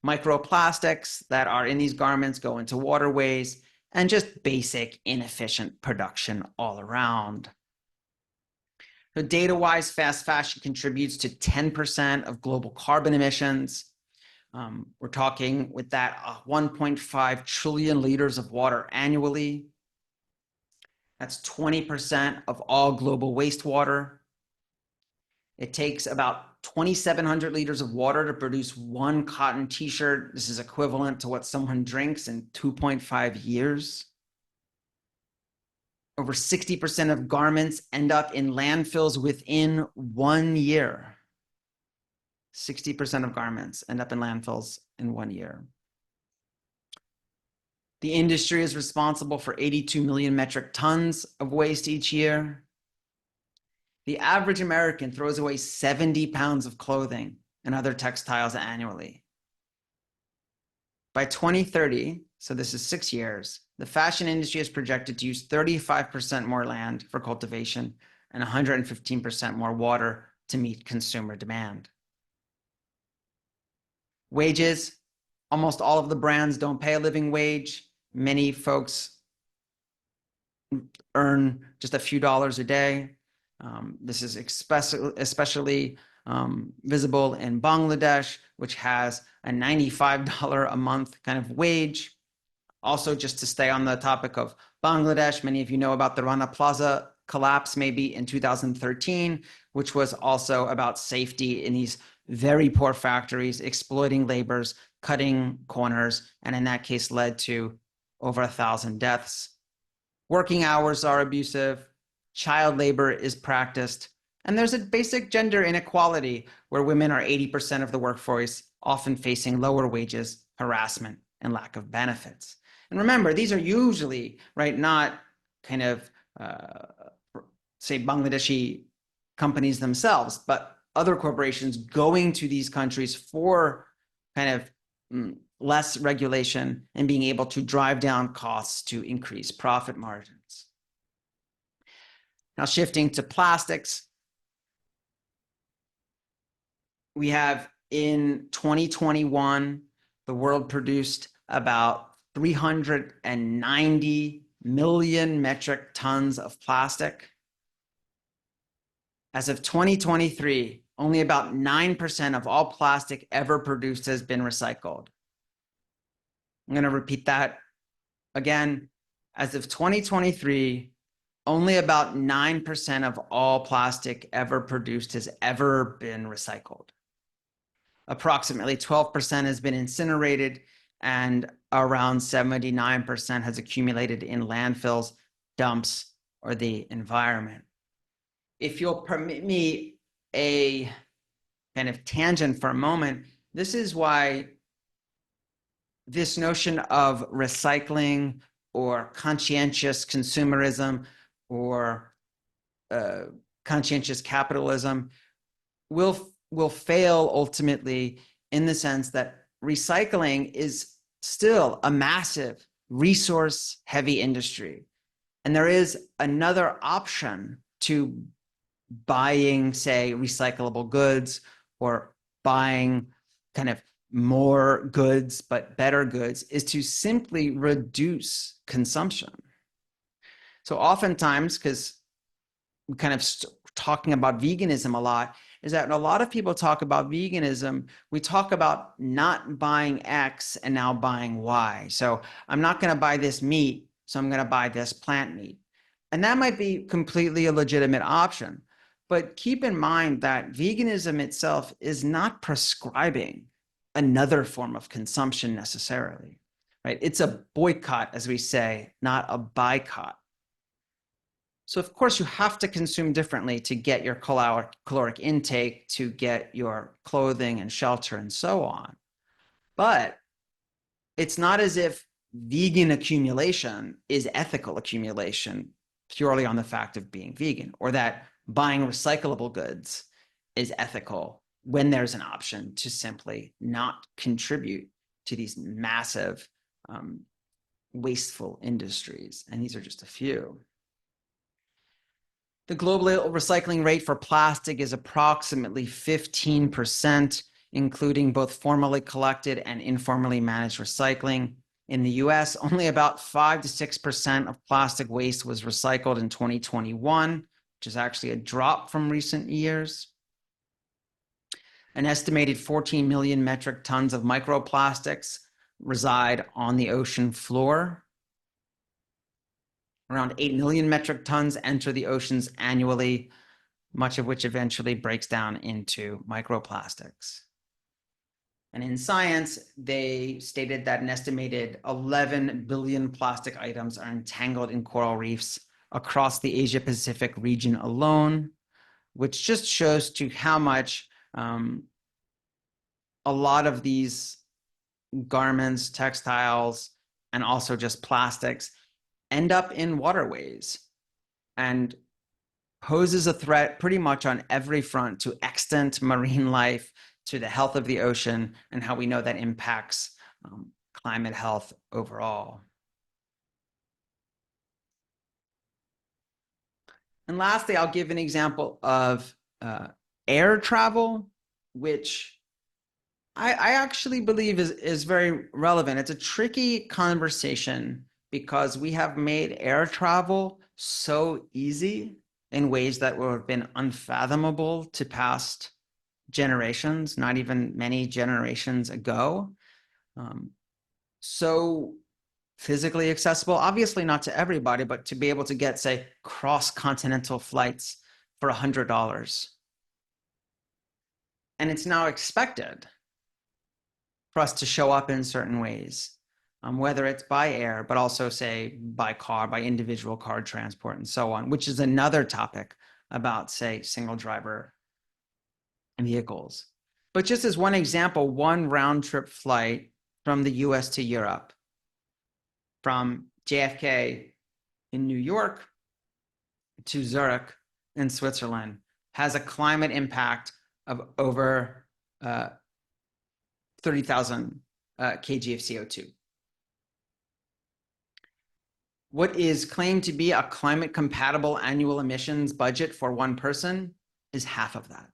Microplastics that are in these garments go into waterways, and just basic inefficient production all around. So data-wise, fast fashion contributes to 10% of global carbon emissions. We're talking with that 1.5 trillion liters of water annually. That's 20% of all global wastewater. It takes about 2,700 liters of water to produce one cotton t-shirt. This is equivalent to what someone drinks in 2.5 years. Over 60% of garments end up in landfills within 1 year. 60% of garments end up in landfills in 1 year. The industry is responsible for 82 million metric tons of waste each year. The average American throws away 70 pounds of clothing and other textiles annually. By 2030, so this is 6 years, the fashion industry is projected to use 35% more land for cultivation and 115% more water to meet consumer demand. Wages, almost all of the brands don't pay a living wage. Many folks earn just a few dollars a day. This is especially visible in Bangladesh, which has a $95 a month kind of wage. Also, just to stay on the topic of Bangladesh, many of you know about the Rana Plaza collapse maybe in 2013, which was also about safety in these very poor factories, exploiting laborers, cutting corners, and in that case led to over 1,000 deaths. Working hours are abusive, child labor is practiced, and there's a basic gender inequality where women are 80% of the workforce, often facing lower wages, harassment, and lack of benefits. And remember, these are usually, right, not kind of, say, Bangladeshi companies themselves, but other corporations going to these countries for kind of less regulation and being able to drive down costs to increase profit margins. Now, shifting to plastics, we have in 2021, the world produced about 390 million metric tons of plastic. As of 2023, only about 9% of all plastic ever produced has been recycled. I'm going to repeat that again. As of 2023, only about 9% of all plastic ever produced has ever been recycled. Approximately 12% has been incinerated, and around 79% has accumulated in landfills, dumps, or the environment. If you'll permit me a kind of tangent for a moment, this is why this notion of recycling or conscientious consumerism or conscientious capitalism will fail ultimately, in the sense that recycling is still a massive resource heavy industry. And there is another option to buying, say, recyclable goods, or buying kind of more goods, but better goods, is to simply reduce consumption. So oftentimes, because we kind of talking about veganism a lot, is that when a lot of people talk about veganism, we talk about not buying X and now buying Y. So I'm not going to buy this meat, so I'm going to buy this plant meat. And that might be completely a legitimate option. But keep in mind that veganism itself is not prescribing another form of consumption necessarily, right? It's a boycott, as we say, not a boycott. So of course you have to consume differently to get your caloric intake, to get your clothing and shelter and so on. But it's not as if vegan accumulation is ethical accumulation purely on the fact of being vegan, or that buying recyclable goods is ethical when there's an option to simply not contribute to these massive wasteful industries. And these are just a few. The global recycling rate for plastic is approximately 15%, including both formally collected and informally managed recycling. In the US, only about 5 to 6% of plastic waste was recycled in 2021, which is actually a drop from recent years. An estimated 14 million metric tons of microplastics reside on the ocean floor. Around 8 million metric tons enter the oceans annually, much of which eventually breaks down into microplastics. And in Science, they stated that an estimated 11 billion plastic items are entangled in coral reefs across the Asia-Pacific region alone, which just shows to how much a lot of these garments, textiles, and also just plastics end up in waterways and poses a threat pretty much on every front to extant marine life, to the health of the ocean, and how we know that impacts climate health overall. And lastly, I'll give an example of air travel, which I actually believe is very relevant. It's a tricky conversation because we have made air travel so easy in ways that would have been unfathomable to past generations, not even many generations ago. So physically accessible, obviously not to everybody, but to be able to get, say, cross-continental flights for $100. And it's now expected for us to show up in certain ways, whether it's by air, but also, say, by car, by individual car transport and so on, which is another topic about, say, single driver vehicles. But just as one example, one round trip flight from the US to Europe, from JFK in New York to Zurich in Switzerland, has a climate impact of over 30,000 kg of CO2. What is claimed to be a climate compatible annual emissions budget for one person is half of that.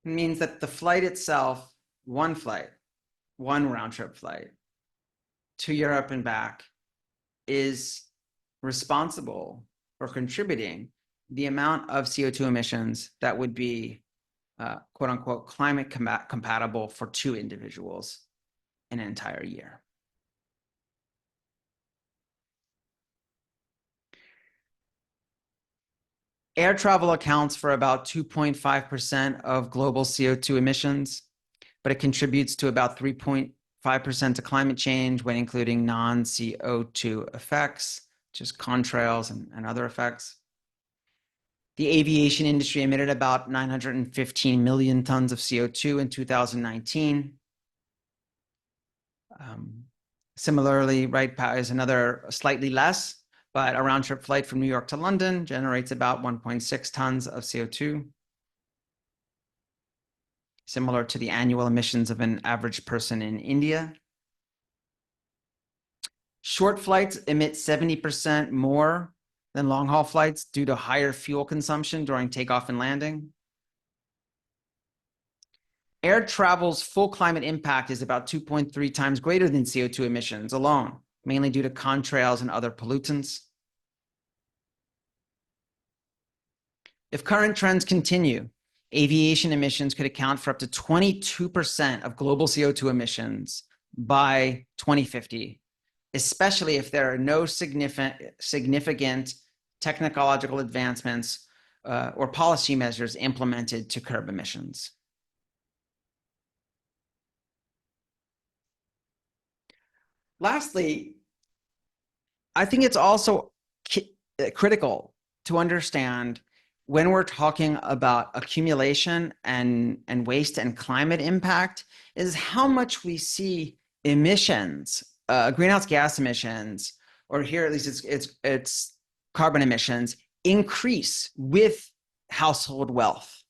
It means that the flight itself, one round trip flight to Europe and back, is responsible for contributing the amount of CO2 emissions that would be quote unquote climate compatible for 2 individuals in an entire year. Air travel accounts for about 2.5% of global CO2 emissions, but it contributes to about 3.5% to climate change when including non-CO2 effects, just contrails and other effects. The aviation industry emitted about 915 million tons of CO2 in 2019. Similarly, right, is another slightly less, but a round-trip flight from New York to London generates about 1.6 tons of CO2, similar to the annual emissions of an average person in India. Short flights emit 70% more than long-haul flights due to higher fuel consumption during takeoff and landing. Air travel's full climate impact is about 2.3 times greater than CO2 emissions alone, mainly due to contrails and other pollutants. If current trends continue, aviation emissions could account for up to 22% of global CO2 emissions by 2050, especially if there are no significant technological advancements or policy measures implemented to curb emissions. Lastly, I think it's also critical to understand when we're talking about accumulation and waste and climate impact is how much we see emissions, greenhouse gas emissions, or here at least it's carbon emissions, increase with household wealth,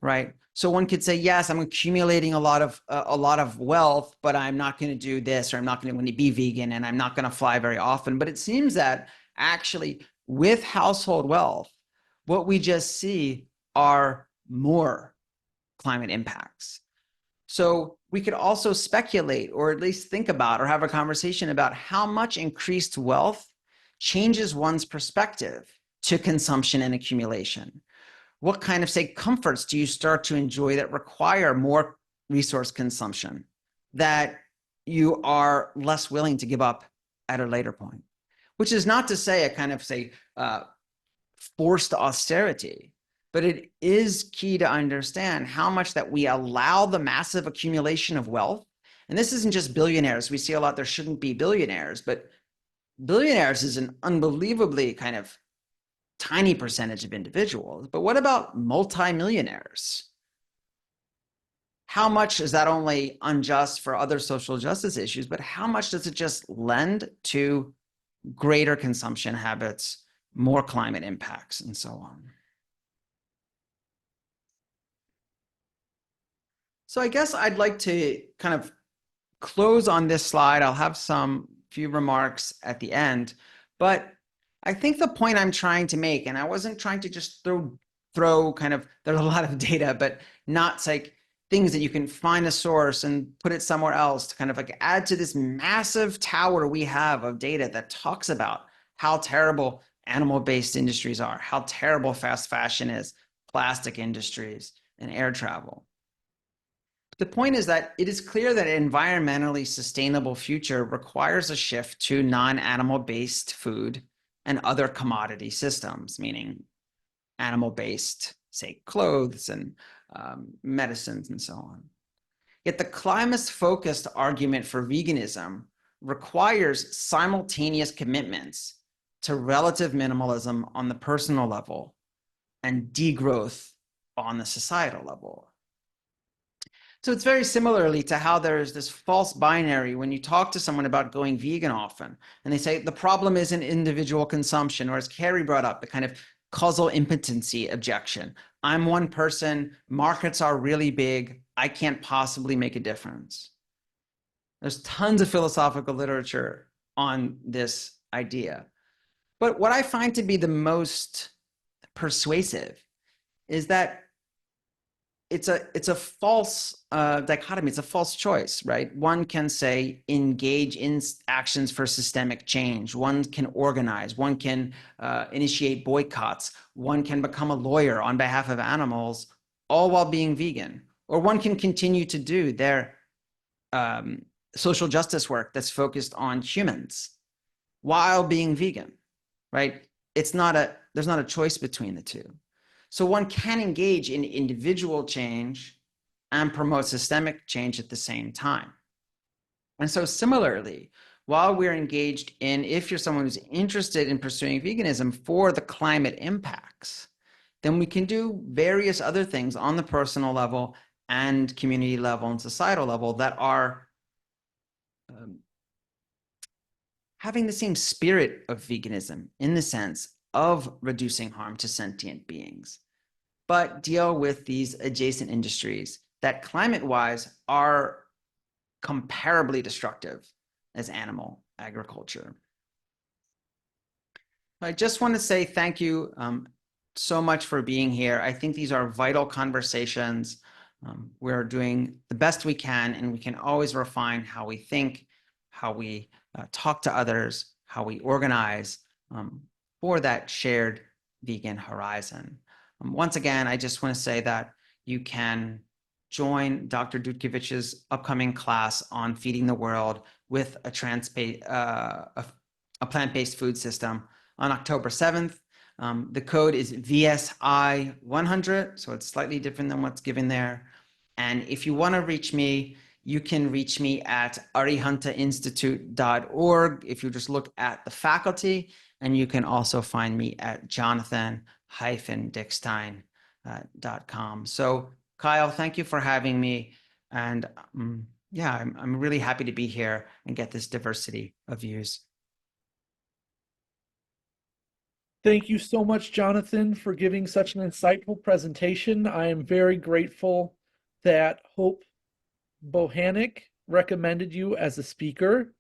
right? So one could say, yes, I'm accumulating a lot of wealth, but I'm not going to do this, or I'm not going to be vegan, and I'm not going to fly very often. But it seems that actually with household wealth, what we just see are more climate impacts. So we could also speculate, or at least think about, or have a conversation about how much increased wealth changes one's perspective to consumption and accumulation. What kind of, say, comforts do you start to enjoy that require more resource consumption that you are less willing to give up at a later point? Which is not to say a kind of, say, forced austerity, but it is key to understand how much that we allow the massive accumulation of wealth. And this isn't just billionaires. We see a lot, there shouldn't be billionaires, but billionaires is an unbelievably kind of tiny percentage of individuals. But what about multimillionaires? How much is that only unjust for other social justice issues, but how much does it just lend to greater consumption habits, more climate impacts, and so on? So I guess I'd like to kind of close on this slide. I'll have some few remarks at the end, but I think the point I'm trying to make, and I wasn't trying to just throw kind of, there's a lot of data, but not like things that you can find a source and put it somewhere else to kind of like add to this massive tower we have of data that talks about how terrible animal-based industries are, how terrible fast fashion is, plastic industries, and air travel. The point is that it is clear that an environmentally sustainable future requires a shift to non-animal-based food and other commodity systems, meaning animal-based, say, clothes and medicines and so on. Yet the climate-focused argument for veganism requires simultaneous commitments to relative minimalism on the personal level and degrowth on the societal level. So it's very similarly to how there's this false binary when you talk to someone about going vegan often, and they say the problem isn't individual consumption, or as Carrie brought up, the kind of causal impotency objection. I'm one person, markets are really big, I can't possibly make a difference. There's tons of philosophical literature on this idea. But what I find to be the most persuasive is that it's a false dichotomy. It's a false choice, right? One can say engage in actions for systemic change. One can organize. One can initiate boycotts. One can become a lawyer on behalf of animals, all while being vegan. Or one can continue to do their social justice work that's focused on humans while being vegan, right? There's not a choice between the two. So one can engage in individual change and promote systemic change at the same time. And so similarly, while we're engaged in, if you're someone who's interested in pursuing veganism for the climate impacts, then we can do various other things on the personal level and community level and societal level that are having the same spirit of veganism in the sense of reducing harm to sentient beings, but deal with these adjacent industries that climate-wise are comparably destructive as animal agriculture. I just want to say thank you so much for being here. I think these are vital conversations. We're doing the best we can, and we can always refine how we think, how we talk to others, how we organize for that shared vegan horizon. Once again, I just want to say that you can join Dr. Dutkevich's upcoming class on feeding the world with a plant-based food system on October 7th. The code is VSI 100, so it's slightly different than what's given there. And if you want to reach me, you can reach me at arihuntainstitute.org if you just look at the faculty, and you can also find me at jonathan-dickstein.com. So Kyle, thank you for having me. And yeah, I'm really happy to be here and get this diversity of views. Thank you so much, Jonathan, for giving such an insightful presentation. I am very grateful that Hope Bohannick recommended you as a speaker.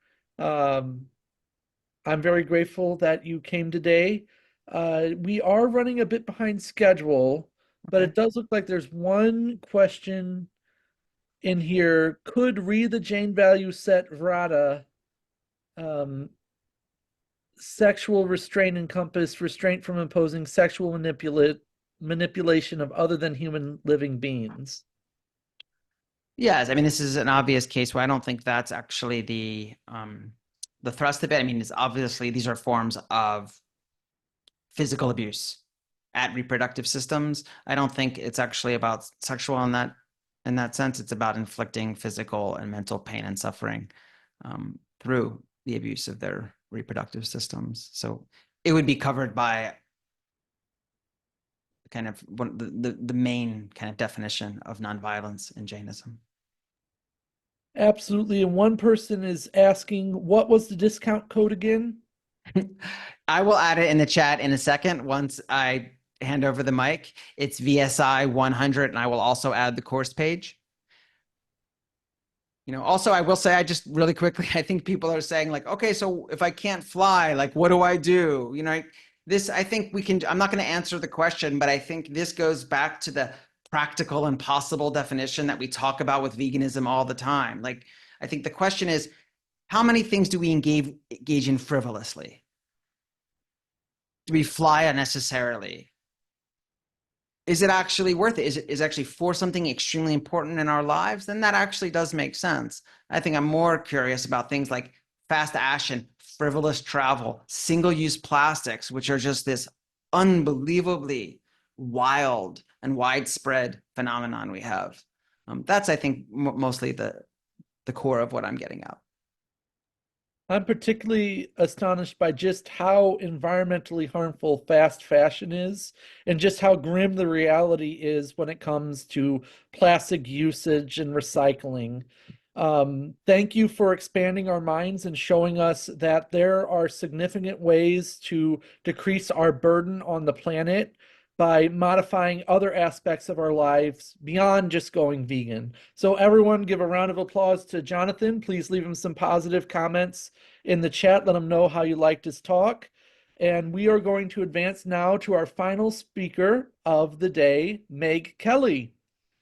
I'm very grateful that you came today. We are running a bit behind schedule, but it does look like there's one question in here. Could read the Jane value set Vrata sexual restraint encompass restraint from imposing sexual manipulation of other than human living beings? Yes, I mean, this is an obvious case where I don't think that's actually the thrust of it. I mean, it's obviously these are forms of physical abuse at reproductive systems. I don't think it's actually about sexual in that sense. It's about inflicting physical and mental pain and suffering through the abuse of their reproductive systems. So it would be covered by kind of the main kind of definition of nonviolence in Jainism. Absolutely. And one person is asking, what was the discount code again? I will add it in the chat in a second once I hand over the mic. It's VSI 100, and I will also add the course page. Also, I will say, I just really quickly, I think people are saying like, okay, so if I can't fly, like, what do I do? This, I think I'm not going to answer the question, but I think this goes back to the practical and possible definition that we talk about with veganism all the time. Like, I think the question is, how many things do we engage in frivolously? Do we fly unnecessarily? Is it actually worth it? Is it actually for something extremely important in our lives? Then that actually does make sense. I think I'm more curious about things like fast fashion, frivolous travel, single-use plastics, which are just this unbelievably wild and widespread phenomenon we have. That's, I think, mostly the core of what I'm getting at. I'm particularly astonished by just how environmentally harmful fast fashion is, and just how grim the reality is when it comes to plastic usage and recycling. Thank you for expanding our minds and showing us that there are significant ways to decrease our burden on the planet by modifying other aspects of our lives beyond just going vegan. So everyone give a round of applause to Jonathan. Please leave him some positive comments in the chat. Let him know how you liked his talk. And we are going to advance now to our final speaker of the day, Meg Kelly.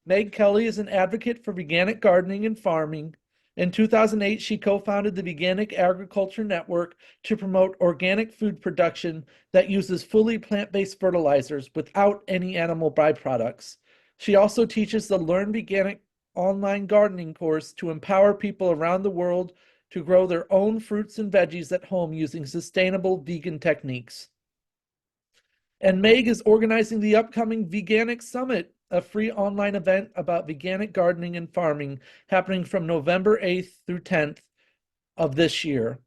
Meg Kelly is an advocate for veganic gardening and farming. In 2008, she co-founded the Veganic Agriculture Network to promote organic food production that uses fully plant-based fertilizers without any animal byproducts. She also teaches the Learn Veganic online gardening course to empower people around the world to grow their own fruits and veggies at home using sustainable vegan techniques. And Meg is organizing the upcoming Veganic Summit, a free online event about veganic gardening and farming happening from November 8th through 10th of this year.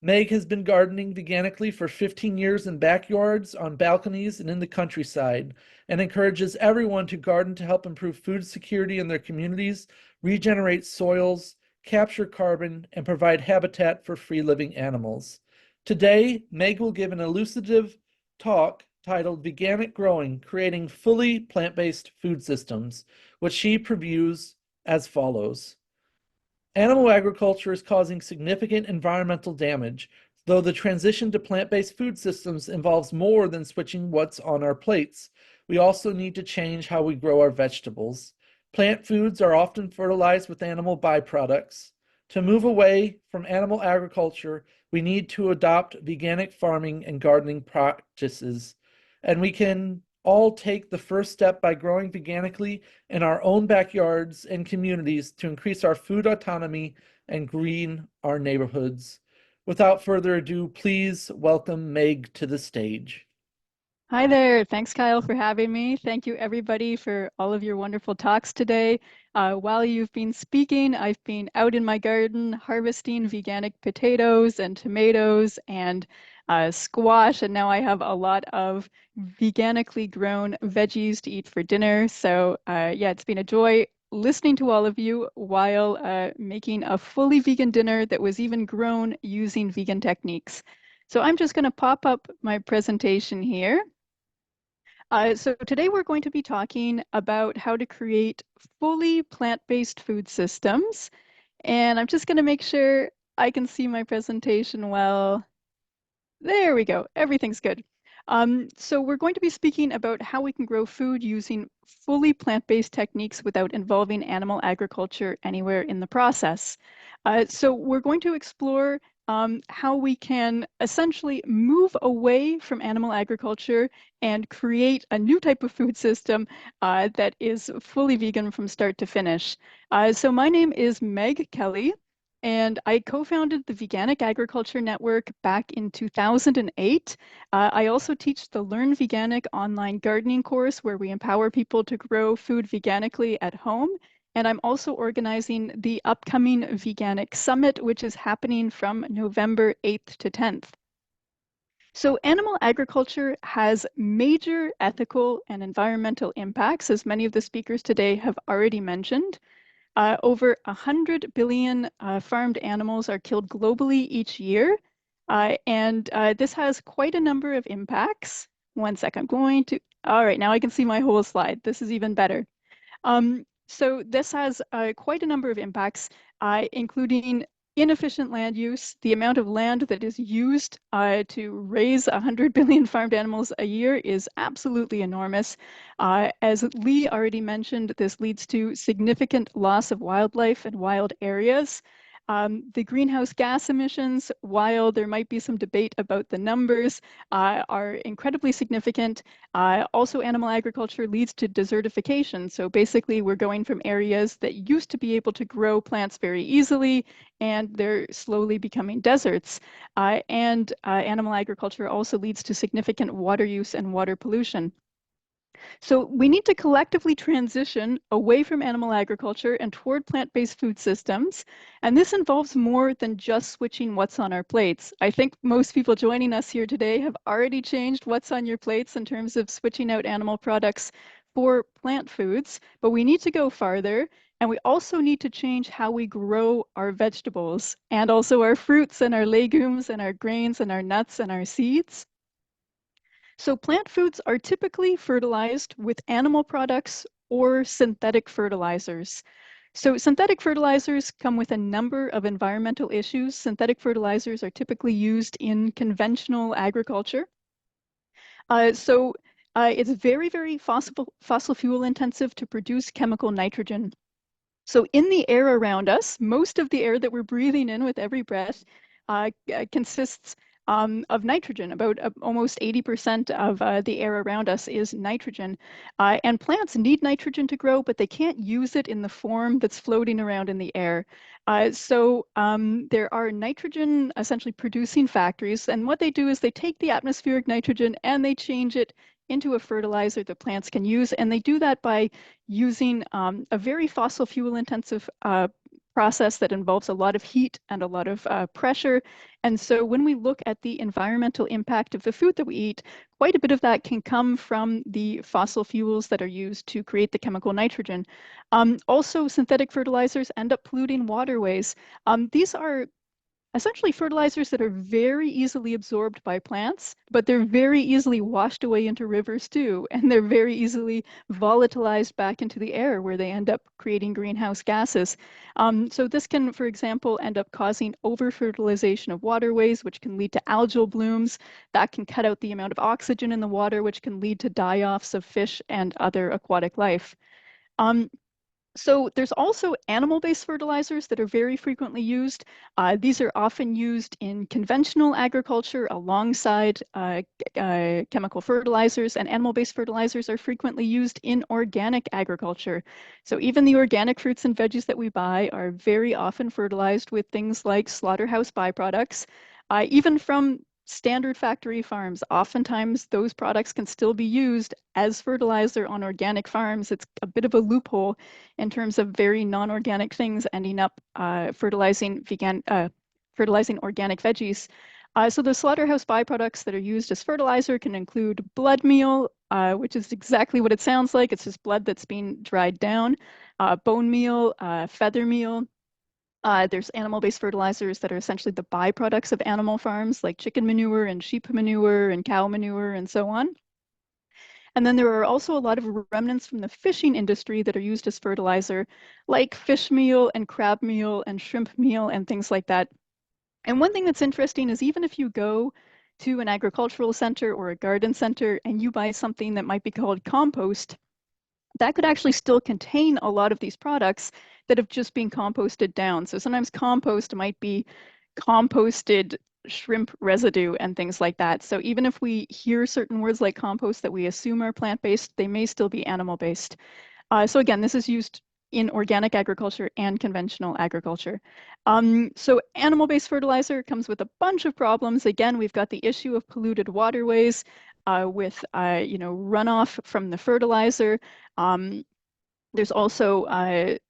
Meg has been gardening veganically for 15 years in backyards, on balconies, and in the countryside, and encourages everyone to garden to help improve food security in their communities, regenerate soils, capture carbon, and provide habitat for free-living animals. Today, Meg will give an elucidative talk titled Veganic Growing, Creating Fully Plant-Based Food Systems, which she previews as follows. Animal agriculture is causing significant environmental damage, though the transition to plant-based food systems involves more than switching what's on our plates. We also need to change how we grow our vegetables. Plant foods are often fertilized with animal byproducts. To move away from animal agriculture, we need to adopt veganic farming and gardening practices. And we can all take the first step by growing veganically in our own backyards and communities to increase our food autonomy and green our neighborhoods. Without further ado, please welcome Meg to the stage. Hi there. Thanks, Kyle, for having me. Thank you, everybody, for all of your wonderful talks today. While you've been speaking, I've been out in my garden harvesting veganic potatoes and tomatoes and squash, and now I have a lot of veganically grown veggies to eat for dinner. So yeah, it's been a joy listening to all of you while making a fully vegan dinner that was even grown using vegan techniques. So I'm just going to pop up my presentation here. So today we're going to be talking about how to create fully plant-based food systems. And I'm just going to make sure I can see my presentation well. There we go. Everything's good. So we're going to be speaking about how we can grow food using fully plant-based techniques without involving animal agriculture anywhere in the process. So we're going to explore how we can essentially move away from animal agriculture and create a new type of food system that is fully vegan from start to finish. So my name is Meg Kelly, and I co-founded the Veganic Agriculture Network back in 2008. I also teach the Learn Veganic online gardening course where we empower people to grow food veganically at home. And I'm also organizing the upcoming Veganic Summit, which is happening from November 8th to 10th. So animal agriculture has major ethical and environmental impacts, as many of the speakers today have already mentioned. Over 100 billion farmed animals are killed globally each year. And this has quite a number of impacts. One sec, I'm going to, all right, now I can see my whole slide. This is even better. So this has quite a number of impacts, including inefficient land use. The amount of land that is used to raise 100 billion farmed animals a year is absolutely enormous. As Lee already mentioned, this leads to significant loss of wildlife and wild areas. The greenhouse gas emissions, while there might be some debate about the numbers, are incredibly significant. Also, animal agriculture leads to desertification. So basically, we're going from areas that used to be able to grow plants very easily, and they're slowly becoming deserts. And animal agriculture also leads to significant water use and water pollution. So we need to collectively transition away from animal agriculture and toward plant-based food systems. And this involves more than just switching what's on our plates. I think most people joining us here today have already changed what's on your plates in terms of switching out animal products for plant foods, but we need to go farther. And we also need to change how we grow our vegetables and also our fruits and our legumes and our grains and our nuts and our seeds. So plant foods are typically fertilized with animal products or synthetic fertilizers. So synthetic fertilizers come with a number of environmental issues. Synthetic fertilizers are typically used in conventional agriculture. So It's very, very fossil fuel intensive to produce chemical nitrogen. So in the air around us, most of the air that we're breathing in with every breath consists of nitrogen. About almost 80% of the air around us is nitrogen. And plants need nitrogen to grow, but they can't use it in the form that's floating around in the air. So there are nitrogen essentially producing factories. And what they do is they take the atmospheric nitrogen and they change it into a fertilizer that plants can use. And they do that by using a very fossil fuel intensive process that involves a lot of heat and a lot of pressure. And so when we look at the environmental impact of the food that we eat, quite a bit of that can come from the fossil fuels that are used to create the chemical nitrogen. Also, synthetic fertilizers end up polluting waterways. These are essentially fertilizers that are very easily absorbed by plants, but they're very easily washed away into rivers too, and they're very easily volatilized back into the air where they end up creating greenhouse gases. So this can, for example, end up causing over-fertilization of waterways, which can lead to algal blooms. That can cut out the amount of oxygen in the water, which can lead to die-offs of fish and other aquatic life. So there's also animal-based fertilizers that are very frequently used. These are often used in conventional agriculture alongside chemical fertilizers, and animal-based fertilizers are frequently used in organic agriculture. So even the organic fruits and veggies that we buy are very often fertilized with things like slaughterhouse byproducts, even from standard factory farms. Oftentimes those products can still be used as fertilizer on organic farms. It's a bit of a loophole in terms of very non-organic things ending up fertilizing organic veggies. So the slaughterhouse byproducts that are used as fertilizer can include blood meal, which is exactly what it sounds like. It's just blood that's being dried down, bone meal, feather meal. There's animal-based fertilizers that are essentially the byproducts of animal farms, like chicken manure and sheep manure and cow manure and so on. And then there are also a lot of remnants from the fishing industry that are used as fertilizer, like fish meal and crab meal and shrimp meal and things like that. And one thing that's interesting is even if you go to an agricultural center or a garden center and you buy something that might be called compost, that could actually still contain a lot of these products that have just been composted down. So sometimes compost might be composted shrimp residue and things like that. So even if we hear certain words like compost that we assume are plant-based, they may still be animal-based. So again, this is used in organic agriculture and conventional agriculture. So animal-based fertilizer comes with a bunch of problems. Again, we've got the issue of polluted waterways with runoff from the fertilizer. There's also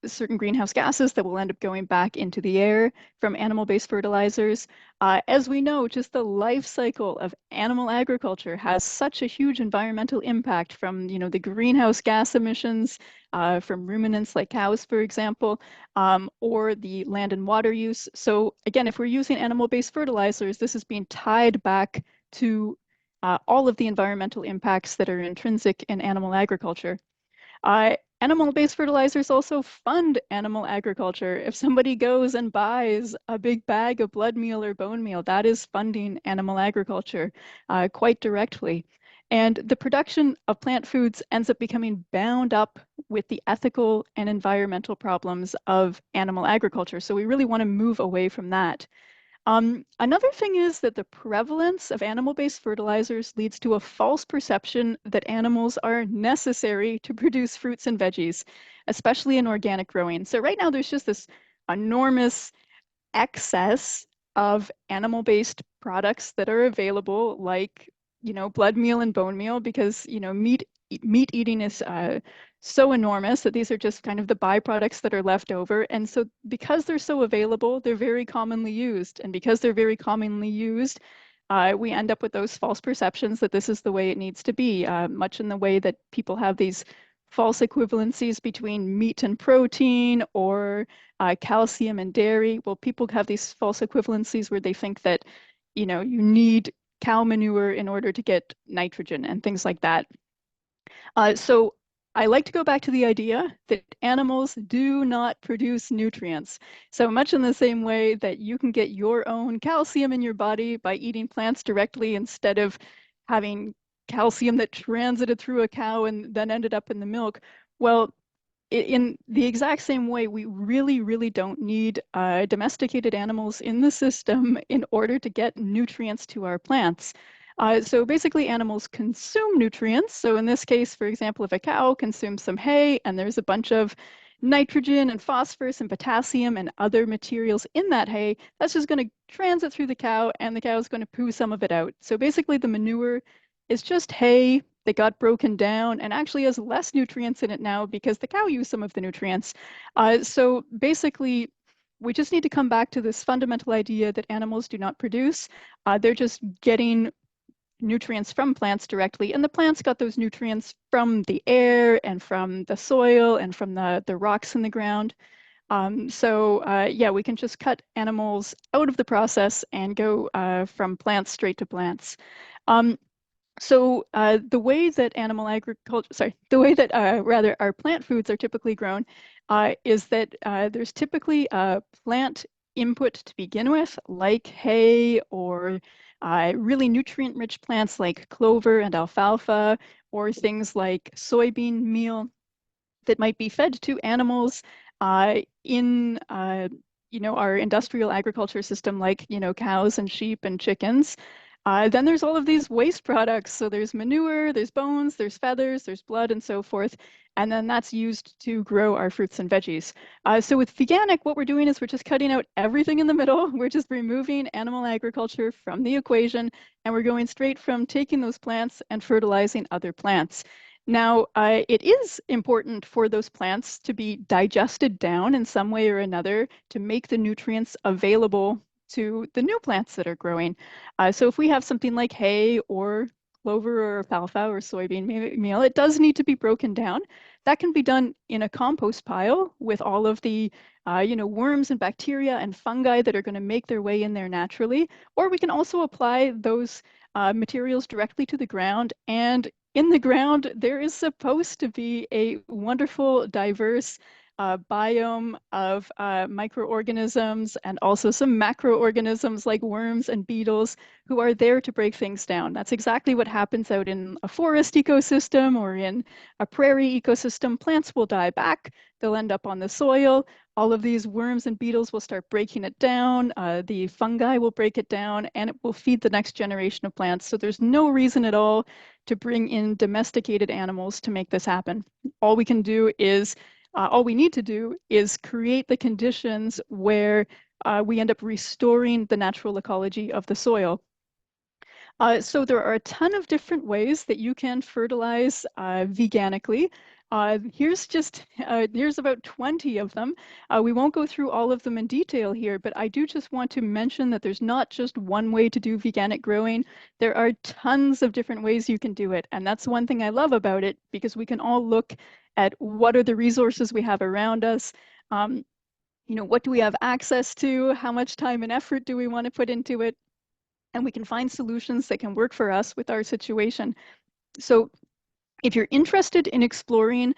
certain greenhouse gases that will end up going back into the air from animal-based fertilizers. As we know, just the life cycle of animal agriculture has such a huge environmental impact from the greenhouse gas emissions from ruminants like cows, for example, or the land and water use. So again, if we're using animal-based fertilizers, this is being tied back to all of the environmental impacts that are intrinsic in animal agriculture. Animal-based fertilizers also fund animal agriculture. If somebody goes and buys a big bag of blood meal or bone meal, that is funding animal agriculture quite directly. And the production of plant foods ends up becoming bound up with the ethical and environmental problems of animal agriculture. So we really want to move away from that. Another thing is that the prevalence of animal-based fertilizers leads to a false perception that animals are necessary to produce fruits and veggies, especially in organic growing. So right now there's just this enormous excess of animal-based products that are available, like blood meal and bone meal, because meat eating is so enormous that these are just kind of the byproducts that are left over. And so because they're so available, they're very commonly used. And because they're very commonly used, we end up with those false perceptions that this is the way it needs to be, much in the way that people have these false equivalencies between meat and protein or calcium and dairy. Well, people have these false equivalencies where they think that, you need cow manure in order to get nitrogen and things like that. So I like to go back to the idea that animals do not produce nutrients. So much in the same way that you can get your own calcium in your body by eating plants directly instead of having calcium that transited through a cow and then ended up in the milk. Well, in the exact same way, we really, really don't need domesticated animals in the system in order to get nutrients to our plants. So basically, animals consume nutrients. So in this case, for example, if a cow consumes some hay and there's a bunch of nitrogen and phosphorus and potassium and other materials in that hay, that's just going to transit through the cow and the cow is going to poo some of it out. So basically, the manure is just hay that got broken down and actually has less nutrients in it now because the cow used some of the nutrients. So basically, we just need to come back to this fundamental idea that animals do not produce. They're just getting nutrients from plants directly, and the plants got those nutrients from the air and from the soil and from the rocks in the ground. Yeah, we can just cut animals out of the process and go from plants straight to plants. The way that animal agriculture, sorry, the way that rather our plant foods are typically grown is that there's typically a plant input to begin with, like hay or really nutrient-rich plants like clover and alfalfa, or things like soybean meal that might be fed to animals in our industrial agriculture system, like cows and sheep and chickens. Then there's all of these waste products. So there's manure, there's bones, there's feathers, there's blood, and so forth. And then that's used to grow our fruits and veggies. So with veganic, what we're doing is we're just cutting out everything in the middle. We're just removing animal agriculture from the equation, and we're going straight from taking those plants and fertilizing other plants. Now, it is important for those plants to be digested down in some way or another to make the nutrients available to the new plants that are growing. So if we have something like hay or clover or alfalfa or soybean meal, it does need to be broken down. That can be done in a compost pile with all of the worms and bacteria and fungi that are going to make their way in there naturally. Or we can also apply those materials directly to the ground. And in the ground, there is supposed to be a wonderful, diverse biome of microorganisms and also some macroorganisms like worms and beetles who are there to break things down. That's exactly what happens out in a forest ecosystem or in a prairie ecosystem. Plants will die back. They'll end up on the soil. All of these worms and beetles will start breaking it down. The fungi will break it down, and it will feed the next generation of plants. So there's no reason at all to bring in domesticated animals to make this happen. All we need to do is create the conditions where we end up restoring the natural ecology of the soil. So there are a ton of different ways that you can fertilize veganically. Here's about 20 of them. We won't go through all of them in detail here, but I do just want to mention that there's not just one way to do veganic growing. There are tons of different ways you can do it. And that's one thing I love about it, because we can all look at what are the resources we have around us. What do we have access to? How much time and effort do we want to put into it? And we can find solutions that can work for us with our situation. So if you're interested in exploring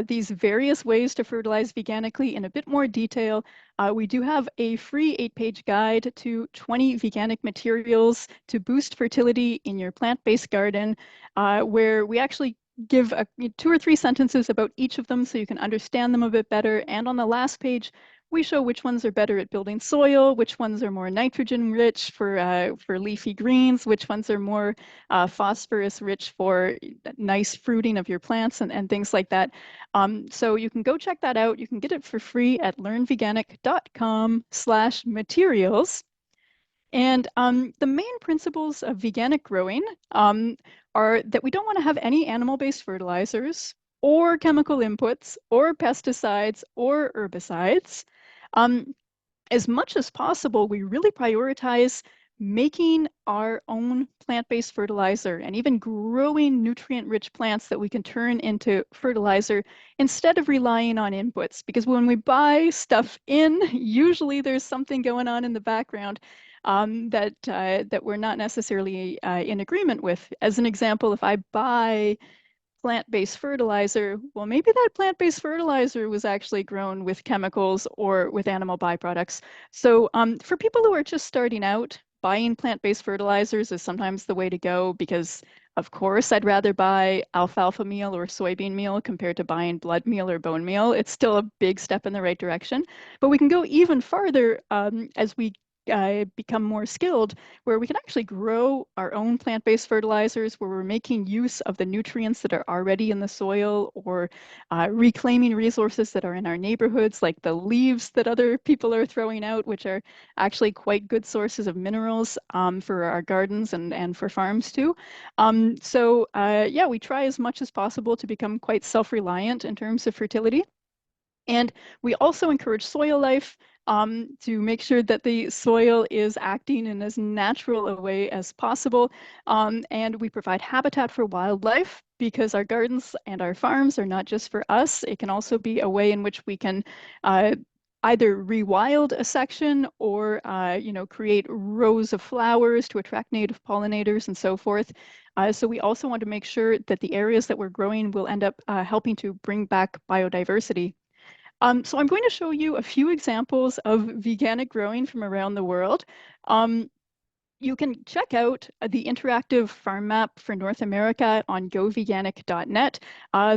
these various ways to fertilize veganically in a bit more detail, we do have a free 8-page guide to 20 veganic materials to boost fertility in your plant-based garden, where we actually give 2 or 3 sentences about each of them so you can understand them a bit better. And on the last page, we show which ones are better at building soil, which ones are more nitrogen rich for leafy greens, which ones are more phosphorus rich for nice fruiting of your plants and things like that. So you can go check that out. You can get it for free at learnveganic.com/materials. And the main principles of veganic growing are that we don't want to have any animal-based fertilizers or chemical inputs or pesticides or herbicides. As much as possible, we really prioritize making our own plant-based fertilizer and even growing nutrient-rich plants that we can turn into fertilizer instead of relying on inputs. Because when we buy stuff in, usually there's something going on in the background that we're not necessarily in agreement with. As an example, if I buy plant-based fertilizer, well, maybe that plant-based fertilizer was actually grown with chemicals or with animal byproducts. So for people who are just starting out, buying plant-based fertilizers is sometimes the way to go, because Of course, I'd rather buy alfalfa meal or soybean meal compared to buying blood meal or bone meal. It's still a big step in the right direction, but we can go even farther as we become more skilled, where we can actually grow our own plant-based fertilizers, where we're making use of the nutrients that are already in the soil, or reclaiming resources that are in our neighborhoods, like the leaves that other people are throwing out, which are actually quite good sources of minerals for our gardens and for farms too. Yeah, we try as much as possible to become quite self-reliant in terms of fertility. And we also encourage soil life to make sure that the soil is acting in as natural a way as possible. And we provide habitat for wildlife, because our gardens and our farms are not just for us. It can also be a way in which we can either rewild a section, or create rows of flowers to attract native pollinators and so forth. So we also want to make sure that the areas that we're growing will end up helping to bring back biodiversity. So I'm going to show you a few examples of veganic growing from around the world. You can check out the interactive farm map for North America on goveganic.net.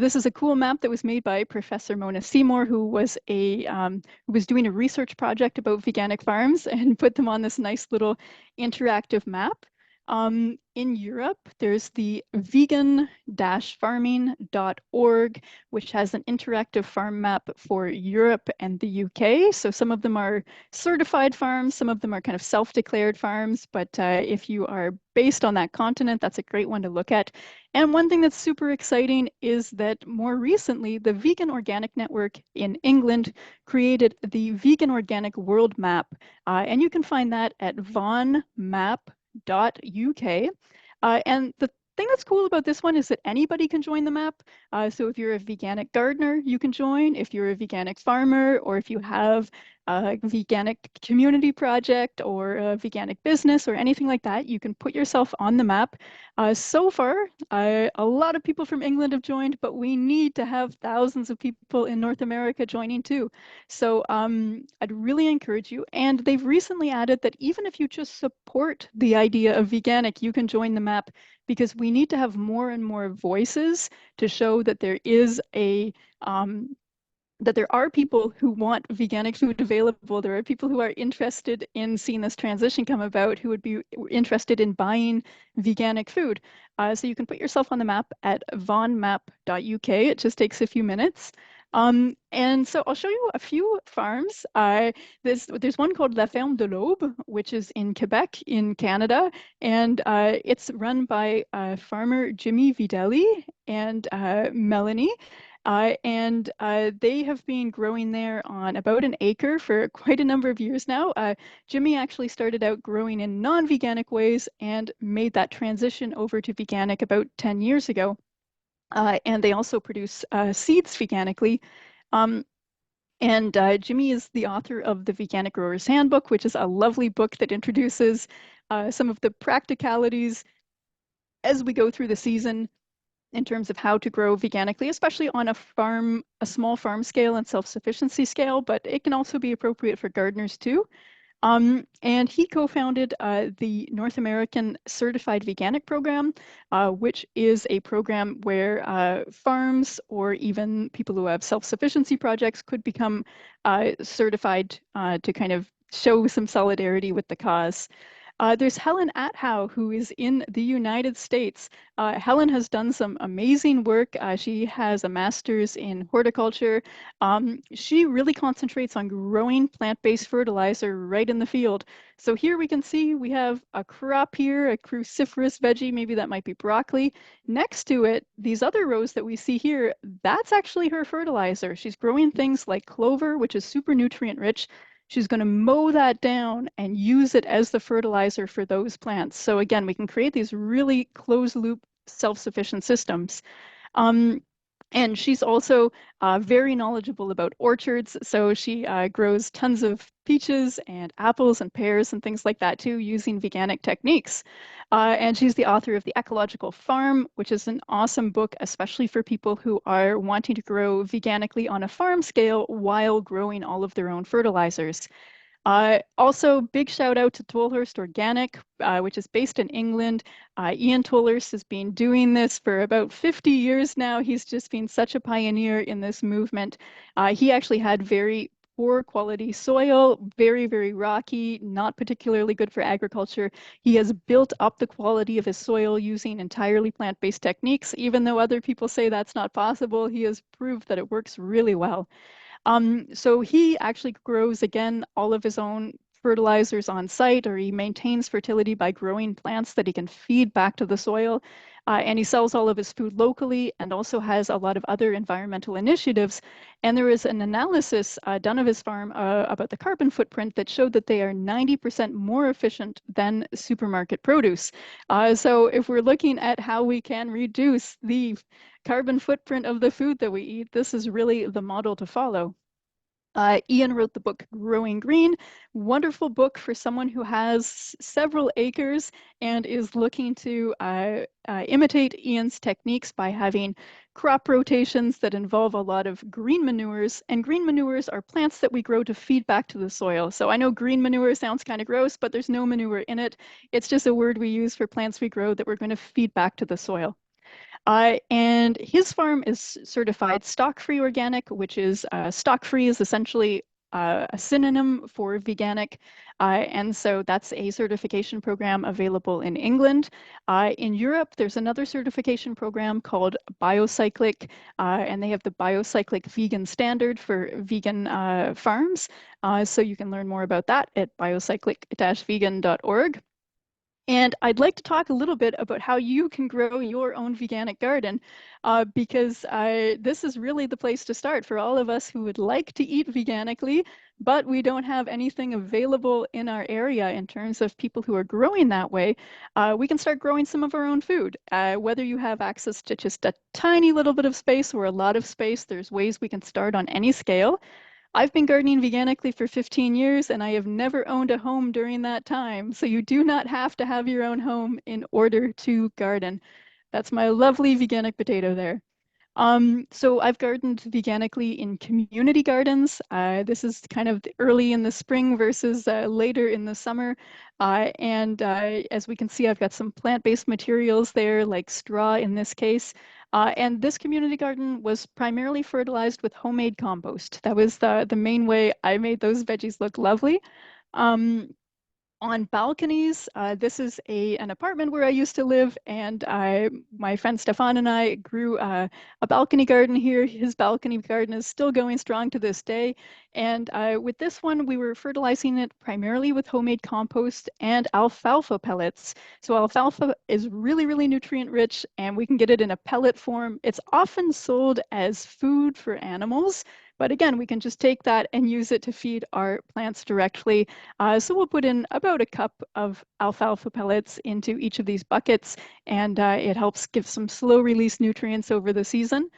This is a cool map that was made by Professor Mona Seymour, who was doing a research project about veganic farms and put them on this nice little interactive map. In Europe, there's the vegan-farming.org, which has an interactive farm map for Europe and the UK. So some of them are certified farms, some of them are kind of self-declared farms, but if you are based on that continent, that's a great one to look at. And one thing that's super exciting is that more recently, the Vegan Organic Network in England created the Vegan Organic World Map, and you can find that at vaughanmap.uk. And the thing that's cool about this one is that anybody can join the map. So if you're a veganic gardener, you can join. If you're a veganic farmer, or if you have a veganic community project or a veganic business or anything like that, you can put yourself on the map. So far, a lot of people from England have joined, but we need to have thousands of people in North America joining too. So I'd really encourage you. And they've recently added that even if you just support the idea of veganic, you can join the map, because we need to have more and more voices to show that there is that there are people who want veganic food available. There are people who are interested in seeing this transition come about, who would be interested in buying veganic food. So you can put yourself on the map at vaughanmap.uk. It just takes a few minutes. And so I'll show you a few farms. There's one called La Ferme de l'Aube, which is in Quebec in Canada, and it's run by farmer Jimmy Videlli and Melanie. And they have been growing there on about an acre for quite a number of years now. Jimmy actually started out growing in non-veganic ways and made that transition over to veganic about 10 years ago. And they also produce seeds veganically. Jimmy is the author of the Veganic Grower's Handbook, which is a lovely book that introduces some of the practicalities as we go through the season in terms of how to grow veganically, especially on a small farm scale and self-sufficiency scale, but it can also be appropriate for gardeners too. And he co-founded the North American Certified Veganic Program, which is a program where farms or even people who have self-sufficiency projects could become certified to kind of show some solidarity with the cause. There's Helen Athow, who is in the United States. Helen has done some amazing work. She has a master's in horticulture. She really concentrates on growing plant-based fertilizer right in the field. So here we can see we have a crop here, a cruciferous veggie, maybe that might be broccoli. Next to it, these other rows that we see here, that's actually her fertilizer. She's growing things like clover, which is super nutrient rich. She's going to mow that down and use it as the fertilizer for those plants. So again, we can create these really closed loop self-sufficient systems. And she's also very knowledgeable about orchards. So she grows tons of peaches and apples and pears and things like that too, using veganic techniques. And she's the author of The Ecological Farm, which is an awesome book, especially for people who are wanting to grow veganically on a farm scale while growing all of their own fertilizers. Also, big shout out to Tolhurst Organic, which is based in England. Ian Tolhurst has been doing this for about 50 years now. He's just been such a pioneer in this movement. He actually had very poor quality soil, very, very rocky, not particularly good for agriculture. He has built up the quality of his soil using entirely plant-based techniques. Even though other people say that's not possible, he has proved that it works really well. So he actually grows, again, all of his own fertilizers on site, or he maintains fertility by growing plants that he can feed back to the soil. And he sells all of his food locally and also has a lot of other environmental initiatives. And there was an analysis done of his farm about the carbon footprint that showed that they are 90% more efficient than supermarket produce. So if we're looking at how we can reduce the carbon footprint of the food that we eat, this is really the model to follow. Ian wrote the book Growing Green, wonderful book for someone who has several acres and is looking to imitate Ian's techniques by having crop rotations that involve a lot of green manures. And green manures are plants that we grow to feed back to the soil. So I know green manure sounds kind of gross, but there's no manure in it. It's just a word we use for plants we grow that we're going to feed back to the soil. And his farm is certified stock-free organic, which is stock-free is essentially a synonym for veganic. And so that's a certification program available in England. In Europe, there's another certification program called Biocyclic, and they have the Biocyclic Vegan Standard for vegan farms. So you can learn more about that at biocyclic-vegan.org. And I'd like to talk a little bit about how you can grow your own veganic garden, because this is really the place to start for all of us who would like to eat veganically, but we don't have anything available in our area in terms of people who are growing that way. We can start growing some of our own food. Whether you have access to just a tiny little bit of space or a lot of space, there's ways we can start on any scale. I've been gardening veganically for 15 years and I have never owned a home during that time. So you do not have to have your own home in order to garden. That's my lovely veganic potato there. So I've gardened veganically in community gardens. This is kind of early in the spring versus later in the summer. And as we can see, I've got some plant-based materials there, like straw in this case. And this community garden was primarily fertilized with homemade compost. That was the main way I made those veggies look lovely. On balconies, this is an apartment where I used to live, and my friend Stefan and I grew a balcony garden here. His balcony garden is still going strong to this day. And with this one, we were fertilizing it primarily with homemade compost and alfalfa pellets. So alfalfa is really, really nutrient rich, and we can get it in a pellet form. It's often sold as food for animals. But again, we can just take that and use it to feed our plants directly. So we'll put in about a cup of alfalfa pellets into each of these buckets, and it helps give some slow release nutrients over the season.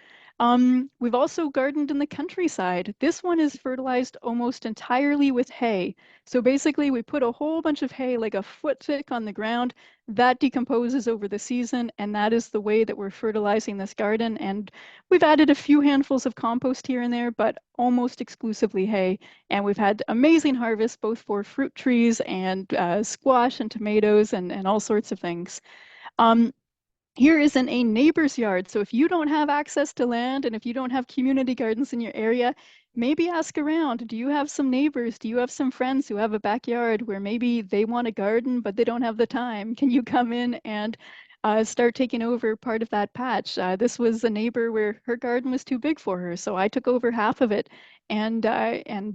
We've also gardened in the countryside. This one is fertilized almost entirely with hay. So basically we put a whole bunch of hay, like a foot thick, on the ground. That decomposes over the season, and that is the way that we're fertilizing this garden. And we've added a few handfuls of compost here and there, but almost exclusively hay. And we've had amazing harvests, both for fruit trees and squash and tomatoes and all sorts of things. Here is in a neighbor's yard. So if you don't have access to land and if you don't have community gardens in your area, maybe ask around. Do you have some neighbors? Do you have some friends who have a backyard where maybe they want a garden, but they don't have the time? Can you come in and start taking over part of that patch? This was a neighbor where her garden was too big for her, so I took over half of it and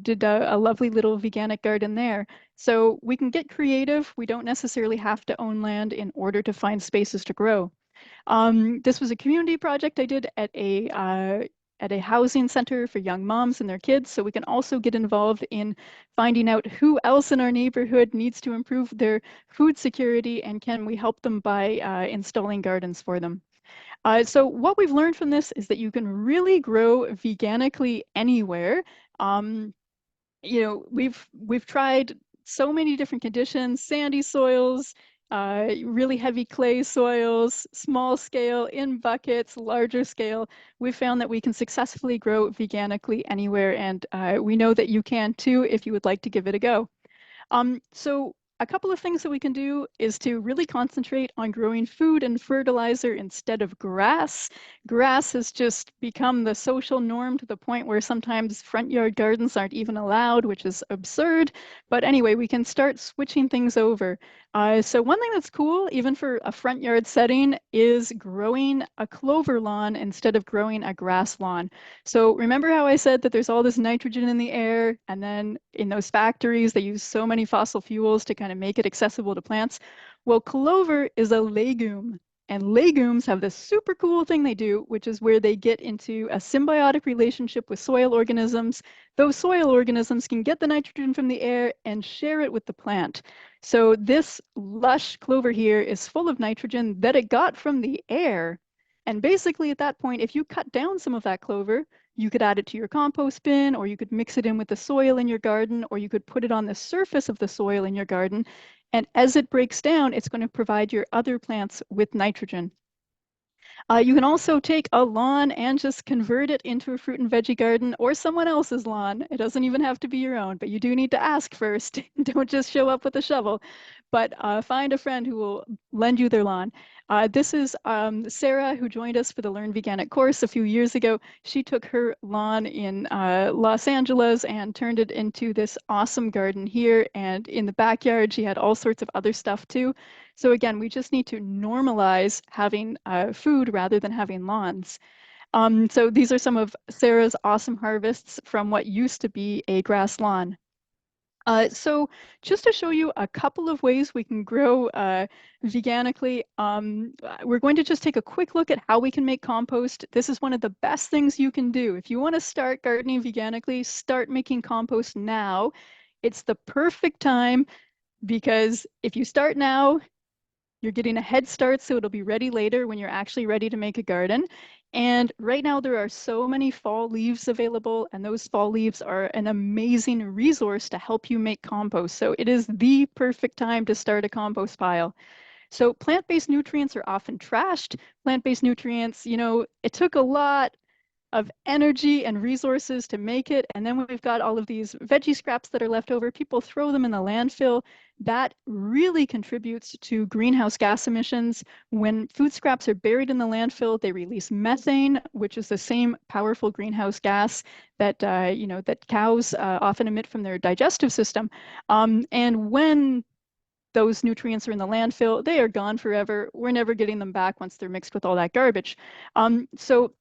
did a lovely little veganic garden there. So we can get creative. We don't necessarily have to own land in order to find spaces to grow. This was a community project I did at a housing center for young moms and their kids. So we can also get involved in finding out who else in our neighborhood needs to improve their food security, and can we help them by installing gardens for them. So what we've learned from this is that you can really grow veganically anywhere. We've tried so many different conditions: sandy soils, really heavy clay soils, small scale, in buckets, larger scale. We've found that we can successfully grow veganically anywhere, and we know that you can too if you would like to give it a go. So a couple of things that we can do is to really concentrate on growing food and fertilizer instead of grass. Grass has just become the social norm to the point where sometimes front yard gardens aren't even allowed, which is absurd. But anyway, we can start switching things over. So one thing that's cool, even for a front yard setting, is growing a clover lawn instead of growing a grass lawn. So remember how I said that there's all this nitrogen in the air, and then in those factories, they use so many fossil fuels to kind of make it accessible to plants? Well, clover is a legume, and legumes have this super cool thing they do, which is where they get into a symbiotic relationship with soil organisms. Those soil organisms can get the nitrogen from the air and share it with the plant. So this lush clover here is full of nitrogen that it got from the air. And basically at that point, if you cut down some of that clover, you could add it to your compost bin, or you could mix it in with the soil in your garden, or you could put it on the surface of the soil in your garden. And as it breaks down, it's going to provide your other plants with nitrogen. You can also take a lawn and just convert it into a fruit and veggie garden or someone else's lawn. It doesn't even have to be your own, but you do need to ask first. Don't just show up with a shovel, but find a friend who will lend you their lawn. This is Sarah, who joined us for the Learn Veganic course a few years ago. She took her lawn in Los Angeles and turned it into this awesome garden here. And in the backyard, she had all sorts of other stuff too. So again, we just need to normalize having food rather than having lawns. So these are some of Sarah's awesome harvests from what used to be a grass lawn. So just to show you a couple of ways we can grow veganically, we're going to just take a quick look at how we can make compost. This is one of the best things you can do. If you want to start gardening veganically, start making compost now. It's the perfect time, because if you start now, you're getting a head start, so it'll be ready later when you're actually ready to make a garden. And right now there are so many fall leaves available, and those fall leaves are an amazing resource to help you make compost. So it is the perfect time to start a compost pile. So plant-based nutrients are often trashed. Plant-based nutrients, you know, it took a lot of energy and resources to make it. And then we've got all of these veggie scraps that are left over. People throw them in the landfill. That really contributes to greenhouse gas emissions. When food scraps are buried in the landfill, they release methane, which is the same powerful greenhouse gas that that cows often emit from their digestive system. And when those nutrients are in the landfill, they are gone forever. We're never getting them back once they're mixed with all that garbage. So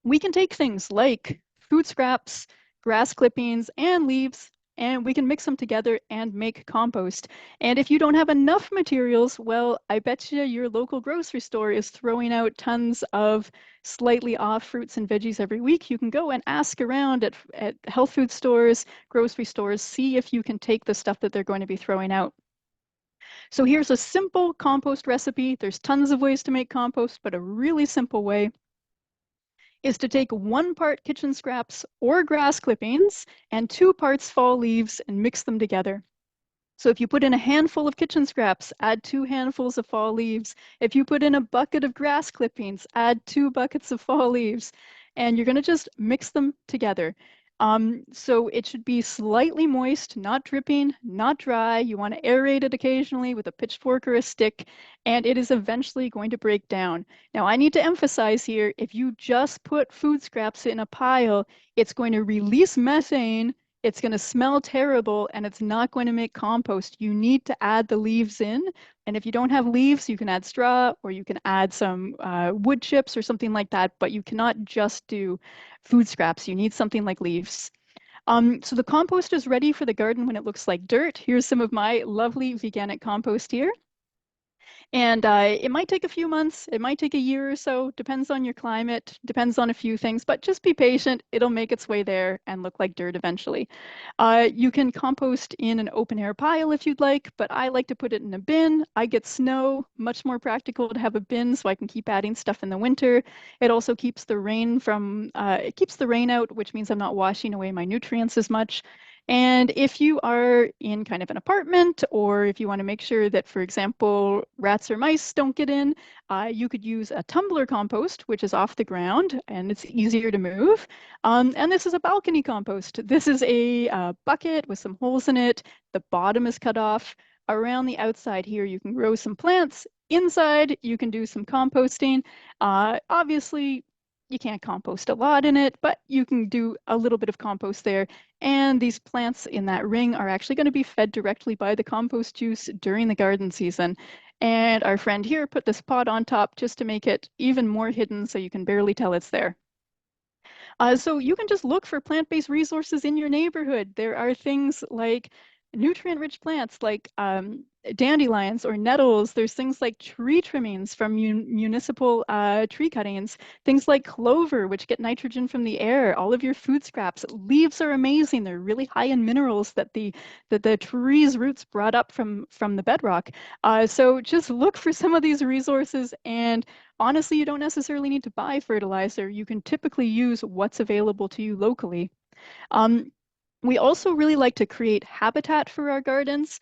we can take things like food scraps, grass clippings, and leaves, and we can mix them together and make compost. And if you don't have enough materials, well, I bet you your local grocery store is throwing out tons of slightly off fruits and veggies every week. You can go and ask around at health food stores, grocery stores, see if you can take the stuff that they're going to be throwing out. So here's a simple compost recipe. There's tons of ways to make compost, but a really simple way is to take 1 part kitchen scraps or grass clippings and 2 parts fall leaves and mix them together. So if you put in a handful of kitchen scraps, add 2 handfuls of fall leaves. If you put in a bucket of grass clippings, add 2 buckets of fall leaves, and you're going to just mix them together. So it should be slightly moist, not dripping, not dry. You want to aerate it occasionally with a pitchfork or a stick, and it is eventually going to break down. Now, I need to emphasize here, if you just put food scraps in a pile, it's going to release methane, it's going to smell terrible, and it's not going to make compost. You need to add the leaves in. And if you don't have leaves, you can add straw, or you can add some wood chips or something like that, but you cannot just do food scraps. You need something like leaves. So the compost is ready for the garden when it looks like dirt. Here's some of my lovely veganic compost here. And it might take a few months, it might take a year or so, depends on your climate, depends on a few things, but just be patient. It'll make its way there and look like dirt eventually. You can compost in an open air pile if you'd like, but I like to put it in a bin. I get snow, much more practical to have a bin so I can keep adding stuff in the winter. It also keeps the rain from, it keeps the rain out, which means I'm not washing away my nutrients as much. And if you are in kind of an apartment, or if you want to make sure that, for example, rats or mice don't get in, you could use a tumbler compost, which is off the ground and it's easier to move. And this is a balcony compost. This is a bucket with some holes in it. The bottom is cut off. Around the outside here, you can grow some plants. Inside, you can do some composting. Obviously, you can't compost a lot in it, but you can do a little bit of compost there. And these plants in that ring are actually going to be fed directly by the compost juice during the garden season. And our friend here put this pot on top just to make it even more hidden so you can barely tell it's there. So you can just look for plant-based resources in your neighborhood. There are things like nutrient-rich plants like dandelions or nettles. There's things like tree trimmings from municipal tree cuttings, things like clover, which get nitrogen from the air, all of your food scraps. Leaves are amazing. They're really high in minerals that the tree's roots brought up from the bedrock. So just look for some of these resources, and honestly, you don't necessarily need to buy fertilizer. You can typically use what's available to you locally. We also really like to create habitat for our gardens.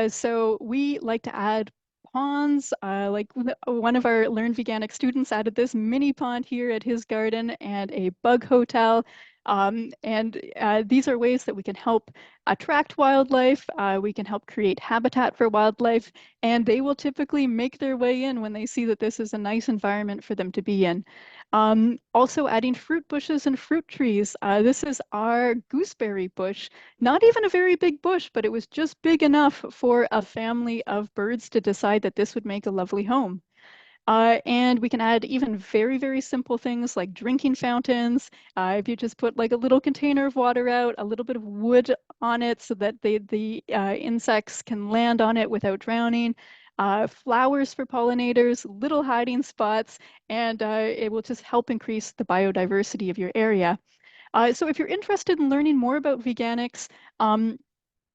So we like to add ponds, like one of our Learn Veganic students added this mini pond here at his garden, and a bug hotel. These are ways that we can help attract wildlife. We can help create habitat for wildlife, and they will typically make their way in when they see that this is a nice environment for them to be in. Also adding fruit bushes and fruit trees. This is our gooseberry bush. Not even a very big bush, but it was just big enough for a family of birds to decide that this would make a lovely home. And we can add even very, very simple things like drinking fountains. If you just put like a little container of water out, a little bit of wood on it so that the insects can land on it without drowning. Flowers for pollinators, little hiding spots, and it will just help increase the biodiversity of your area. So if you're interested in learning more about veganics,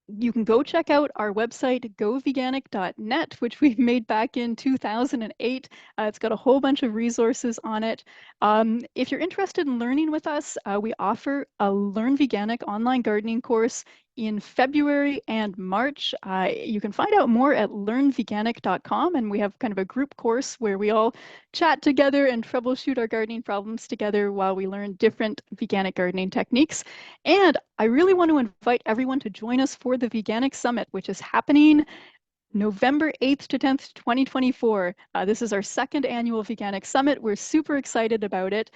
you can go check out our website, goveganic.net, which we made back in 2008. It's got a whole bunch of resources on it. If you're interested in learning with us, we offer a Learn Veganic online gardening course in February and March. You can find out more at learnveganic.com, and we have kind of a group course where we all chat together and troubleshoot our gardening problems together while we learn different veganic gardening techniques. And I really want to invite everyone to join us for the Veganic Summit, which is happening November 8th to 10th, 2024. This is our second annual Veganic Summit. We're super excited about it.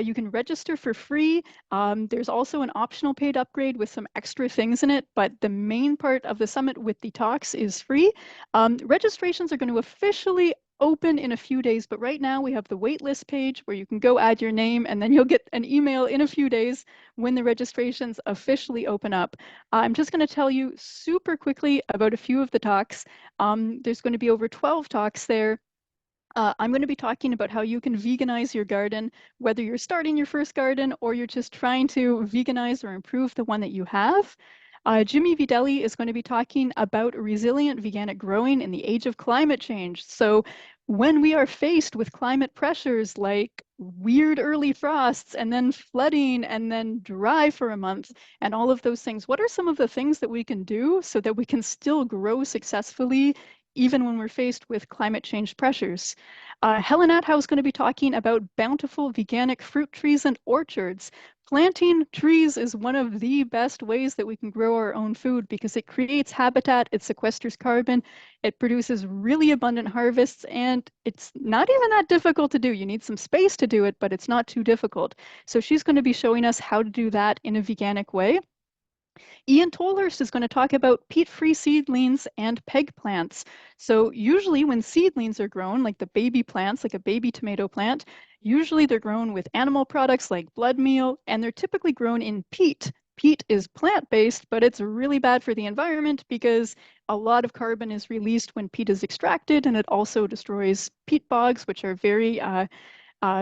You can register for free. There's also an optional paid upgrade with some extra things in it, but the main part of the summit with the talks is free. Registrations are going to officially open in a few days, but right now we have the waitlist page where you can go add your name, and then you'll get an email in a few days when the registrations officially open up. I'm just going to tell you super quickly about a few of the talks. There's going to be over 12 talks there. I'm going to be talking about how you can veganize your garden, whether you're starting your first garden or you're just trying to veganize or improve the one that you have. Jimmy Videlli is going to be talking about resilient veganic growing in the age of climate change. So when we are faced with climate pressures like weird early frosts and then flooding and then dry for a month and all of those things, what are some of the things that we can do so that we can still grow successfully even when we're faced with climate change pressures? Helen Athow is going to be talking about bountiful veganic fruit trees and orchards. Planting trees is one of the best ways that we can grow our own food because it creates habitat, it sequesters carbon, it produces really abundant harvests, and it's not even that difficult to do. You need some space to do it, but it's not too difficult. So she's going to be showing us how to do that in a veganic way. Ian Tolhurst is going to talk about peat-free seedlings and peg plants. So usually when seedlings are grown, like the baby plants, like a baby tomato plant, usually they're grown with animal products like blood meal, and they're typically grown in peat. Peat is plant-based, but it's really bad for the environment because a lot of carbon is released when peat is extracted, and it also destroys peat bogs, which are very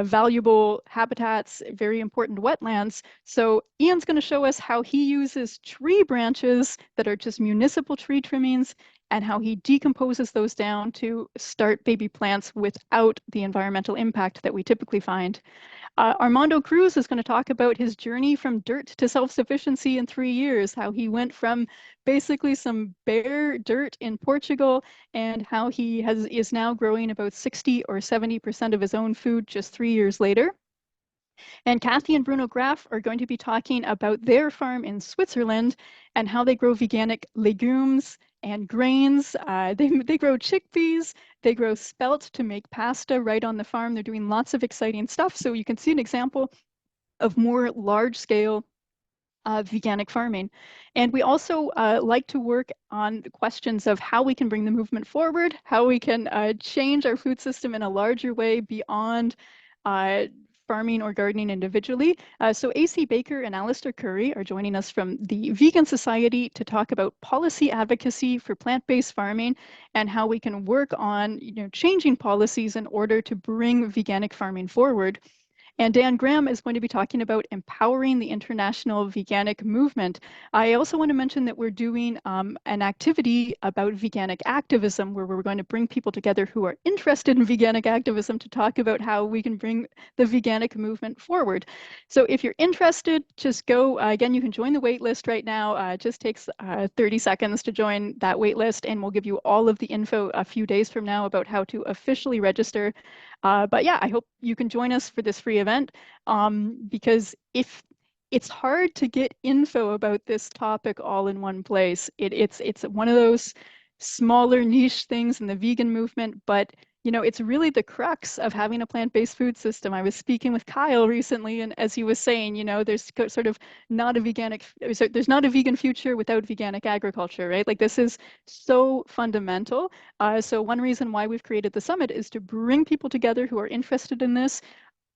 valuable habitats, very important wetlands. So Ian's going to show us how he uses tree branches that are just municipal tree trimmings and how he decomposes those down to start baby plants without the environmental impact that we typically find. Armando Cruz is going to talk about his journey from dirt to self-sufficiency in 3 years, how he went from basically some bare dirt in Portugal and how he is now growing about 60 or 70% of his own food just 3 years later. And Kathy and Bruno Graf are going to be talking about their farm in Switzerland and how they grow veganic legumes and grains. They grow chickpeas, they grow spelt to make pasta right on the farm. They're doing lots of exciting stuff. So you can see an example of more large scale veganic farming. And we also like to work on the questions of how we can bring the movement forward, how we can change our food system in a larger way beyond farming or gardening individually. So AC Baker and Alistair Curry are joining us from the Vegan Society to talk about policy advocacy for plant-based farming and how we can work on changing policies in order to bring veganic farming forward. And Dan Graham is going to be talking about empowering the international veganic movement. I also want to mention that we're doing an activity about veganic activism where we're going to bring people together who are interested in veganic activism to talk about how we can bring the veganic movement forward. So if you're interested, just go, again, you can join the wait list right now. It just takes 30 seconds to join that wait list, and we'll give you all of the info a few days from now about how to officially register. But yeah, I hope you can join us for this free event because if it's hard to get info about this topic all in one place. It's one of those smaller niche things in the vegan movement, but it's really the crux of having a plant-based food system. I was speaking with Kyle recently, and as he was saying, there's sort of not a there's not a vegan future without veganic agriculture, right? Like this is so fundamental. So one reason why we've created the summit is to bring people together who are interested in this,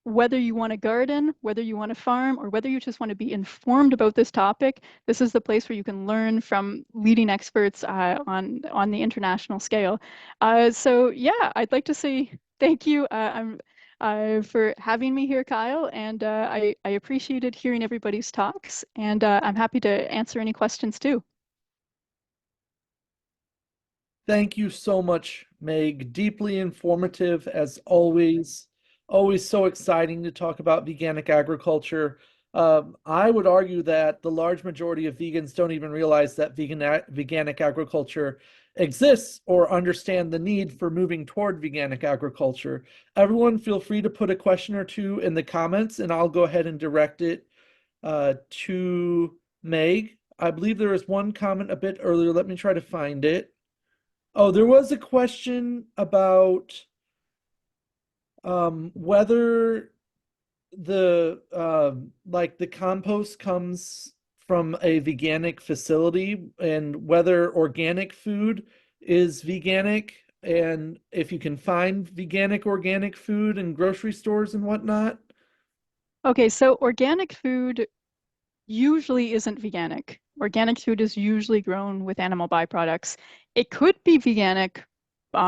whether you want to garden, whether you want to farm, or whether you just want to be informed about this topic. This is the place where you can learn from leading experts on the international scale. So yeah, I'd like to say thank you for having me here, Kyle, and I appreciated hearing everybody's talks, and I'm happy to answer any questions too. Thank you so much, Meg. Deeply informative as always. Always so exciting to talk about veganic agriculture. I would argue that the large majority of vegans don't even realize that veganic agriculture exists or understand the need for moving toward veganic agriculture. Everyone feel free to put a question or two in the comments, and I'll go ahead and direct it to Meg. I believe there was one comment a bit earlier. Let me try to find it. Oh, there was a question about whether the like the compost comes from a veganic facility and whether organic food is veganic, and if you can find organic food in grocery stores and whatnot. Okay, so organic food usually isn't veganic. Organic food is usually grown with animal byproducts. It could be veganic.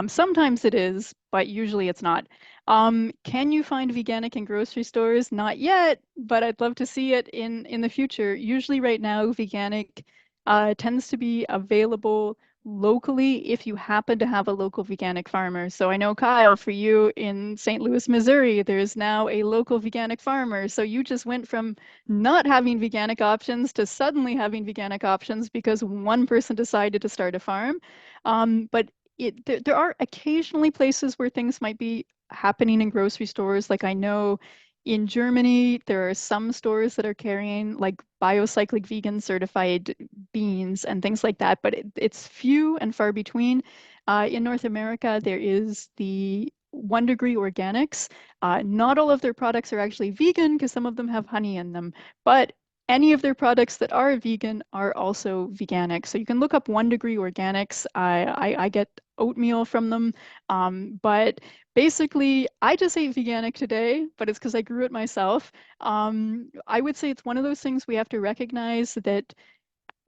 Sometimes it is, but usually it's not. Can you find veganic in grocery stores? Not yet, but I'd love to see it in the future. Usually right now, veganic tends to be available locally if you happen to have a local veganic farmer. So I know, Kyle, for you in St. Louis, Missouri, there's now a local veganic farmer. So you just went from not having veganic options to suddenly having veganic options because one person decided to start a farm. But there are occasionally places where things might be happening in grocery stores. Like I know in Germany, there are some stores that are carrying like biocyclic vegan certified beans and things like that, but it's few and far between. In North America, there is the 1 Degree Organics. Not all of their products are actually vegan because some of them have honey in them, but any of their products that are vegan are also veganic. So you can look up 1 Degree Organics. I get oatmeal from them, but basically, I just ate veganic today, but it's because I grew it myself. I would say it's one of those things we have to recognize that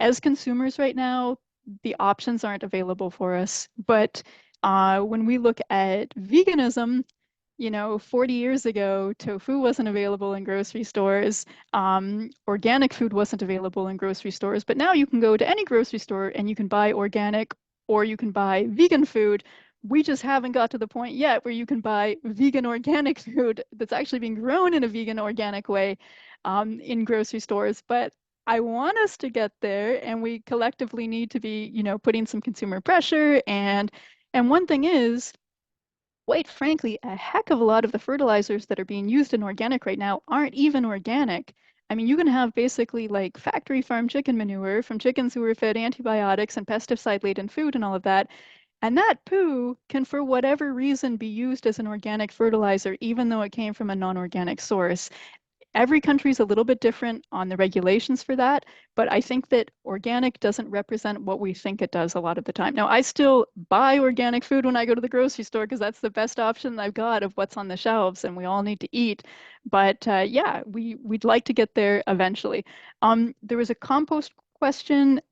as consumers right now, the options aren't available for us. But when we look at veganism, 40 years ago, tofu wasn't available in grocery stores. Organic food wasn't available in grocery stores. But now you can go to any grocery store and you can buy organic or you can buy vegan food. We just haven't got to the point yet where you can buy vegan organic food that's actually being grown in a vegan organic way in grocery stores. But I want us to get there, and we collectively need to be, putting some consumer pressure. And one thing is, quite frankly, a heck of a lot of the fertilizers that are being used in organic right now aren't even organic. I mean, you can have basically like factory farm chicken manure from chickens who were fed antibiotics and pesticide-laden food and all of that. And that poo can, for whatever reason, be used as an organic fertilizer, even though it came from a non-organic source. Every country is a little bit different on the regulations for that, but I think that organic doesn't represent what we think it does a lot of the time. Now, I still buy organic food when I go to the grocery store because that's the best option I've got of what's on the shelves, and we all need to eat. But yeah, we'd like to get there eventually. There was a compost question.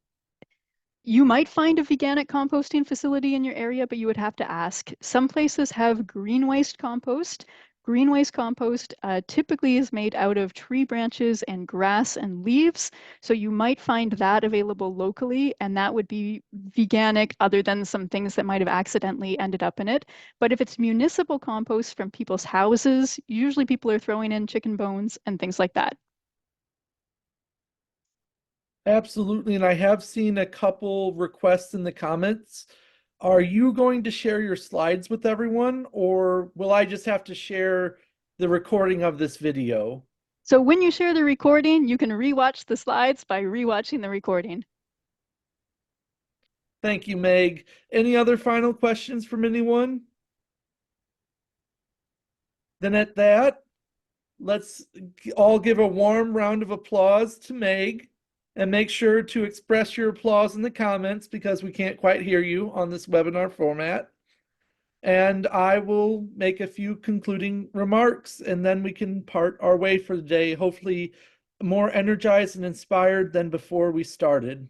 You might find a veganic composting facility in your area, but you would have to ask. Some places have green waste compost. Green waste compost typically is made out of tree branches and grass and leaves. So you might find that available locally, and that would be veganic other than some things that might have accidentally ended up in it. But if it's municipal compost from people's houses, usually people are throwing in chicken bones and things like that. Absolutely. And I have seen a couple requests in the comments. Are you going to share your slides with everyone, or will I just have to share the recording of this video? So when you share the recording, you can rewatch the slides by rewatching the recording. Thank you, Meg. Any other final questions from anyone? Then at that, let's all give a warm round of applause to Meg, and make sure to express your applause in the comments because we can't quite hear you on this webinar format. And I will make a few concluding remarks, and then we can part our way for the day, hopefully more energized and inspired than before we started.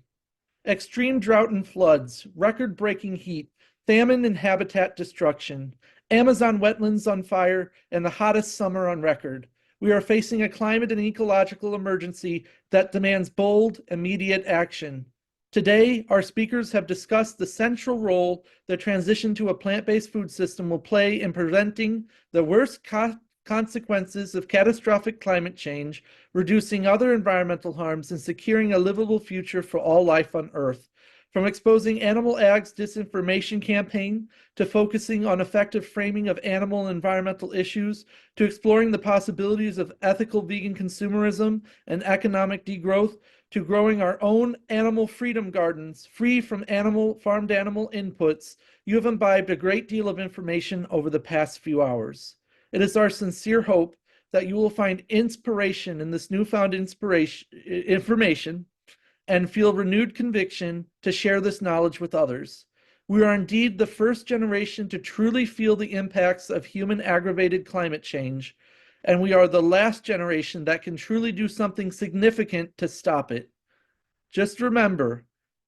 Extreme drought and floods, record-breaking heat, famine and habitat destruction, Amazon wetlands on fire, and the hottest summer on record. We are facing a climate and ecological emergency that demands bold, immediate action. Today, our speakers have discussed the central role the transition to a plant-based food system will play in preventing the worst consequences of catastrophic climate change, reducing other environmental harms, and securing a livable future for all life on Earth. From exposing Animal Ag's disinformation campaign, to focusing on effective framing of animal and environmental issues, to exploring the possibilities of ethical vegan consumerism and economic degrowth, to growing our own animal freedom gardens, free from farmed animal inputs, you have imbibed a great deal of information over the past few hours. It is our sincere hope that you will find inspiration in this newfound information and feel renewed conviction to share this knowledge with others. We are indeed the first generation to truly feel the impacts of human aggravated climate change, and we are the last generation that can truly do something significant to stop it. Just remember,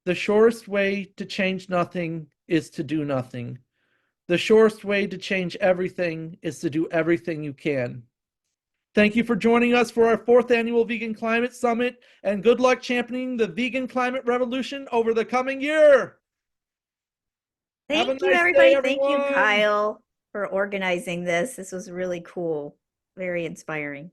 the surest way to change nothing is to do nothing. The surest way to change everything is to do everything you can. Thank you for joining us for our 4th annual Vegan Climate Summit, and good luck championing the vegan climate revolution over the coming year. Have a Thank you, nice everybody. day, Thank you, everyone. Kyle, for organizing this. This was really cool, very inspiring.